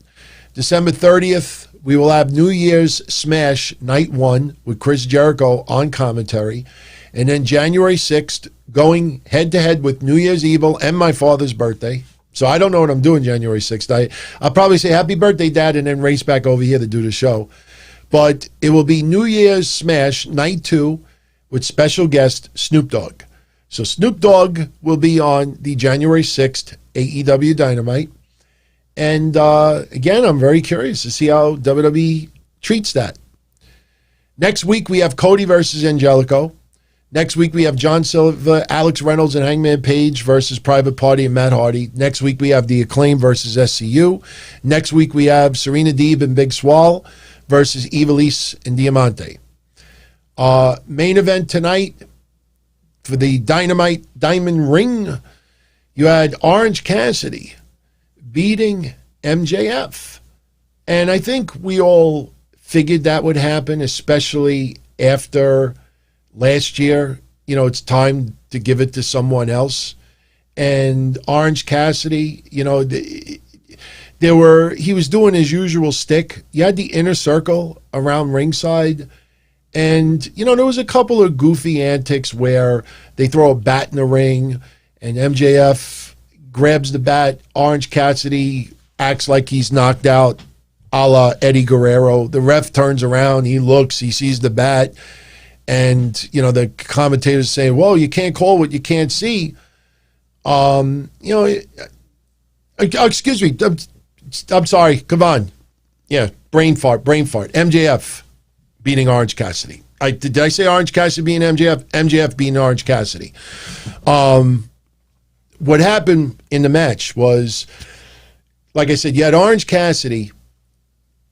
December 30th, we will have New Year's Smash Night 1 with Chris Jericho on commentary. And then January 6th, going head-to-head with New Year's Evil and my father's birthday. So I don't know what I'm doing January 6th. I'll probably say happy birthday, Dad, and then race back over here to do the show. But it will be New Year's Smash Night 2 with special guest Snoop Dogg. So Snoop Dogg will be on the January 6th AEW Dynamite. And again, I'm very curious to see how WWE treats that. Next week, we have Cody versus Angelico. Next week, we have John Silva, Alex Reynolds, and Hangman Page versus Private Party and Matt Hardy. Next week, we have The Acclaim versus SCU. Next week, we have Serena Deeb and Big Swall versus Ivelisse and Diamante. Main event tonight for the Dynamite Diamond Ring, you had Orange Cassidy beating MJF. And I think we all figured that would happen, especially after last year. You know, it's time to give it to someone else. And Orange Cassidy, you know, he was doing his usual stick. You had the inner circle around ringside. And, you know, there was a couple of goofy antics where they throw a bat in the ring and MJF grabs the bat. Orange Cassidy acts like he's knocked out, a la Eddie Guerrero. The ref turns around, he looks, he sees the bat. And, you know, the commentators say, well, you can't call what you can't see. You know, excuse me. I'm sorry. Come on. Yeah, brain fart. MJF beating Orange Cassidy. Did I say Orange Cassidy beating MJF? MJF beating Orange Cassidy. What happened in the match was, like I said, you had Orange Cassidy,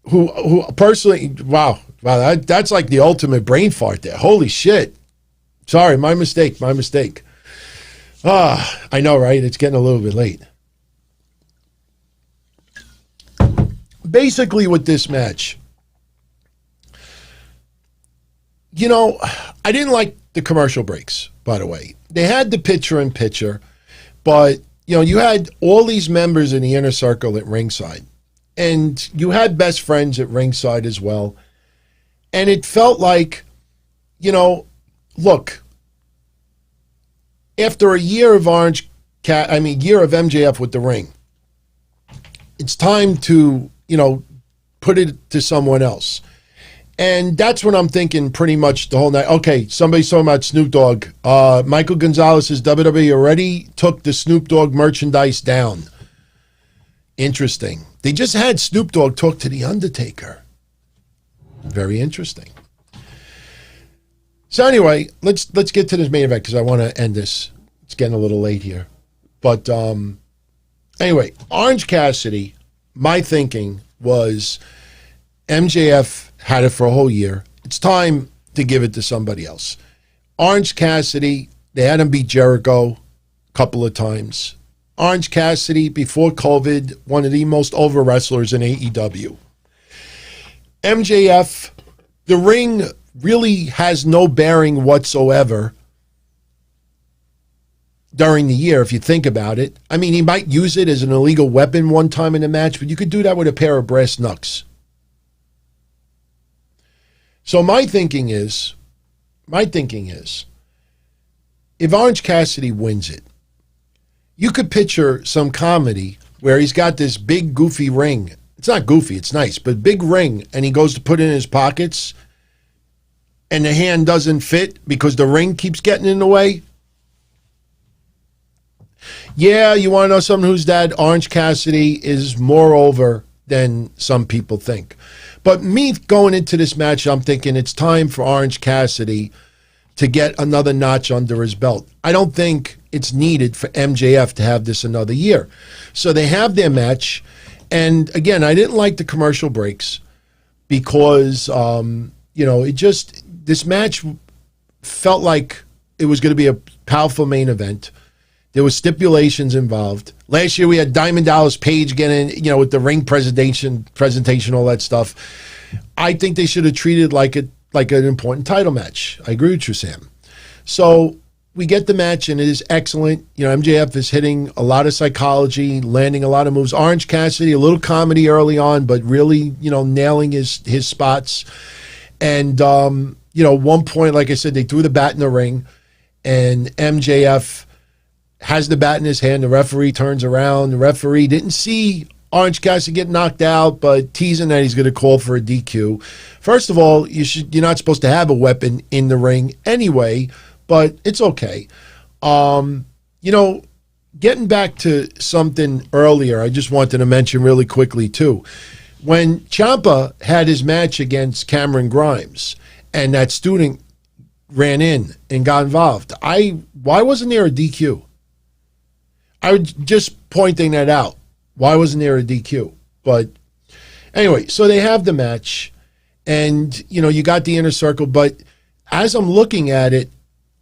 who personally, wow, that's like the ultimate brain fart there. Holy shit. Sorry, my mistake. I know, right? It's getting a little bit late. Basically, with this match, you know, I didn't like the commercial breaks, by the way. They had the picture-in-picture, but, you know, you had all these members in the inner circle at ringside, and you had best friends at ringside as well. And it felt like, you know, look, after a year of year of MJF with the ring, it's time to, you know, put it to someone else. And that's what I'm thinking pretty much the whole night. Okay, somebody's talking about Snoop Dogg. Michael Gonzalez says WWE already took the Snoop Dogg merchandise down. Interesting. They just had Snoop Dogg talk to The Undertaker. Very interesting. So anyway, let's get to this main event because I want to end this. It's getting a little late here. But anyway, Orange Cassidy, my thinking was MJF had it for a whole year. It's time to give it to somebody else. Orange Cassidy, they had him beat Jericho a couple of times. Orange Cassidy, before COVID, one of the most over wrestlers in AEW. MJF, the ring really has no bearing whatsoever during the year, if you think about it. I mean, he might use it as an illegal weapon one time in a match, but you could do that with a pair of brass knucks. So my thinking is, if Orange Cassidy wins it, you could picture some comedy where he's got this big goofy ring. It's not goofy, it's nice, but big ring, and he goes to put it in his pockets, and the hand doesn't fit because the ring keeps getting in the way. Yeah, you want to know something who's that? Orange Cassidy is more over than some people think. But me going into this match, I'm thinking it's time for Orange Cassidy to get another notch under his belt. I don't think it's needed for MJF to have this another year. So they have their match. And again, I didn't like the commercial breaks because, you know, this match felt like it was going to be a powerful main event. There was stipulations involved. Last year we had Diamond Dallas Page getting, you know, with the ring presentation, all that stuff. I think they should have treated it like an important title match. I agree with you, Sam. So we get the match and it is excellent. You know, MJF is hitting a lot of psychology, landing a lot of moves. Orange Cassidy, a little comedy early on, but really, you know, nailing his spots. And, you know, one point, like I said, they threw the bat in the ring and MJF has the bat in his hand. The referee turns around. The referee didn't see Orange Cassidy get knocked out, but teasing that he's going to call for a DQ. First of all, you're not supposed to have a weapon in the ring anyway, but it's okay. You know, getting back to something earlier, I just wanted to mention really quickly too. When Ciampa had his match against Cameron Grimes, and that student ran in and got involved. Why wasn't there a DQ? I was just pointing that out. Why wasn't there a DQ? But anyway, so they have the match, and you got the Inner Circle. But as I'm looking at it,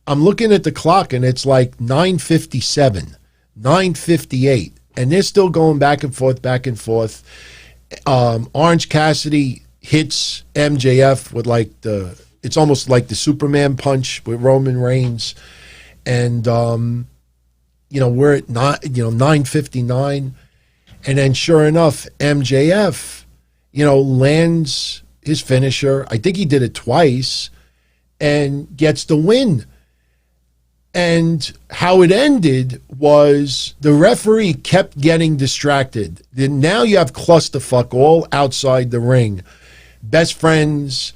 I'm looking at the clock, and it's like 9:57, 9:58, and they're still going back and forth, back and forth. Orange Cassidy hits MJF with it's almost like the Superman punch with Roman Reigns, and we're at 9:59, and then sure enough, MJF, lands his finisher. I think he did it twice, and gets the win. And how it ended was the referee kept getting distracted. Then now you have clusterfuck all outside the ring. Best friends,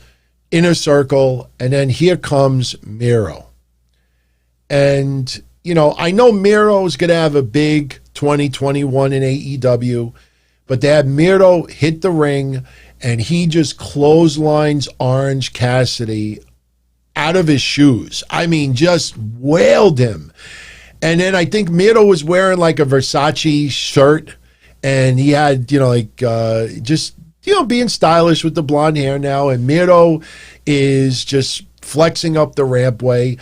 Inner Circle, and then here comes Miro. And, I know Miro's going to have a big 2021 in AEW, but they had Miro hit the ring, and he just clotheslines Orange Cassidy out of his shoes. I mean, just wailed him. And then I think Miro was wearing like a Versace shirt, and he had, just being stylish with the blonde hair now. And Miro is just flexing up the rampway.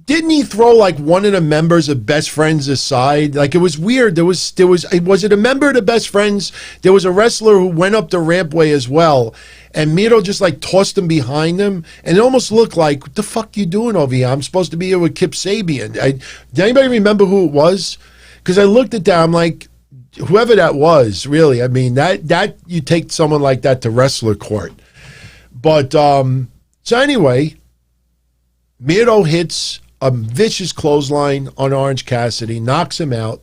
Didn't he throw like one of the members of Best Friends aside? Like, it was weird. Was it a member of the Best Friends? There was a wrestler who went up the rampway as well, and Miro just like tossed him behind him, and it almost looked like, what the fuck you doing over here? I'm supposed to be here with Kip Sabian. Did anybody remember who it was? Because I looked at that, I'm like, whoever that was, really. I mean, that you take someone like that to wrestler court. But so anyway, Miro hits a vicious clothesline on Orange Cassidy, knocks him out,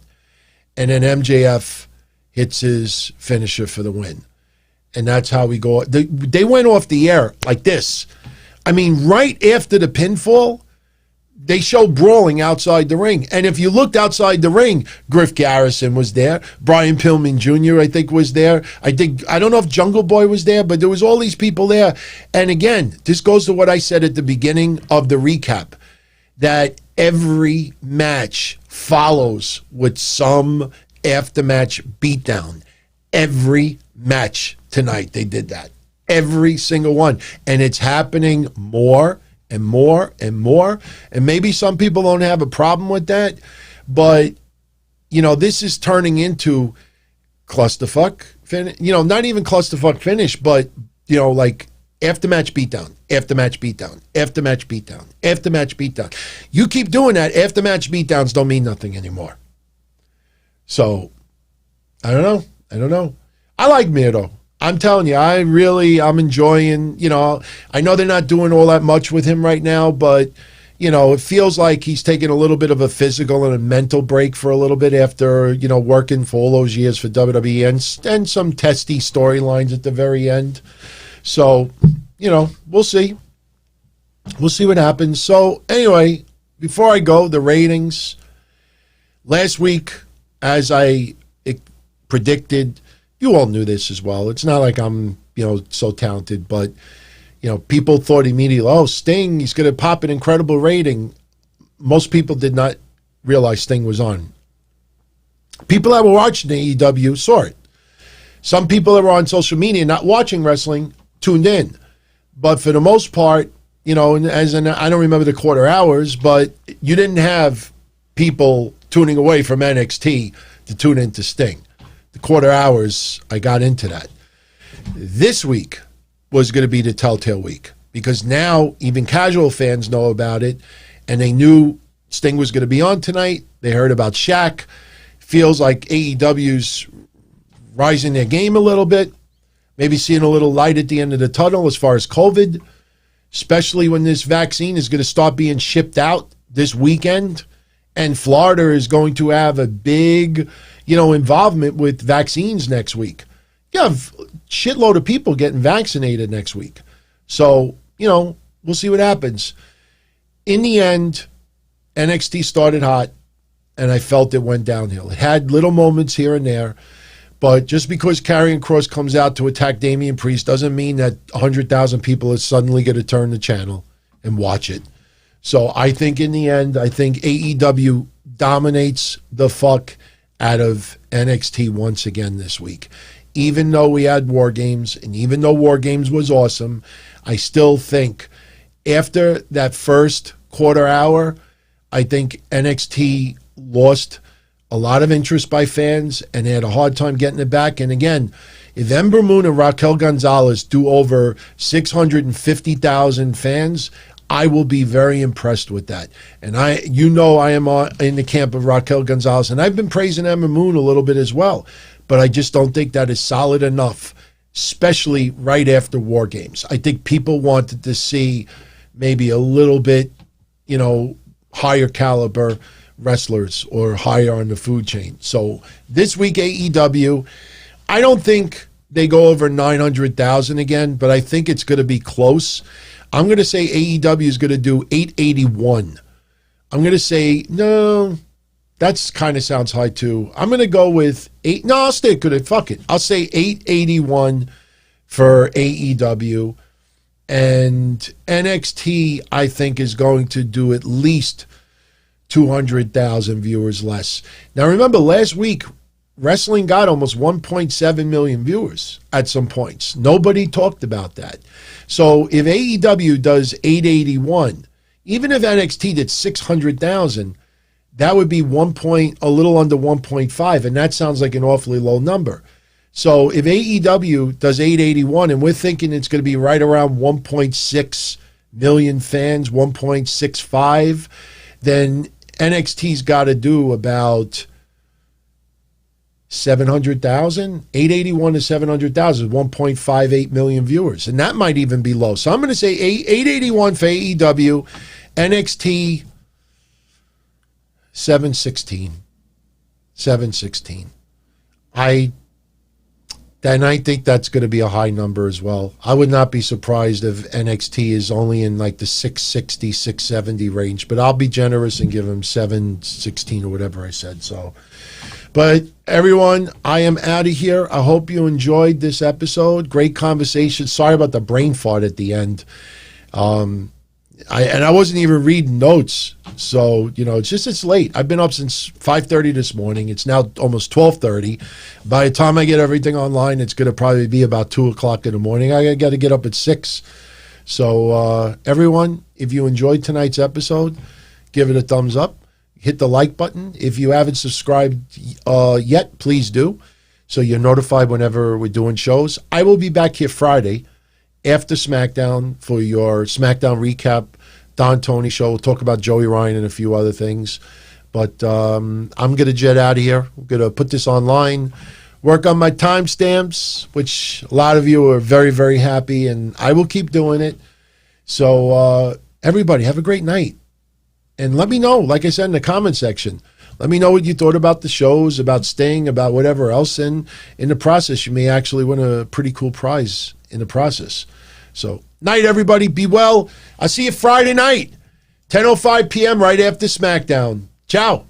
and then MJF hits his finisher for the win. And that's how we go. They went off the air like this. I mean, right after the pinfall, they showed brawling outside the ring. And if you looked outside the ring, Griff Garrison was there. Brian Pillman Jr., I think, was there. I don't know if Jungle Boy was there, but there was all these people there. And again, this goes to what I said at the beginning of the recap, that every match follows with some after-match beatdown. Every match tonight, they did that. Every single one. And it's happening more and more and more. And maybe some people don't have a problem with that, but, this is turning into clusterfuck finish. Not even clusterfuck finish, but, like after-match beatdown, after-match beatdown, after-match beatdown, after-match beatdown. You keep doing that, after-match beatdowns don't mean nothing anymore. So, I don't know. I like Miro. I'm telling you, I'm enjoying, I know they're not doing all that much with him right now, but, it feels like he's taking a little bit of a physical and a mental break for a little bit after, working for all those years for WWE and some testy storylines at the very end. So, we'll see. We'll see what happens. So, anyway, before I go, the ratings. Last week, as I predicted, you all knew this as well. It's not like I'm, so talented, but, people thought immediately, oh, Sting, he's going to pop an incredible rating. Most people did not realize Sting was on. People that were watching AEW saw it. Some people that were on social media not watching wrestling tuned in. But for the most part, I don't remember the quarter hours, but you didn't have people tuning away from NXT to tune into Sting. The quarter hours, I got into that. This week was going to be the telltale week, because now even casual fans know about it, and they knew Sting was going to be on tonight. They heard about Shaq. Feels like AEW's rising their game a little bit, maybe seeing a little light at the end of the tunnel as far as COVID, especially when this vaccine is going to start being shipped out this weekend, and Florida is going to have a big, involvement with vaccines next week. You have a shitload of people getting vaccinated next week. So, we'll see what happens. In the end, NXT started hot, and I felt it went downhill. It had little moments here and there, but just because Karrion Kross comes out to attack Damian Priest doesn't mean that 100,000 people are suddenly going to turn the channel and watch it. So I think in the end, I think AEW dominates the fuck out of NXT once again this week. Even though we had War Games, and even though War Games was awesome, I still think after that first quarter hour, I think NXT lost a lot of interest by fans, and they had a hard time getting it back. And again, if Ember Moon and Raquel Gonzalez do over 650,000 fans, I will be very impressed with that. And I am in the camp of Raquel Gonzalez, and I've been praising Ember Moon a little bit as well, but I just don't think that is solid enough, especially right after War Games. I think people wanted to see maybe a little bit, higher caliber wrestlers or higher on the food chain. So this week, AEW, I don't think they go over 900,000 again, but I think it's going to be close. I'm going to say AEW is going to do 881. I'm going to say, no, that's kind of sounds high too. I'm going to go with 8. No, I'll stick with it. Fuck it. I'll say 881 for AEW. And NXT, I think, is going to do at least 200,000 viewers less. Now, remember, last week, wrestling got almost 1.7 million viewers at some points. Nobody talked about that. So if AEW does 881, even if NXT did 600,000, that would be a little under 1.5, and that sounds like an awfully low number. So if AEW does 881, and we're thinking it's going to be right around 1.6 million fans, 1.65, then NXT's got to do about 700,000. 881 to 700,000, 1.58 million viewers, and that might even be low. So I'm going to say 881 for AEW, NXT 716. I think that's going to be a high number as well. I would not be surprised if NXT is only in like the 660, 670 range, but I'll be generous and give them 716 or whatever I said. So, but everyone, I am out of here. I hope you enjoyed this episode. Great conversation. Sorry about the brain fart at the end. I wasn't even reading notes, so it's late. I've been up since 5:30 this morning. It's now almost 12:30. By the time I get everything online, it's going to probably be about 2:00 in the morning. I got to get up at 6. So everyone, if you enjoyed tonight's episode, give it a thumbs up. Hit the like button. If you haven't subscribed yet, please do, so you're notified whenever we're doing shows. I will be back here Friday after SmackDown for your SmackDown recap, Tony show. We'll talk about Joey Ryan and a few other things. But I'm going to jet out of here. I'm going to put this online, work on my timestamps, which a lot of you are very, very happy, and I will keep doing it. So everybody, have a great night. And let me know, like I said in the comment section, let me know what you thought about the shows, about Sting, about whatever else. And in the process, you may actually win a pretty cool prize in the process. So, night, everybody. Be well. I'll see you Friday night, 10:05 p.m. right after SmackDown. Ciao.